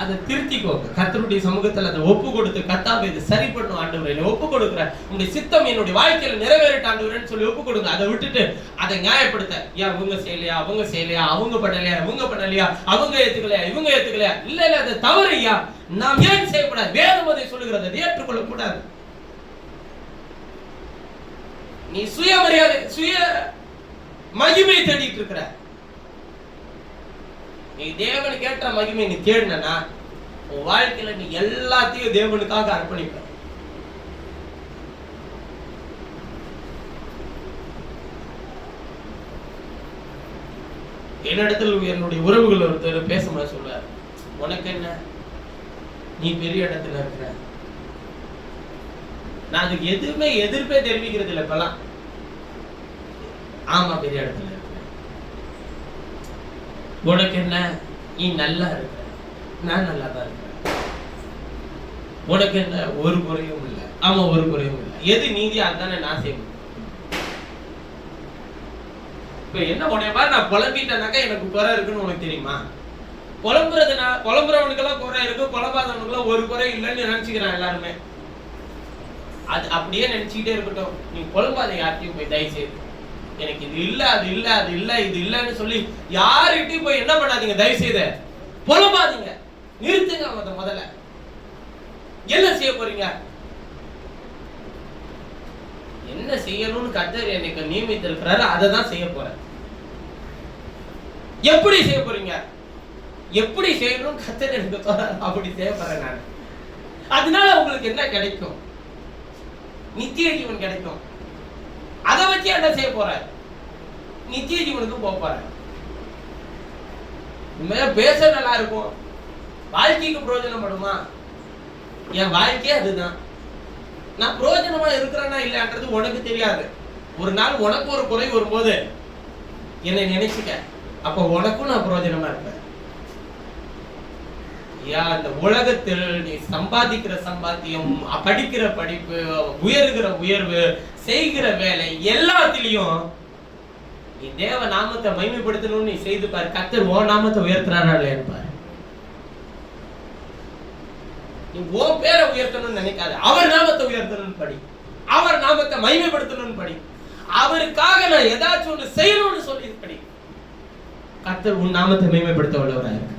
அதை திருத்திக்கோங்க. கர்த்தருடைய சமூகத்தில் அதை ஒப்பு கொடுத்து, கர்த்தாவே இதை சரி பண்ணும் ஆண்டவரே, என்னை ஒப்பு கொடுக்குறேன், உங்களுடைய சித்தம் என்னுடைய வாழ்க்கையில நிறைவேறிட்ட ஆண்டவரேன்னு சொல்லி ஒப்பு கொடுங்க. அதை விட்டுட்டு அதை நியாயப்படுத்த, ஏன் அவங்க செய்யலையா, அவங்க செய்யலையா, அவங்க பண்ணலையா, இவங்க பண்ணலையா, அவங்க ஏத்துக்கலையா, இவங்க ஏத்துக்கலையா, இல்ல இல்ல அது தவறு ஐயா, நாம் ஏன் செய்யக்கூடாது? வேதம் அதை சொல்லுகிறது, அதை ஏற்றுக்கொள்ள கூடாது. நீ சுயமரியாதை சுய மகிமை தேடிட்டு இருக்கிற. நீ தேவனுக்கு ஏற்ற மகிமை நீ தேடினா உன் வாழ்க்கையில நீ எல்லாத்தையும் தேவனுக்காக அர்ப்பணிப்ப. என்னிடத்தில் என்னுடைய உறவுகள் ஒருத்தர் பேசும்போது சொல்றாரு, உனக்கு என்ன, நீ பெரிய இடத்துல இருக்கிற. நான் அதுக்கு எதுவுமே எதிர்ப்பே தெரிவிக்கிறது இல்லை இப்பெல்லாம். ஆமா பெரிய இடத்துல இருக்கிற. உனக்கு என்ன, நீ நல்லா இருக்க, நான் நல்லா தான் இருக்கிறேன். உனக்கு என்ன, ஒரு குறையும் இல்லை. ஆமா ஒரு குறையும் இல்லை. எது நீதியா அதுதானே நான் செய்வேன். இப்ப என்ன உடைய மாதிரி நான் புலம்பிட்டேனாக்கா எனக்கு குறை இருக்குன்னு உனக்கு தெரியுமா? புலம்புறவனுக்கெல்லாம் குறை இருக்கு, புலம்பாதவனுக்கெல்லாம் ஒரு குறை இல்லைன்னு நினைச்சுக்கிறான் எல்லாருமே. அது அப்படியே நினைச்சுக்கிட்டே இருக்கட்டும். நீ புலம்பாத யார்ட்டையும் போய் தயவு செய்து, எனக்கு இது இல்ல, அது இல்ல, அது இல்ல, இது இல்லன்னு சொல்லி யாருகிட்டையும் போய் என்ன பண்ணாதீங்க. தயவு செய்து புலம்பாதீங்க, நிறுத்துங்க. முதல்ல என்ன செய்ய போறீங்க? என்ன செய்யணும்னு கர்த்தர் எனக்கு நியமித்திருக்கிறாரு, அதை தான் செய்ய போறேன். எப்படி செய்ய போறீங்க? எப்படி செய்யணும் கர்த்தர் எனக்கு சொல்றாரு, அப்படி செய்ய போறேன் நான். அதனால உங்களுக்கு என்ன கிடைக்கும்? நித்திய ஜீவன் கிடைக்கும். அதை வச்சு என்ன செய்ய போற? நித்திய ஜீவனுக்கு போக போற. பேச நல்லா இருக்கும், வாழ்க்கைக்கு பிரயோஜனப்படுமா? என் வாழ்க்கையே அதுதான். நான் பிரயோஜனமா இருக்கிறேன்னா இல்லைன்றது உனக்கு தெரியாது. ஒரு நாள் உனக்கு ஒரு குறை வரும்போது என்னை நினைச்சுக்க, அப்ப உனக்கும் நான் பிரயோஜனமா இருப்பேன். இந்த உலகத்தில் நீ சம்பாதிக்கிற சம்பாத்தியம், படிக்கிற படிப்பு, உயர்கிற உயர்வு, செய்கிற வேலை எல்லாத்திலையும் நீ தேவ நாமத்தை மகிமைப்படுத்தணும்னு நீ செய்து பாரு. கர்த்தர் உன் நாமத்தை உயர்த்துறாரா இல்லையான்னு பாரு. நீ உன் பேரை உயர்த்தணும்னு நினைக்காத, அவர் நாமத்தை உயர்த்தணும்னு படி, அவர் நாமத்தை மகிமைப்படுத்தணும்னு படி, அவருக்காக நான் ஏதாச்சும் ஒன்று செய்யணும்னு சொல்லி படி. கர்த்தர் உன் நாமத்தை மகிமைப்படுத்த உள்ளவராக இருக்கிறார்.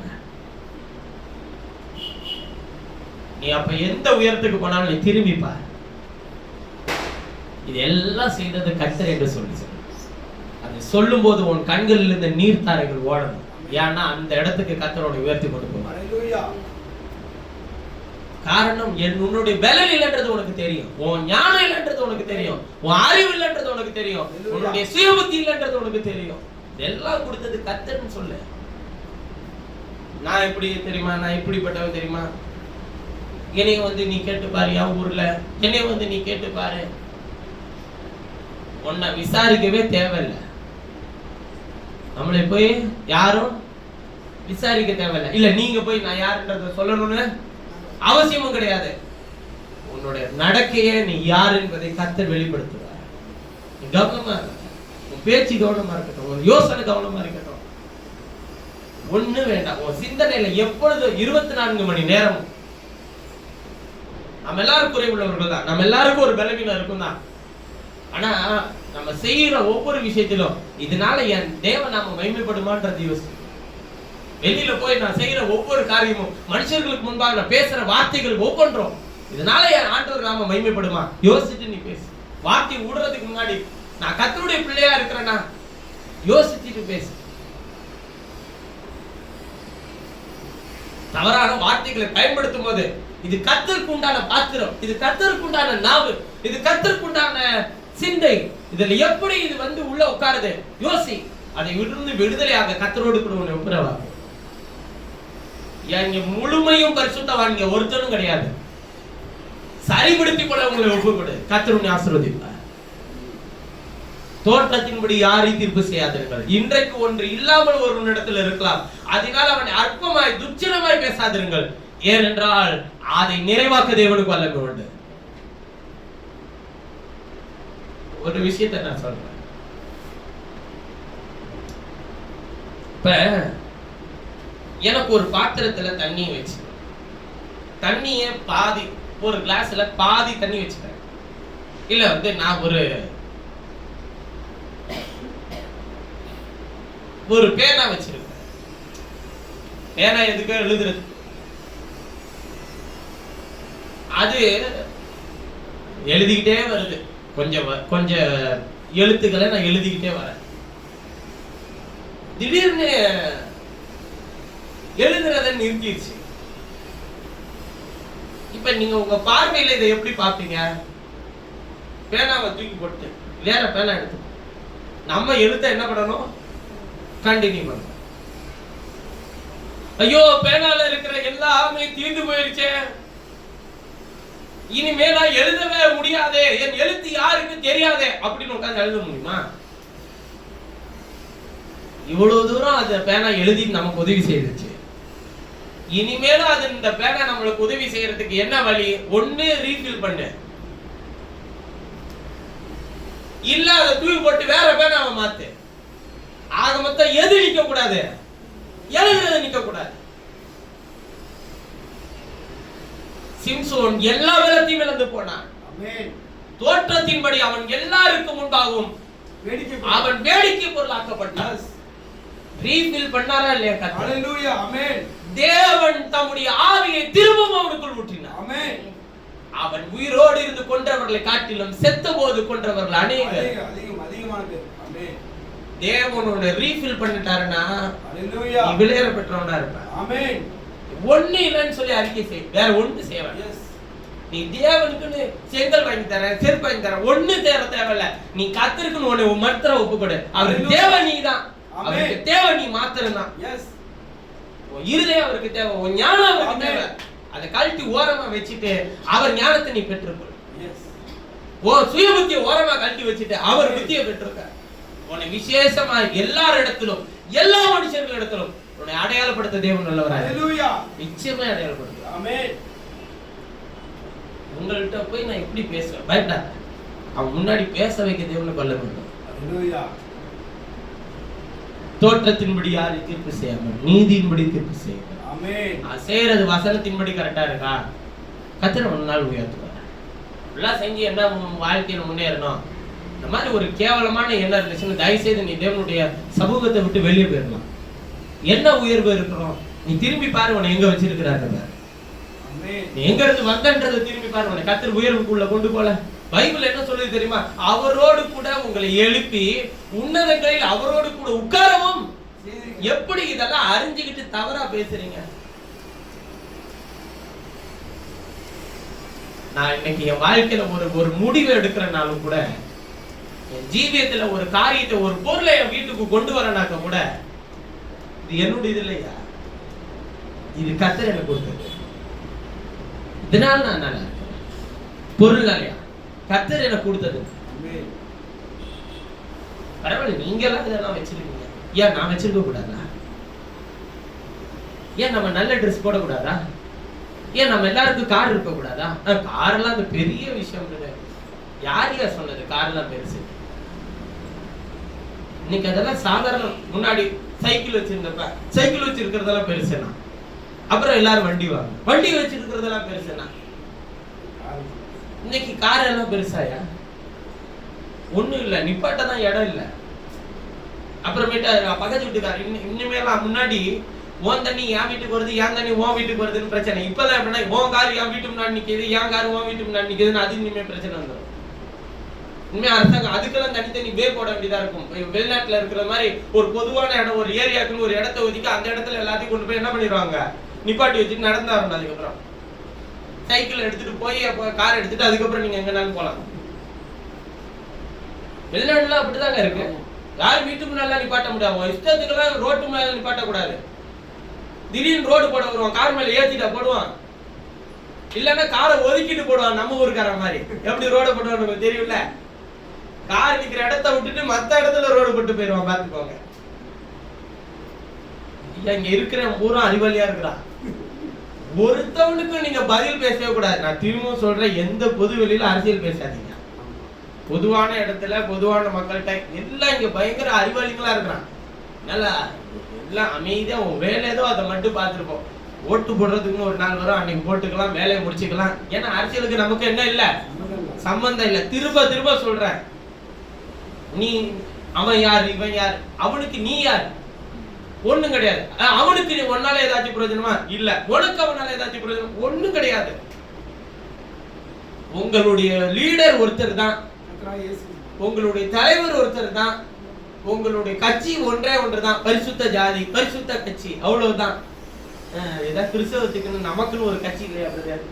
நீ அப்ப எந்த உயரத்துக்கு போனாலும் நீ திரும்பி பார், இது எல்லாம் செய்தது கர்த்தர் என்று சொல்லி சொல்லு. அது சொல்லும் போது உன் கண்களில் இருந்த நீர் தாரைகள் ஓடணும். ஏன்னா அந்த இடத்துக்கு கர்த்தரோட உயர்த்தி கொண்டு போவார். காரணம் உன்னுடைய பலன் இல்லைன்றது உனக்கு தெரியும், உன் ஞானம் இல்லைன்றது உனக்கு தெரியும், உன் அறிவு இல்லைன்றது உனக்கு தெரியும், உன்னுடைய சுயபுத்தி இல்லைன்றது உனக்கு தெரியும். இதெல்லாம் கொடுத்தது கர்த்தர்னு சொல்லு. நான் எப்படி தெரியுமா, நான் இப்படிப்பட்டவன் தெரியுமா? என்னைய வந்து நீ கேட்டு பாரு, என் ஊர்ல என்னைய வந்து நீ கேட்டு பாரு. உன்னை விசாரிக்கவே தேவையில்லை, நம்மளை போய் யாரும் விசாரிக்க தேவையில்லை. இல்ல நீங்க போய் நான் யாருன்றத சொல்லணும்னு அவசியமும் கிடையாது. உன்னுடைய நடக்கையே நீ யார் என்பதை கர்த்தர் வெளிப்படுத்துவார். நீ கவனமா இருக்க, உன் பேச்சு கவனமா இருக்கட்டும், உன் யோசனை கவனமா இருக்கட்டும். ஒண்ணு வேண்டாம், உன் சிந்தனையில எப்பொழுது 24 மணி நேரம். நம்ம எல்லாரும் குறைவுள்ளவர்கள் தான், நம்ம எல்லாருக்கும் ஒரு பலவீனம் இருக்கும் தான். ஆனா நம்ம செய்யற ஒவ்வொரு விஷயத்திலும் இதனால என் தேவ நாம மகிமைப்படுமான்றது யோசி. வெளியில போய் நான் செய்யற ஒவ்வொரு காரியமும், மனுஷர்களுக்கு முன்பாக நான் பேசுற வார்த்தைகள் ஒவ்வொன்றும் இதனால என் ஆண்டவர் நாம மகிமைப்படுமா யோசிச்சுட்டு நீ பேசு. வார்த்தை விடுறதுக்கு முன்னாடி நான் கர்த்தருடைய பிள்ளையா இருக்கிறேனா? யோசிச்சுட்டு பேசு. தவறான வார்த்தைகளை பயன்படுத்தும் போது இது கர்த்தருக்கு உண்டான பாத்திரம், இது கர்த்தருக்கு உண்டான நாவு, இது கர்த்தருக்கு உண்டான சிந்தை, இதுல எப்படி இது வந்து உள்ள உட்காருது யோசி. அதை விடுந்து விடுதலையாக கர்த்தரோடு கூட உன்னை ஒப்புரவாகும். இங்க முழுமையும் பரிசுத்தவான்ங்க ஒருத்தரும் கிடையாது. சரிபடுத்திக் கொள்ள உங்களை ஒப்புக்கொடு, கர்த்தர் உன்னை ஆசீர்வதிப்பார். தோற்றத்தின்படி யாரையும் தீர்ப்பு செய்யாதீர்கள். இன்றைக்கு ஒன்று இல்லாமல் ஒரு இடத்துல இருக்கலாம், அதனால் அவனை அற்பமாய் துச்சனமாய் பேசாதீர்கள். ஏனென்றால் அதை நிறைவாக்க தேவனுக்கு வல்லமை உண்டு. ஒரு விஷயத்தை நான் சொல்றேன். இப்ப எனக்கு ஒரு பாத்திரத்துல தண்ணி வச்சு, தண்ணிய பாதி, ஒரு கிளாஸ்ல பாதி தண்ணி வச்சுக்கிறேன். இல்ல வந்து நான் ஒரு பேனா வச்சிருக்கேன். பேனா எதுக்கு? எழுதுறது. அது எழுதிக்கிட்டே வருது. கொஞ்சம் எழுத்துக்களை நான் எழுதிக்கிட்டே வரேன். திடீர்னு எழுதுறத நிறுத்திடுச்சு. இப்ப நீங்க உங்க பார்வையில இதை எப்படி பாப்பீங்க? பேனாவை தூக்கி போட்டு வேற பேனா எடுத்து நம்ம எழுத்த என்ன பண்ணணும்? கண்டினியூ பண்ணணும். ஐயோ, பேனால இருக்கிற எல்லாமே தீர்ந்து போயிருச்சே, இனிமேலா எழுதவே முடியாதே, என் எழுத்து யாருக்கு தெரியாதே அப்படின்னு உட்கார்ந்து எழுத முடியுமா? இவ்வளவு தூரம் அந்த பேனா எழுதி நமக்கு உதவி செய்துச்சு. இனிமேலும் அது இந்த பேனா நம்மளுக்கு உதவி செய்யறதுக்கு என்ன வழி? ஒண்ணு ரீஃபில் பண்ணு, இல்ல அதை தூக்கி போட்டு வேற பேனாவை மாத்து. ஆக மொத்தம் எது நிக்க கூடாது? எழுதுறது நிக்க கூடாது. சிம்சோன் எல்லா வேலையும் இழந்து போனான். தோற்றத்தின்படி அவன் எல்லாருக்கும் முன்பாகவும் அவன் வேடிக்கை பொருளாக்கப்பட்டான். ரீஃபில் பண்ணாரா இல்லையா? ஹல்லேலூயா, ஆமென். தேவன் தம்முடைய ஆவியை திரும்பவும் அவனுக்குள் ஊற்றினார். ஆமென். அவன் உயிரோடு இருந்து கொன்றவர்களை காட்டிலும் செத்தபோது கொன்றவர்கள் அநேகர். அதிகமானது. ஆமென். தேவனோட ரீஃபில் பண்ணிட்டாருன்னா ஹல்லேலூயா நீ விளையாட பெற்றவனா இருப்ப. ஆமென். ஒண்ணு இல்லைன்னு சொல்லி அறிக்கை செய், வேற ஒண்ணு செய்ய வேண்டாம். நீ தேவனுக்குன்னு செங்கல் வாங்கி தர, செருப்பு வாங்கி தர, ஒண்ணு தேவையில்ல. நீ கர்த்தருக்குன்னு ஒண்ணு மர்த்தர ஒப்புக்கொடு. அவருக்கு தேவை நீதான், அவருக்கு தேவை நீ மாத்திரம் தான். உன் இருதயம் அவருக்கு தேவை, உன் ஞானம் அவருக்கு தேவை. அதை கழட்டி ஓரமா வச்சுட்டு அவர் ஞானத்தை நீ பெற்றுக்கொள். ஓ சுய புத்தியை ஓரமா கழட்டி வச்சுட்டு அவர் புத்தியை பெற்றிருக்க. உன்னை விசேஷமா எல்லாரிடத்திலும் எல்லா மனுஷர்களிடத்திலும் உன்னை அடையாளப்படுத்த தேவன் நல்லவராய். ஹல்லேலூயா. நிச்சயமா அடையாளப்படுத்து. ஆமென். உங்கள்கிட்ட போய் நான் எப்படி பேசுவேன்? பயப்படாத. அவன் முன்னாடி பேச வைக்க தேவனுக்கு வல்லமை உண்டு. ஹல்லேலூயா. தோற்றத்தின்படி யாரையும் தீர்ப்பு செய்யாமல் நீதியின்படி தீர்ப்பு செய்யுங்கள். ஆமென். நான் செய்யறது வசனத்தின்படி கரெக்டா இருக்கா? கர்த்தர் ஒரு நாள் உயர்த்துவார். எல்லாம் செஞ்சு என்ன வாழ்க்கையில முன்னேறணும்? இந்த மாதிரி ஒரு கேவலமான எண்ணம் இருந்துச்சுன்னு தயவு செய்து நீ தேவனுடைய சமூகத்தை விட்டு வெளியே போயிடலாம். என்ன உயர்வு இருக்கிறோம்? நீ திரும்பி பாரு, உன்னை எங்க வச்சிருக்கிறாரு. நீ எங்க இருந்து வந்தன்றதை திரும்பி பாரு. உன்னை கர்த்தர் உயர்வுக்குள்ள கொண்டு போல. பைபிள் என்ன சொல்லுது தெரியுமா? அவரோடு கூட உங்களை எழுப்பி உன்னதங்களில் அவரோடு கூட உட்காரவும். எப்படி இதெல்லாம் அறிஞ்சுக்கிட்டு தவறா பேசுறீங்க? நான் இன்னைக்கு என் வாழ்க்கையில ஒரு முடிவை எடுக்கிறனாலும் கூட, என் ஜீவியத்துல ஒரு காரியத்தை, ஒரு பொருளை என் வீட்டுக்கு கொண்டு வரனாக்க கூட, இது என்னுடைய இது இல்லையா, இது கர்த்தர் எனக்கு கொடுத்தது. இதனால நான் நல்லா இருக்கேன். பொருள் இல்லையா, கர்த்தர் எனக்கு கொடுத்தது. பரவாயில்ல, நீங்க எல்லாம் இதெல்லாம் வச்சிருக்கீங்க, ஏன் நான் வச்சிருக்க கூடாதா? ஏன் நம்ம நல்ல ட்ரெஸ் போட கூடாதா? ஏன் நம்ம எல்லாருக்கும் கார் இருக்க கூடாதா? கார் எல்லாம் அது பெரிய விஷயம் கிடையாது. யாரையா சொன்னது கார் எல்லாம் பெருசு? இன்னைக்கு அதெல்லாம் சாதாரணம். முன்னாடி சைக்கிள் வச்சிருந்தப்ப சைக்கிள் வச்சிருக்கிறதெல்லாம் பெருசுனா, அப்புறம் எல்லாரும் வண்டி வாங்க, வண்டி வச்சிருக்கிறதெல்லாம் பெருசுனா, இன்னைக்கு கார் எல்லாம் பெருசாயா? ஒண்ணும் இல்ல, நிப்பாட்டதான் இடம் இல்ல. அப்புறமேட்டு பக்கத்து வீட்டுக்கார இனிமேலாம் முன்னாடி உன் தண்ணி என் வீட்டுக்கு வருது, என் தண்ணி உன் வீட்டுக்கு வருதுன்னு பிரச்சனை. இப்பதான் எப்படின்னா உன் கார் என் வீட்டு முன்னாடி நிக்குது, என் கார் உன் வீட்டு முன்னாடி நிக்குதுன்னு அது இனிமே பிரச்சனை வந்துடும். உண்மையா அரசாங்கம் அதுக்கெல்லாம் தனித்தனி வே போட வேண்டியதா இருக்கும். வெளிநாட்டுல இருக்கிற மாதிரி ஒரு பொதுவான இடம், ஒரு ஏரியாக்குன்னு ஒரு இடத்த ஒதுக்கி அந்த இடத்துல எல்லாத்தையும் கொண்டு போய் என்ன பண்ணிடுவாங்க, நிப்பாட்டி வச்சுட்டு நடந்து வரணும். அதுக்கப்புறம் சைக்கிள் எடுத்துட்டு போய் கார் எடுத்துட்டு அதுக்கப்புறம் நீங்க எங்கனாலும் போலாம். வெளிநாடுல அப்படிதாங்க இருக்கு. யாரும் வீட்டு முன்னால நிப்பாட்ட முடியாது, இஷ்டத்துக்கெல்லாம் ரோட்டு முன்னால நிப்பாட்ட கூடாது. திடீர்னு ரோடு போட வருவான், கார் மேல ஏத்திட்டா போடுவான், இல்லன்னா காரை ஒதுக்கிட்டு போடுவான். நம்ம ஊருக்கார மாதிரி எப்படி ரோட போடுவான்னு தெரியும்ல. கார் நிக்கிற இடத்த விட்டுட்டு மத்த இடத்துல ரோடு போட்டு போயிருவான். பாத்துக்கோங்க. இங்க இருக்கிற பூரா அறிவாளியா இருக்கிறான். ஒருத்தவனுக்கு நீங்க பதில் பேசவே கூடாது. நான் திரும்பவும் சொல்றேன், எந்த பொது வெளியில அரசியல் பேசாதீங்க. பொதுவான இடத்துல பொதுவான மக்கள்கிட்ட எல்லாம் இங்க பயங்கர அறிவாளிகளா இருக்கிறான். நல்லா எல்லாம் அமைதியா உன் வேலை ஏதோ அதை மட்டும் பார்த்துருப்போம். ஓட்டு போடுறதுக்குன்னு ஒரு நாள் வரும், அன்னைக்கு போட்டுக்கலாம், வேலையை முடிச்சுக்கலாம். ஏன்னா அரசியலுக்கு நமக்கு என்ன இல்ல, சம்பந்தம் இல்ல. திரும்ப திரும்ப சொல்றேன், நீ அவன் யார் இவன் யார், அவனுக்கு நீ யார், ஒண்ணும் கிடையாது. அவனுக்கு நீ ஒன்னால ஏதாச்சும் பிரயோஜனமா இல்ல, உனக்கு அவனால ஏதாச்சும் பிரயோஜனம் ஒண்ணும் கிடையாது. உங்களுடைய லீடர் ஒருத்தர் தான், உங்களுடைய தலைவர் ஒருத்தர் தான், உங்களுடைய கட்சி ஒன்றே ஒன்றுதான், பரிசுத்த ஜாதி, பரிசுத்த கட்சி, அவ்வளவுதான். ஏதாவது கிறிஸ்தவத்துக்குன்னு நமக்குன்னு ஒரு கட்சி இல்லையா பிரதர்?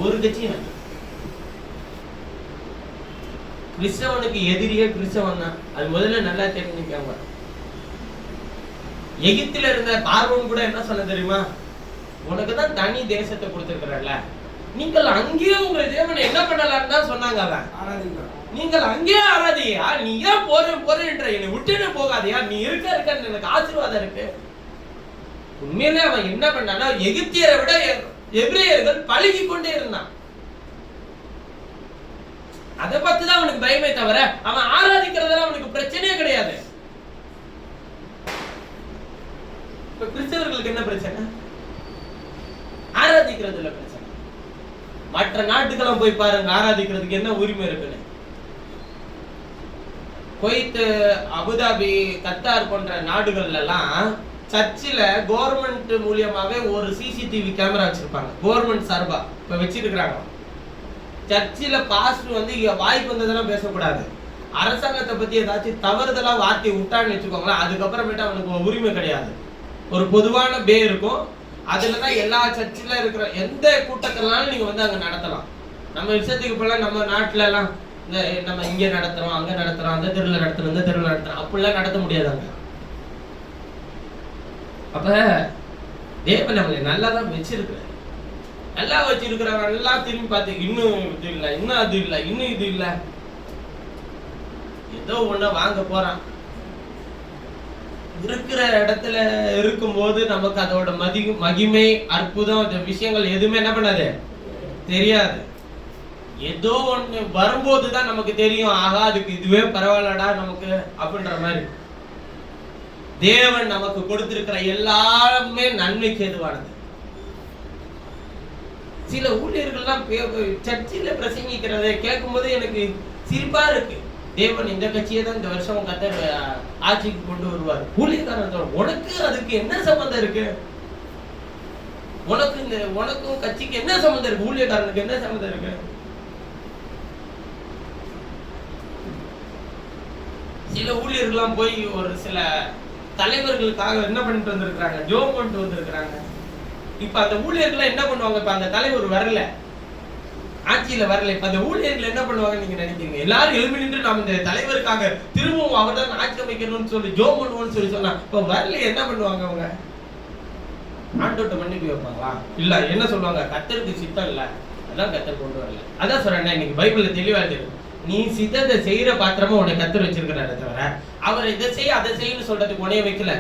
ஒரு கட்சி கிறிஸ்தவனுக்கு எதிரியே கிறிஸ்தவன் தான். அது முதல்ல நல்லா தெரிஞ்சுக்காங்க. எகிப்தில இருந்த பார்வோன் கூட என்ன சொன்ன தெரியுமா, உனக்கு தான் தனி தேசத்தை கொடுத்திருக்கிறல்ல, நீங்கள் அங்கேயே உங்க தேவனை என்ன பண்ணலாம்னு தான் சொன்னாங்க. அவன் நீங்கள் அங்கேயே ஆராதியா, நீ ஏன் போறேன்ற, என்னை விட்டுன்னு போகாதியா, நீ இருக்க எனக்கு ஆசீர்வாதம் இருக்கு. உண்மையிலே அவன் என்ன பண்ணான்னா, எகிப்தியரை விட எபிரேயர்கள் பழகி கொண்டே இருந்தான். அதை பத்திதான் அவனுக்கு பயமே தவிர அவன் ஆராதிக்கிறதுல அவனுக்கு பிரச்சனையே கிடையாது. இப்ப கிறிஸ்தவர்களுக்கு என்ன பிரச்சனை? ஆராதிக்கிறதுல பிரச்சனை. மற்ற நாட்டுக்கெல்லாம் போய் பாருங்க, ஆராதிக்கிறதுக்கு என்ன உரிமை இருக்குன்னு. குவைத், அபுதாபி, கத்தார் போன்ற நாடுகள்ல எல்லாம் சர்ச்சில் கவர்மெண்ட் மூலியமாவே ஒரு சிசிடிவி கேமரா வச்சிருப்பாங்க. கவர்மெண்ட் சார்பா இப்ப வச்சிருக்கிறாங்க. சர்ச்சில் பாஸ்டர் வந்து வாய்ப்பு வந்ததெல்லாம் பேசக்கூடாது. அரசாங்கத்தை பத்தி ஏதாச்சும் தவறுதலா வார்த்தை விட்டான்னு வச்சுக்கோங்களேன், அதுக்கப்புறமேட்டு அவனுக்கு உரிமை கிடையாது. ஒரு பொதுவான பே இருக்கும், அதுலதான் எல்லா சர்ச்சில் இருக்கிற எந்த கூட்டத்தினாலும் நீங்க வந்து அங்க நடத்தலாம். நம்ம விஷயத்துக்கு போல நம்ம நாட்டுல எல்லாம் இந்த நம்ம இங்க நடத்துறோம், அங்க நடத்துறோம், அந்த தெருவில் நடத்துறோம், இந்த தெருவில் நடத்துறோம், அப்படிலாம் நடத்த முடியாதாங்க. அப்ப தேவன் நம்மளை நல்லா தான் வச்சிருக்கிறார். நல்லா வச்சிருக்கிறவங்க எல்லாம் திரும்பி பார்த்து இன்னும் இது இல்லை, இன்னும் அது இல்லை, இன்னும் இது இல்லை, ஏதோ ஒண்ணு வாங்க போறான். இருக்கிற இடத்துல இருக்கும்போது நமக்கு அதோட மகிமை, அற்புதம், இந்த விஷயங்கள் எதுவுமே என்ன பண்ணாது, தெரியாது. ஏதோ ஒண்ணு வரும்போதுதான் நமக்கு தெரியும், ஆகா அதுக்கு இதுவே பரவாயில்லடா நமக்கு அப்படின்ற மாதிரி. தேவன் நமக்கு கொடுத்திருக்கிற எல்லாமே நன்மைக்கு ஏதுவானது. சில ஊழியர்கள்லாம் சர்ச்சில் பிரசங்கிக்கிறதை கேட்கும் போது எனக்கு சிரிப்பா இருக்கு. தேவன் இந்த கட்சியை தான் இந்த வருஷம் கத்தர் ஆட்சிக்கு கொண்டு வருவார். ஊழியக்காரன் உனக்கு அதுக்கு என்ன சம்பந்தம் இருக்கு? உனக்கும் கட்சிக்கு என்ன சம்பந்தம் இருக்கு? ஊழியக்காரனுக்கு என்ன சம்பந்தம் இருக்கு? சில ஊழியர்கள்லாம் போய் ஒரு சில தலைவர்களுக்காக என்ன பண்ணிட்டு வந்திருக்காங்க, ஜோம் பண்ணிட்டு வந்திருக்கிறாங்க. இப்ப அந்த ஊழியர்கள் என்ன பண்ணுவாங்க, இப்ப அந்த தலைவர் வரல, ஆட்சியில வரல, இப்ப அந்த ஊழியர்கள் என்ன பண்ணுவாங்க நீங்க நினைக்கிறீங்க? எல்லாரும் எழுப்பி நின்று நாம இந்த தலைவருக்காக திரும்பவும் அவர் தான் ஆட்சி அமைக்கணும்னு சொல்லி ஜோம் பண்ணுவோம்னு சொல்லி சொன்னா, இப்ப வரல என்ன பண்ணுவாங்க? அவங்க ஆண்டோட்ட மன்னிப்பு வைப்பாங்களா? இல்ல என்ன சொல்லுவாங்க, கத்தருக்கு சித்தம் இல்ல, அதான் கத்தர் கொண்டு வரல. அதான் சொல்றேன், இன்னைக்கு பைபிள்ல தெளிவா இருக்கு. நீ சித்தத்தை செய்யற பாத்திரமா உன்னை கத்தர் வச்சிருக்கிறாரு தவிர அவர் இதை செய்ய அதை செய்யன்னு சொல்றதுக்கு உனைய வைக்கல.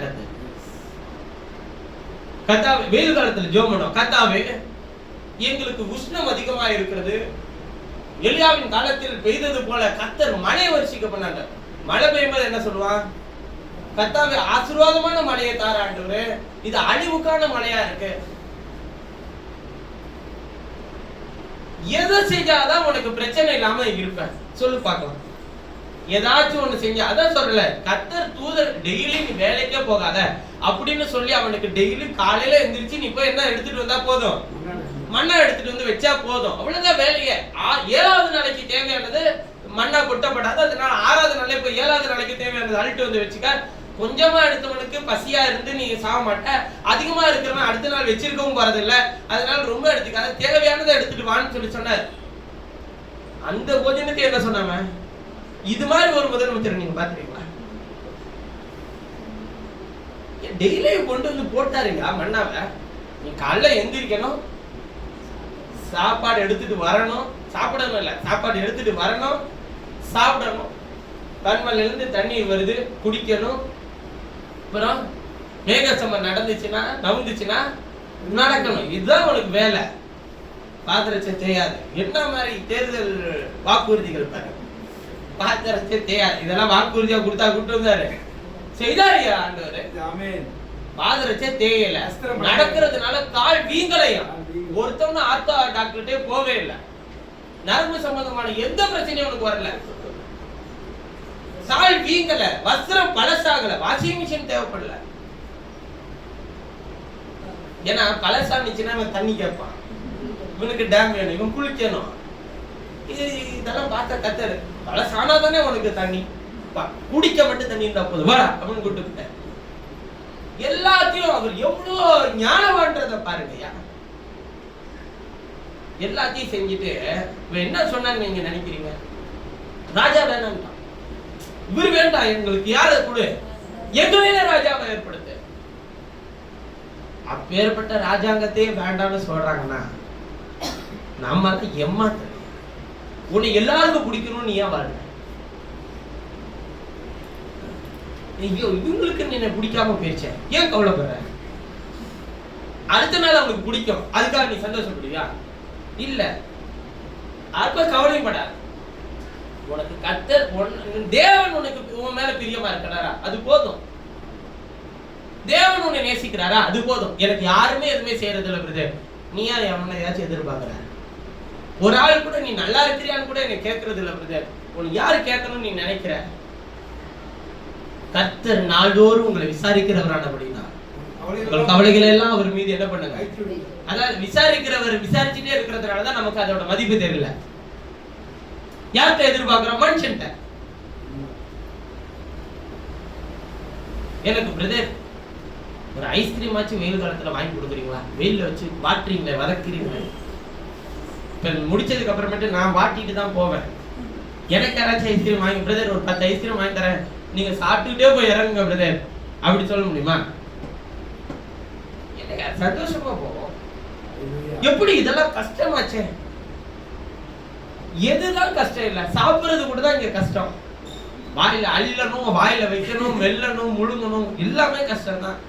கத்தாவே வெயில் காலத்துல ஜெபம் பண்ணுவோம், கத்தாவே எங்களுக்கு உஷ்ணம் அதிகமா இருக்கிறது, எலியாவின் காலத்தில் பெய்தது போல கத்தர் மழை வருஷிக்க பண்ணாங்க. மழை பெய்யும்போது என்ன சொல்லுவான், கத்தாவே ஆசீர்வாதமான மழையை தாராண்டவரு, இது அழிவுக்கான மழையா இருக்கு. எதை செஞ்சாதான் உனக்கு பிரச்சனை இல்லாம இருப்பேன் சொல்லு பார்க்கலாம். ஏதாச்சும் ஒண்ணு செஞ்ச, அதான் சொல்லல கத்தர் தூதர் டெய்லி நீ வேலைக்கே போகாத அப்படின்னு சொல்லி அவனுக்கு டெய்லி காலையில எந்திரிச்சு நீ போய் என்ன எடுத்துட்டு வந்தா போதும், மண்ணா எடுத்துட்டு வந்து வச்சா போதும், அவ்வளவுதான் வேலையே. 7வது நாளைக்கு தேவையானது மண்ணா கொட்டப்படாது. அதனால 6வது நாளே போய் 7வது நாளைக்கு தேவையானது அள்ளிட்டு வந்து வச்சுக்க. கொஞ்சமா எடுத்தவனுக்கு பசியா இருந்து நீங்க சாக மாட்ட, அதிகமா இருக்கிறவன் அடுத்த நாள் வச்சிருக்கவும் போறது இல்ல. அதனால ரொம்ப எடுத்துக்காத, தேவையானதை எடுத்துட்டு வான்னு சொல்லி சொன்னார். அந்த போஜனத்தை என்ன சொன்னாம, இது மாதிரி ஒரு முதலமைச்சர் நீங்க பாத்துறீங்களா? டெய்லியும் கொண்டு வந்து போட்டாருங்க மண்ணாவை. நீ காலைல எந்திரிக்கணும், சாப்பாடு எடுத்துட்டு வரணும், சாப்பிடணும் இல்ல, சாப்பாடு எடுத்துட்டு வரணும், சாப்பிடணும், கண்மல்ல இருந்து தண்ணீர் வருது குடிக்கணும், அப்புறம் மேகசமம் நடந்துச்சுன்னா நவுந்துச்சுன்னா நடக்கணும். இதுதான் உனக்கு வேலை. பாத்திரச்சே தெரியாது. என்ன மாதிரி தேர்தல் வாக்குறுதிகள் பாருங்க. பாத்திரச்சே தெரியாது. இதெல்லாம் வாக்குறுதியா கொடுத்தா கூட்டு வந்தாரு, செய்தாரியா ஆண்டவர்? பாதரச்சே தேயல, நடக்கிறதுனால கால் வீங்கலையா. ஒருத்தவங்க ஆத்தா டாக்டர்கிட்டே போவே இல்லை. நரம்பு சம்பந்தமான எந்த பிரச்சனையும் உனக்கு வரல. கால் வீங்கல, வஸ்திரம் பழசாகல, வாஷிங் மிஷின் தேவைப்படல. ஏன்னா பழசானிச்சுன்னா இவன் தண்ணி கேட்பான், இவனுக்கு டேம் வேணும், இவன் குளிக்கணும். இதெல்லாம் பார்த்தா கத்தரு. பழசானாதானே உனக்கு தண்ணி, குடிக்க மட்டும் தண்ணி இருந்தா போதும் வா அப்படின்னு கூப்பிட்டு எல்லாத்தையும் அவர் எவ்வளவு ஞானவான்றத பாருங்கய்யா. எல்லாத்தையும் செஞ்சுட்டு என்ன சொன்னாங்க நீங்க நினைக்கிறீங்க? ராஜா வேணாம், இவர் வேண்டாம், எங்களுக்கு யார கொடு, எங்களில ராஜாவை ஏற்படுத்து. அப்பேற்பட்ட ராஜாங்கத்தையே வேண்டாம்னு சொல்றாங்கன்னா நம்ம தான் ஏமாத்த. உன்னை எல்லாருக்கும் பிடிக்கணும், நீ ஏன் வாழ்ற? ஐயோ இவங்களுக்கு என்ன பிடிக்காம போயிடுச்சேன், ஏன் கவலைப்படுற? அடுத்த நாள் அவனுக்கு பிடிக்கும், அதுக்காக நீ சந்தோஷப்படுவியா? இல்ல, அப்ப கவலைப்படாது. உனக்கு கர்த்தர் தேவன் உனக்கு உன் மேல பிரியமா இருக்கிறாரா, அது போதும். தேவன் உன்னை நேசிக்கிறாரா, அது போதும். எனக்கு யாருமே எதுவுமே செய்யறது இல்லை பிரதர், நீயா எவனை ஏதாச்சும் எதிர்பார்க்கிற? ஒரு ஆள் கூட நீ நல்லா இருக்கிறியான்னு கூட என்ன கேட்கறது இல்லை பிரதர். உனக்கு யாரு கேட்கணும்னு நீ நினைக்கிற? கர்த்தர் நாள்தோறும் உங்களை விசாரிக்கிறவரானபடினா உங்கள் கவலைகளை எல்லாம் அவர் மீது என்ன பண்ணுங்க. அதாவது விசாரிக்கிறவர் விசாரிச்சுட்டே இருக்கிறதுனாலதான் நமக்கு அதோட மதிப்பு தெரியல. யார்கிட்ட எதிர்பார்க்கிறோம்? மனுஷன்ட்ட. எனக்கு பிரதர் ஒரு ஐஸ்கிரீம் ஆச்சு வெயில் காலத்துல வாங்கி கொடுக்குறீங்களா? வெயில வச்சு வாட்டுறீங்களே, வதக்குறீங்களே. இப்ப முடிச்சதுக்கு அப்புறமேட்டு நான் வாட்டிட்டு தான் போவேன். எனக்கு யாராச்சும் ஐஸ்கிரீம் வாங்கி, பிரதர் ஒரு 10 ஐஸ்கிரீம் வாங்கி தரேன், நீங்க சாப்பிட்டுட்டே போய் இறங்குங்க பிரதர், அப்படி சொல்ல முடியுமா? எனக்கு சந்தோஷமா போவோம். எப்படி இதெல்லாம் கஷ்டமாச்சே? எதுதான் கஷ்டம் இல்ல, சாப்பிடுறது கூட தான் இங்க கஷ்டம். வாயில அள்ளணும், வாயில வைக்கணும், வெல்லணும், முழுங்கணும், எல்லாமே கஷ்டம் தான்.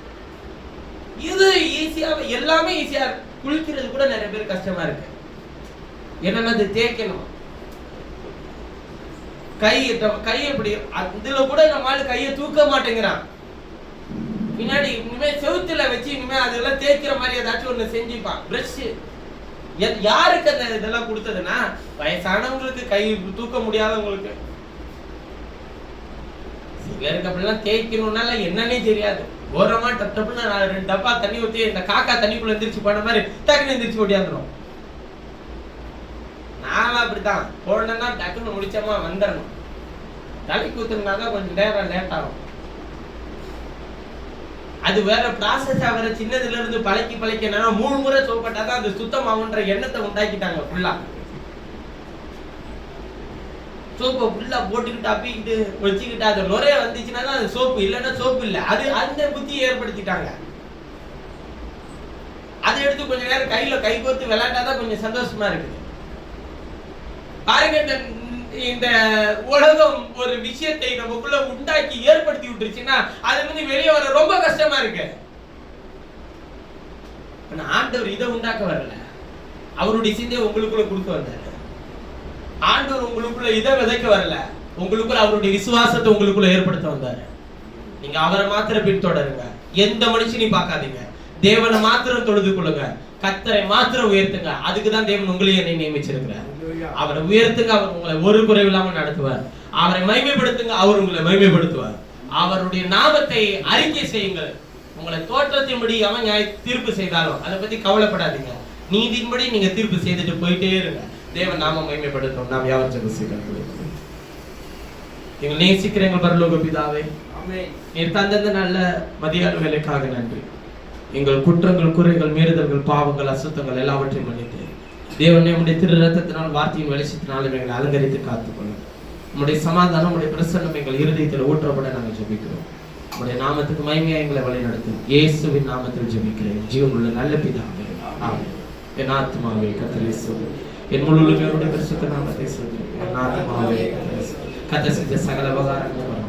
இது ஈஸியா, எல்லாமே ஈஸியா. குளிக்கிறது கூட நிறைய பேர் கஷ்டமா இருக்கு. என்னன்னா அது தேய்க்கணும், கை எப்படி, அதுல கூட நம்மளால கையை தூக்க மாட்டேங்கிறான். பின்னாடி இனிமே செவுத்துல வச்சு இனிமே அதெல்லாம் தேய்க்கிற மாதிரி ஏதாச்சும் ஒண்ணு செஞ்சுப்பான். பிரஷ் யாருக்கு அந்த இதெல்லாம் கொடுத்ததுன்னா வயசானவங்களுக்கு, கை தூக்க முடியாதவங்களுக்கு. சிலருக்கு அப்படிலாம் தேய்க்கணும்னால என்னன்னே தெரியாது. ஓரமா டப்புன்னு 2 டப்பா தண்ணி ஊற்றி இந்த காக்கா தண்ணிக்குள்ள எந்திரிச்சு போன மாதிரி டக்குன்னு எந்திரிச்சு ஓடியாந்துடும். நானும் அப்படித்தான் போடணும்னா டக்குன்னு முடிச்சமா வந்துடணும். தலை கூத்துனாதான் கொஞ்சம் நேரம் லேட் ஆகும். அது வேற ப்ராசஸ். அவரை சின்னதுல இருந்து பழக்கி 3 முறை சோப்பட்டாதான் அது சுத்தமாகுன்ற எண்ணத்தை உண்டாக்கிட்டாங்க. ஃபுல்லா சோப்பை ஃபுல்லா போட்டுக்கிட்டு அப்பிக்கிட்டு வச்சுக்கிட்டு அது நுரைய வந்துச்சுன்னா தான் அது சோப்பு, இல்லைன்னா சோப்பு இல்லை. அது அந்த புத்தியை ஏற்படுத்திட்டாங்க. அதை எடுத்து கொஞ்ச நேரம் கையில கை கோர்த்து விளையாண்டாதான் கொஞ்சம் சந்தோஷமா இருக்குது. பாருங்க, இந்த உலகம் ஒரு விஷயத்தை நமக்குள்ள உண்டாக்கி ஏற்படுத்தி விட்டுருச்சுன்னா அது வந்து வெளியே வர ரொம்ப கஷ்டமா இருக்கு. ஆண்டவர் இதை உண்டாக்க வரல, அவருடைய சிந்தையை உங்களுக்குள்ள கொடுக்க வந்தாரு. ஆண்டவர் உங்களுக்குள்ள இதை விதைக்க வரல, உங்களுக்குள்ள அவருடைய விசுவாசத்தை உங்களுக்குள்ள ஏற்படுத்த வந்தாரு. நீங்க அவரை மாத்திரம் பின்தொடருங்க, எந்த மனுஷனையும் பார்க்காதீங்க, தேவனை மாத்திரம் தொழுது கொள்ளுங்க, கர்த்தரை மாத்திரம் உயர்த்துங்க. அதுக்குதான் தேவன் உங்களையும் என்னை நியமிச்சிருக்கிறார். அவரை உயர்த்துங்க, அவர் உங்களை ஒரு குறைவில்லாம நடத்துவார். அவரை மகிமைப்படுத்துங்க, அவர் உங்களை மகிமைப்படுத்துவார். அவருடைய நாமத்தை அறிக்கை செய்யுங்கள். உங்களை தோற்றத்தின்படி அவன் தீர்ப்பு செய்தாலும் அதை பத்தி கவலைப்படாதீங்க. நீதியின்படி நீங்க தீர்ப்பு செய்துட்டு போயிட்டே இருங்க. தேவன் நாம மகிமைப்படுத்தும். நாம் யாவர் ஜெபம் எங்கள் நேசிக்கிற எங்கள் பரலோக பிதாவே, நீர் தந்த நல்ல மதியான வேலைக்காக நன்றி. எங்கள் குற்றங்கள், குறைகள், மீறுதல்கள், பாவங்கள், அசுத்தங்கள் எல்லாவற்றையும் மன்னித்து தேவனே உம்முடைய திரு ரத்தத்தினால், வார்த்தையின் வெளிச்சத்தினால் எங்களை அலங்கரித்து காத்துக்கொள்ளும். உம்முடைய சமாதானம், உம்முடைய பிரசன்னம் எங்கள் இருதயத்தில் ஊற்றப்பட நாங்கள் ஜெபிக்கிறோம். உம்முடைய நாமத்துக்கு மகிமையா எங்களை வழிநடத்தும். இயேசுவின் நாமத்தில் ஜெபிக்கிறேன் ஜீவனுள்ள நல்ல பிதாவே, ஆமென். என் ஆத்மாவே கர்த்தரை ஸ்தோத்திரி, என் முழு உள்ளமையோடு பரிசுத்த நாமத்தை ஸ்தோத்திரி. என் ஆத்மாவே கர்த்தர் செய்த சகல உபகாரங்களும்